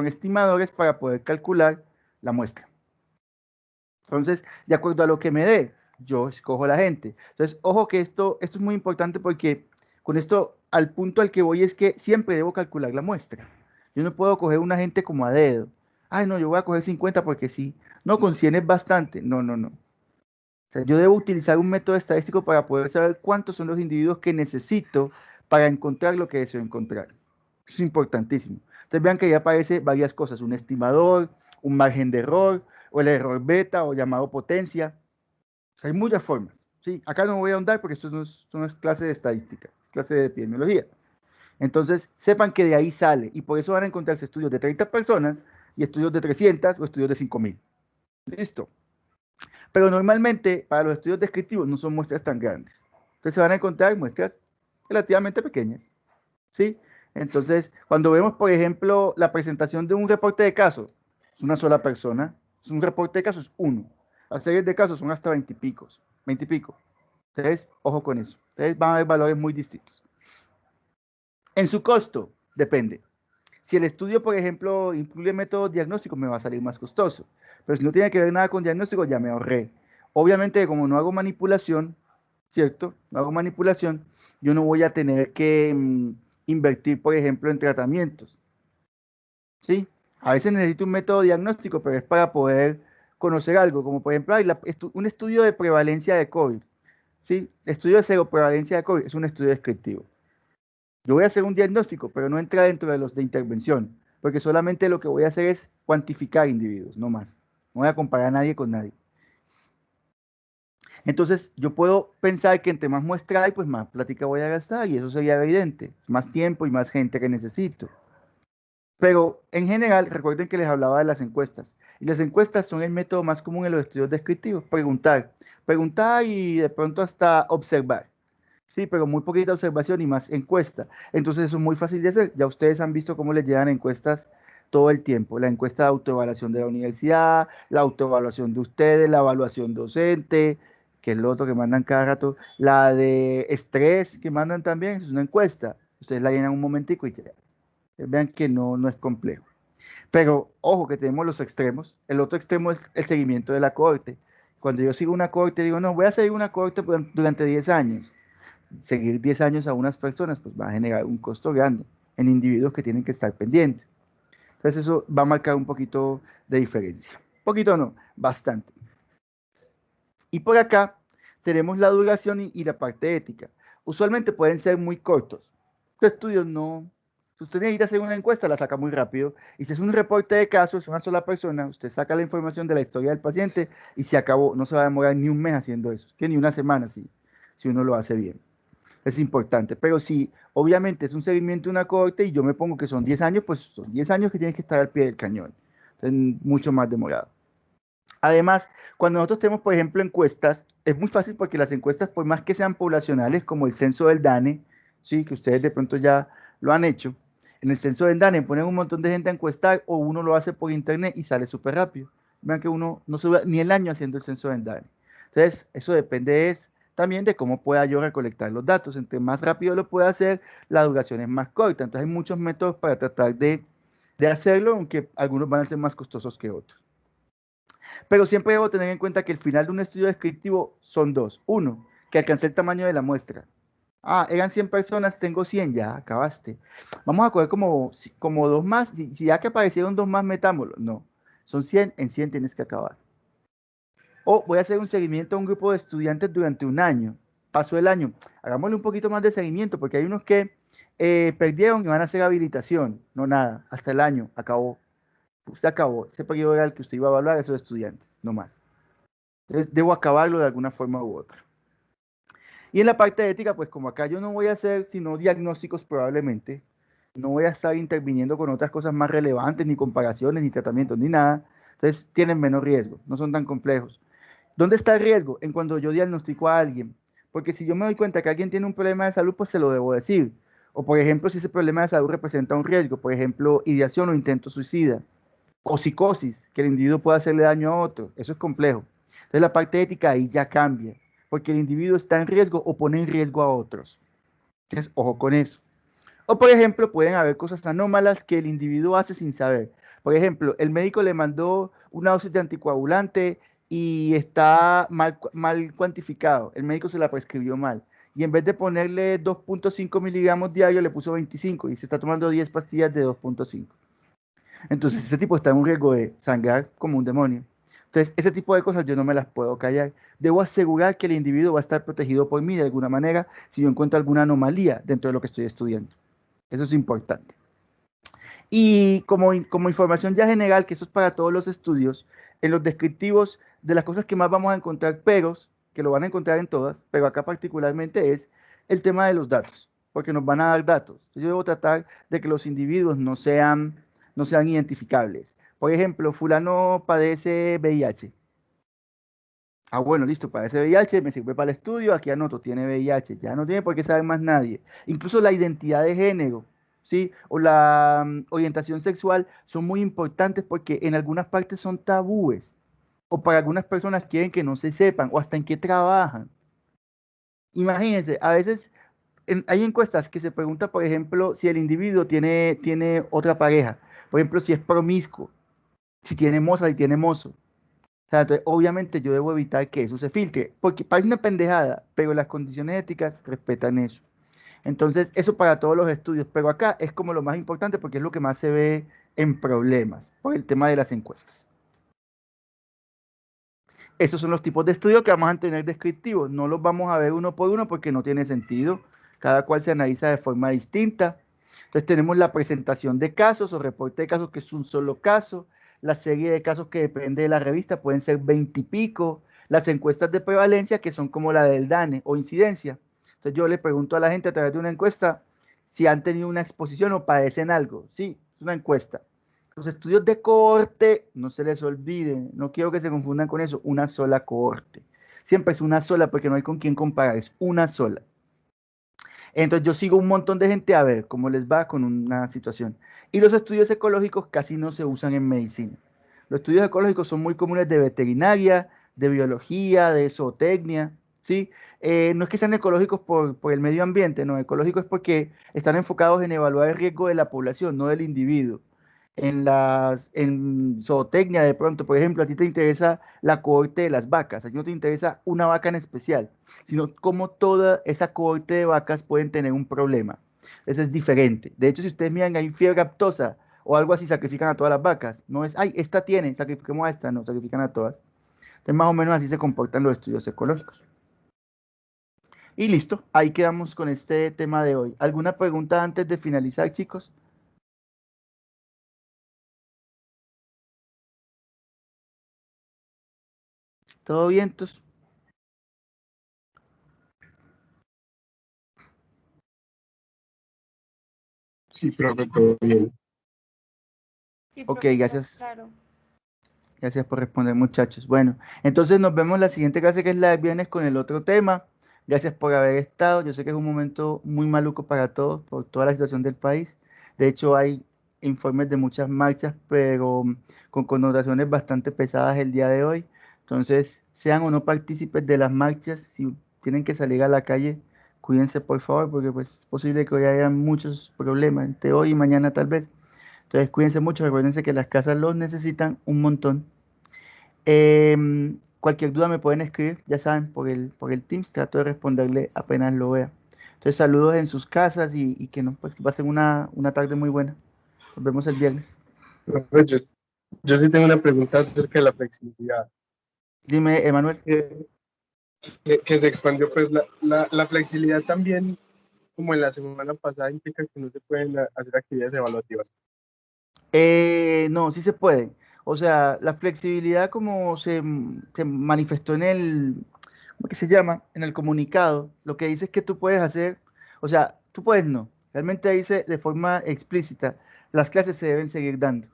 estimadores para poder calcular la muestra. Entonces, de acuerdo a lo que me dé, yo escojo la gente. Entonces, ojo que esto es muy importante porque con esto, al punto al que voy es que siempre debo calcular la muestra. Yo no puedo coger una gente como a dedo. Ay, no, yo voy a coger 50 porque sí. No, con 100 es bastante. No, no, no. O sea, yo debo utilizar un método estadístico para poder saber cuántos son los individuos que necesito para encontrar lo que deseo encontrar. Eso es importantísimo. Entonces vean que ahí aparece varias cosas, un estimador, un margen de error, o el error beta, o llamado potencia. O sea, hay muchas formas. ¿Sí? Acá no voy a ahondar porque esto no es clase de estadística, es clase de epidemiología. Entonces, sepan que de ahí sale, y por eso van a encontrarse estudios de 30 personas, y estudios de 300 o estudios de 5.000. Listo. Pero normalmente para los estudios descriptivos no son muestras tan grandes. Entonces se van a encontrar muestras relativamente pequeñas. ¿Sí? Entonces, cuando vemos, por ejemplo, la presentación de un reporte de casos, es una sola persona. Es un reporte de casos, uno. Las series de casos son hasta 20 y pico. Entonces, ojo con eso. Entonces van a haber valores muy distintos. En su costo, depende. Si el estudio, por ejemplo, incluye métodos diagnósticos, me va a salir más costoso. Pero si no tiene que ver nada con diagnóstico, ya me ahorré. Obviamente, como no hago manipulación, ¿cierto? No hago manipulación, yo no voy a tener que invertir, por ejemplo, en tratamientos. ¿Sí? A veces necesito un método diagnóstico, pero es para poder conocer algo, como por ejemplo, un estudio de prevalencia de COVID. ¿Sí? Estudio de seroprevalencia de COVID es un estudio descriptivo. Yo voy a hacer un diagnóstico, pero no entra dentro de los de intervención, porque solamente lo que voy a hacer es cuantificar individuos, no más. No voy a comparar a nadie con nadie. Entonces, yo puedo pensar que entre más muestra hay, pues más plática voy a gastar, y eso sería evidente. Más tiempo y más gente que necesito. Pero en general, recuerden que les hablaba de las encuestas. Y las encuestas son el método más común en los estudios descriptivos. Preguntar. Preguntar y de pronto hasta observar. Sí, pero muy poquita observación y más encuesta. Entonces eso es muy fácil de hacer. Ya ustedes han visto cómo les llegan encuestas todo el tiempo. La encuesta de autoevaluación de la universidad, la autoevaluación de ustedes, la evaluación docente, que es lo otro que mandan cada rato, la de estrés que mandan también, es una encuesta. Ustedes la llenan un momentico y ya. Vean que no es complejo. Pero ojo que tenemos los extremos. El otro extremo es el seguimiento de la cohorte. Cuando yo sigo una cohorte, digo, no, voy a seguir una cohorte durante 10 años. Seguir 10 años a unas personas, pues va a generar un costo grande en individuos que tienen que estar pendientes. Entonces eso va a marcar un poquito de diferencia. Poquito no, bastante. Y por acá tenemos la duración y la parte ética. Usualmente pueden ser muy cortos. Los estudios no. Si usted necesita hacer una encuesta, la saca muy rápido. Y si es un reporte de casos, es una sola persona, usted saca la información de la historia del paciente y se acabó. No se va a demorar ni un mes haciendo eso, que ni una semana si uno lo hace bien. Es importante. Pero si obviamente es un seguimiento de una cohorte y yo me pongo que son 10 años, pues son 10 años que tienen que estar al pie del cañón. Es mucho más demorado. Además, cuando nosotros tenemos, por ejemplo, encuestas, es muy fácil porque las encuestas, por más que sean poblacionales, como el censo del DANE, sí, que ustedes de pronto ya lo han hecho, en el censo del DANE ponen un montón de gente a encuestar o uno lo hace por internet y sale súper rápido. Vean que uno no sube ni el año haciendo el censo del DANE. Entonces, eso depende también de cómo pueda yo recolectar los datos. Entre más rápido lo pueda hacer, la duración es más corta. Entonces, hay muchos métodos para tratar de hacerlo, aunque algunos van a ser más costosos que otros. Pero siempre debo tener en cuenta que el final de un estudio descriptivo son dos. Uno, que alcancé el tamaño de la muestra. Ah, eran 100 personas, tengo 100, ya acabaste. Vamos a coger como dos más. Si ya que aparecieron dos más, metámoslo. No, son 100, en 100 tienes que acabar. O voy a hacer un seguimiento a un grupo de estudiantes durante un año. Pasó el año, hagámosle un poquito más de seguimiento, porque hay unos que perdieron y van a hacer habilitación. No, nada, hasta el año, acabó. Se acabó. Ese periodo era el que usted iba a evaluar a esos estudiantes, no más. Entonces, debo acabarlo de alguna forma u otra. Y en la parte ética, pues como acá yo no voy a hacer sino diagnósticos probablemente, no voy a estar interviniendo con otras cosas más relevantes, ni comparaciones, ni tratamientos, ni nada. Entonces, tienen menos riesgo, no son tan complejos. ¿Dónde está el riesgo? En cuando yo diagnostico a alguien. Porque si yo me doy cuenta que alguien tiene un problema de salud, pues se lo debo decir. O por ejemplo, si ese problema de salud representa un riesgo, por ejemplo, ideación o intento suicida, o psicosis, que el individuo pueda hacerle daño a otro. Eso es complejo. Entonces la parte ética ahí ya cambia, porque el individuo está en riesgo o pone en riesgo a otros. Entonces, ojo con eso. O por ejemplo, pueden haber cosas anómalas que el individuo hace sin saber. Por ejemplo, el médico le mandó una dosis de anticoagulante y está mal cuantificado. El médico se la prescribió mal. Y en vez de ponerle 2.5 miligramos diarios, le puso 25 y se está tomando 10 pastillas de 2.5. Entonces, ese tipo está en un riesgo de sangrar como un demonio. Entonces, ese tipo de cosas yo no me las puedo callar. Debo asegurar que el individuo va a estar protegido por mí de alguna manera si yo encuentro alguna anomalía dentro de lo que estoy estudiando. Eso es importante. Y como información ya general, que eso es para todos los estudios, en los descriptivos de las cosas que más vamos a encontrar peros, que lo van a encontrar en todas, pero acá particularmente es el tema de los datos, porque nos van a dar datos. Yo debo tratar de que los individuos no sean identificables. Por ejemplo, fulano padece VIH. Ah, bueno, listo, padece VIH, me sirve para el estudio, aquí anoto, tiene VIH, ya no tiene por qué saber más nadie. Incluso la identidad de género, ¿sí? O la orientación sexual son muy importantes porque en algunas partes son tabúes, o para algunas personas quieren que no se sepan, o hasta en qué trabajan. Imagínense, a veces hay encuestas que se pregunta, por ejemplo, si el individuo tiene otra pareja, por ejemplo, si es promiscuo, si tiene moza, si tiene mozo. O sea, entonces, obviamente yo debo evitar que eso se filtre, porque parece una pendejada, pero las condiciones éticas respetan eso. Entonces, eso para todos los estudios, pero acá es como lo más importante porque es lo que más se ve en problemas, por el tema de las encuestas. Esos son los tipos de estudios que vamos a tener descriptivos. No los vamos a ver uno por uno porque no tiene sentido. Cada cual se analiza de forma distinta. Entonces tenemos la presentación de casos o reporte de casos, que es un solo caso. La serie de casos que depende de la revista, pueden ser 20 y pico. Las encuestas de prevalencia, que son como la del DANE o incidencia. Entonces yo le pregunto a la gente a través de una encuesta si han tenido una exposición o padecen algo. Sí, es una encuesta. Los estudios de cohorte, no se les olvide, no quiero que se confundan con eso, una sola cohorte. Siempre es una sola porque no hay con quién comparar, es una sola. Entonces yo sigo un montón de gente a ver cómo les va con una situación. Y los estudios ecológicos casi no se usan en medicina. Los estudios ecológicos son muy comunes de veterinaria, de biología, de zootecnia, ¿sí? No es que sean ecológicos por el medio ambiente, no, ecológicos es porque están enfocados en evaluar el riesgo de la población, no del individuo. En zootecnia, de pronto, por ejemplo, a ti te interesa la cohorte de las vacas, a ti no te interesa una vaca en especial, sino cómo toda esa cohorte de vacas pueden tener un problema. Eso es diferente. De hecho, si ustedes miran, hay fiebre aftosa o algo así, sacrifican a todas las vacas. No es, ay, esta tiene, sacrifiquemos a esta, no, sacrifican a todas. Entonces, más o menos así se comportan los estudios ecológicos. Y listo, ahí quedamos con este tema de hoy. ¿Alguna pregunta antes de finalizar, chicos? ¿Todo bien? Entonces, Sí, profe, todo bien. Sí, ok, profe, todo gracias. claro. Gracias por responder, muchachos. Bueno, entonces nos vemos la siguiente clase, que es la del viernes, con el otro tema. Gracias por haber estado. Yo sé que es un momento muy maluco para todos por toda la situación del país. De hecho, hay informes de muchas marchas, pero con connotaciones bastante pesadas el día de hoy. Entonces, sean o no partícipes de las marchas, si tienen que salir a la calle, cuídense por favor, porque pues, es posible que hoy haya muchos problemas, entre hoy y mañana tal vez. Entonces, cuídense mucho, recuérdense que las casas los necesitan un montón. Cualquier duda me pueden escribir, ya saben, por el Teams, trato de responderle apenas lo vea. Entonces, saludos en sus casas y que, no, pues, que pasen una tarde muy buena. Nos vemos el viernes. Profe, yo sí tengo una pregunta acerca de la flexibilidad. Dime, Emanuel. Que se expandió, pues la flexibilidad también, como en la semana pasada, implica que no se pueden hacer actividades evaluativas. No, sí se puede. O sea, la flexibilidad como se manifestó ¿cómo que se llama? En el comunicado, lo que dice es que tú puedes hacer, o sea, tú puedes no. Realmente dice de forma explícita, las clases se deben seguir dando.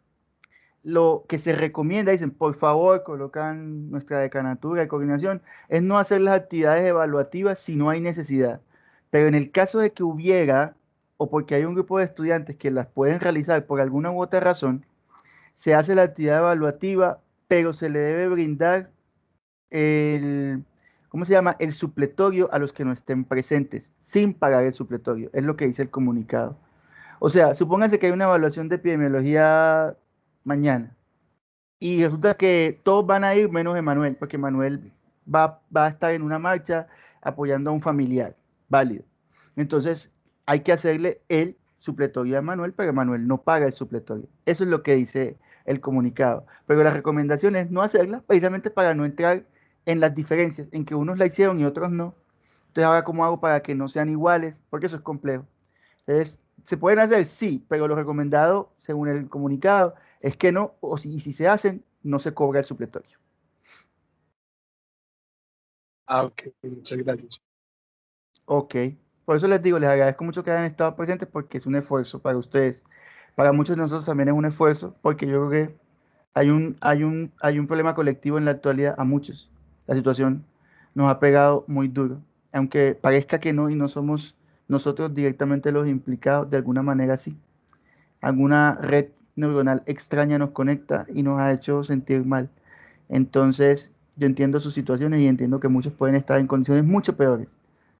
Lo que se recomienda, dicen, por favor, colocan nuestra decanatura de coordinación, es no hacer las actividades evaluativas si no hay necesidad. Pero en el caso de que hubiera, o porque hay un grupo de estudiantes que las pueden realizar por alguna u otra razón, se hace la actividad evaluativa, pero se le debe brindar el, ¿cómo se llama? El supletorio a los que no estén presentes, sin pagar el supletorio. Es lo que dice el comunicado. O sea, supónganse que hay una evaluación de epidemiología mañana y resulta que todos van a ir menos Emanuel, porque Manuel va a estar en una marcha apoyando a un familiar, válido. Entonces, hay que hacerle el supletorio a Manuel, pero Manuel no paga el supletorio. Eso es lo que dice el comunicado. Pero la recomendación es no hacerla, precisamente para no entrar en las diferencias, en que unos la hicieron y otros no. Entonces, ahora, ¿cómo hago para que no sean iguales? Porque eso es complejo. Entonces, ¿se pueden hacer? Sí, pero lo recomendado, según el comunicado, es que no, y si se hacen, no se cobra el supletorio. Ah, ok, muchas gracias. Ok, por eso les digo, les agradezco mucho que hayan estado presentes porque es un esfuerzo para ustedes. Para muchos de nosotros también es un esfuerzo porque yo creo que hay un problema colectivo en la actualidad a muchos. La situación nos ha pegado muy duro. Aunque parezca que no y no somos nosotros directamente los implicados, de alguna manera sí. Alguna red neuronal extraña nos conecta y nos ha hecho sentir mal. Entonces, yo entiendo sus situaciones y entiendo que muchos pueden estar en condiciones mucho peores,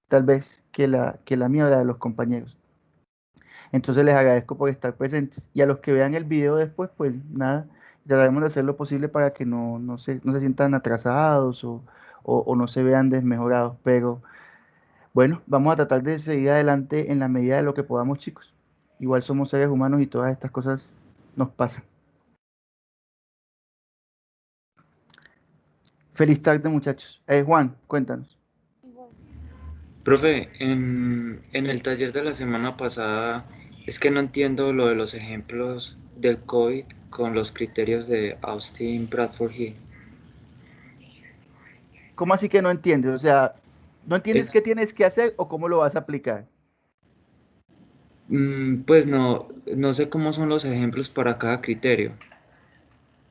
tal vez que la mía o la de los compañeros. Entonces, les agradezco por estar presentes. Y a los que vean el video después, pues nada, trataremos de hacer lo posible para que no se sientan atrasados o no se vean desmejorados. Pero bueno, vamos a tratar de seguir adelante en la medida de lo que podamos, chicos. Igual somos seres humanos y todas estas cosas nos pasan. Feliz tarde, muchachos. Juan, cuéntanos. Igual. Profe, en el taller de la semana pasada es que no entiendo lo de los ejemplos del COVID con los criterios de Austin Bradford Hill. ¿Cómo así que no entiendes? O sea, ¿no entiendes Es, qué tienes que hacer o cómo lo vas a aplicar? pues no sé cómo son los ejemplos para cada criterio.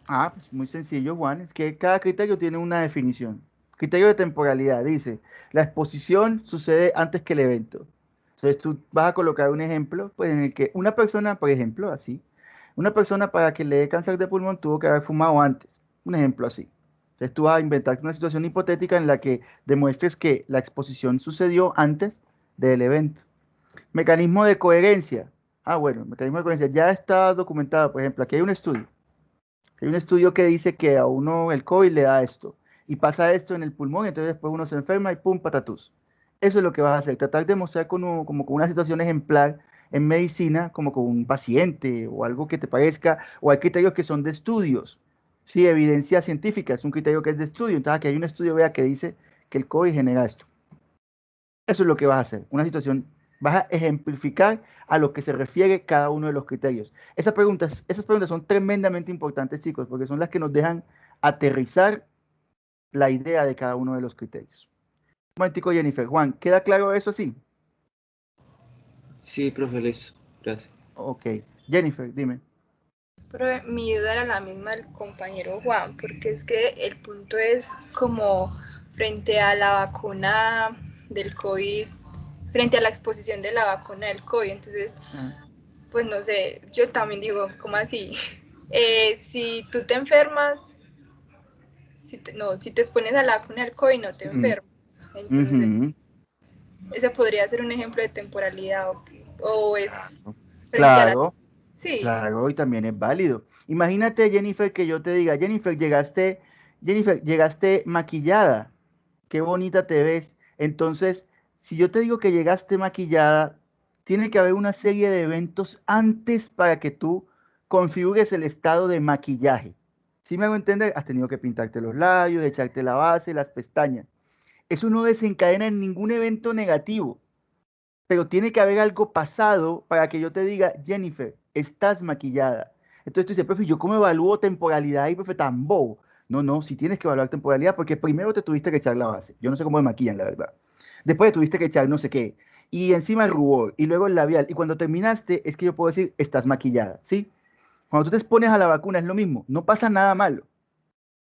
Pues muy sencillo, Juan. Es que cada criterio tiene una definición. Criterio de temporalidad dice, la exposición sucede antes que el evento. Entonces tú vas a colocar un ejemplo, pues en el que una persona, por ejemplo, así, una persona para que le dé cáncer de pulmón tuvo que haber fumado antes. Un ejemplo así. Entonces tú vas a inventar una situación hipotética en la que demuestres que la exposición sucedió antes del evento. Mecanismo de coherencia. Bueno, el mecanismo de coherencia ya está documentado. Por ejemplo, aquí hay un estudio. Hay un estudio que dice que a uno el COVID le da esto y pasa esto en el pulmón, entonces después uno se enferma y pum, patatús. Eso es lo que vas a hacer, tratar de mostrar como con una situación ejemplar en medicina, como con un paciente o algo que te parezca, o hay criterios que son de estudios. Sí, evidencia científica es un criterio que es de estudio. Entonces, aquí hay un estudio, vea, que dice que el COVID genera esto. Eso es lo que vas a hacer. Una situación, vas a ejemplificar a lo que se refiere cada uno de los criterios. Esas preguntas son tremendamente importantes, chicos, porque son las que nos dejan aterrizar la idea de cada uno de los criterios. Un momentico, Jennifer. Juan, ¿queda claro eso sí? Sí, profe, listo. Gracias. Ok. Jennifer, dime. Pero mi duda era la misma del compañero Juan, porque es que el punto es como frente a la vacuna del COVID, frente a la exposición de la vacuna del COVID. Entonces, pues no sé, yo también digo, ¿cómo así? Si tú te enfermas, si te expones a la vacuna del COVID, no te enfermas. Entonces, ese podría ser un ejemplo de temporalidad o es frente a la... Claro, Sí, claro, y también es válido. Imagínate, Jennifer, que yo te diga, Jennifer, llegaste maquillada, qué bonita te ves. Entonces, si yo te digo que llegaste maquillada, tiene que haber una serie de eventos antes para que tú configures el estado de maquillaje. ¿Sí me hago entender? Has tenido que pintarte los labios, echarte la base, las pestañas. Eso no desencadena en ningún evento negativo, pero tiene que haber algo pasado para que yo te diga, Jennifer, estás maquillada. Entonces tú dices, profe, ¿yo cómo evalúo temporalidad y profe tan bobo? No, no, si tienes que evaluar temporalidad porque primero te tuviste que echar la base. Yo no sé cómo me maquillan, la verdad. Después te tuviste que echar no sé qué. Y encima el rubor y luego el labial. Y cuando terminaste es que yo puedo decir, estás maquillada, ¿sí? Cuando tú te expones a la vacuna es lo mismo. No pasa nada malo.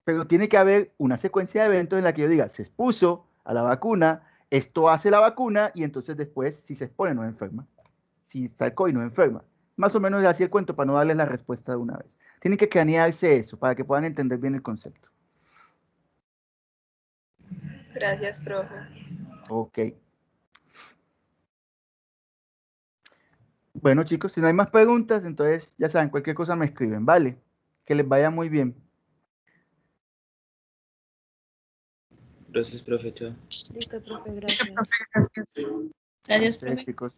Pero tiene que haber una secuencia de eventos en la que yo diga, se expuso a la vacuna, esto hace la vacuna y entonces después, si se expone, no se enferma. Si está el COVID, no se enferma. Más o menos así el cuento para no darles la respuesta de una vez. Tienen que cranearse eso para que puedan entender bien el concepto. gracias, profe. Ok. Bueno, chicos, si no hay más preguntas, entonces ya saben, cualquier cosa me escriben, ¿vale? Que les vaya muy bien. Gracias, profe. Chao. Listo, profe, gracias. Gracias, Ustedes, profe. chicos.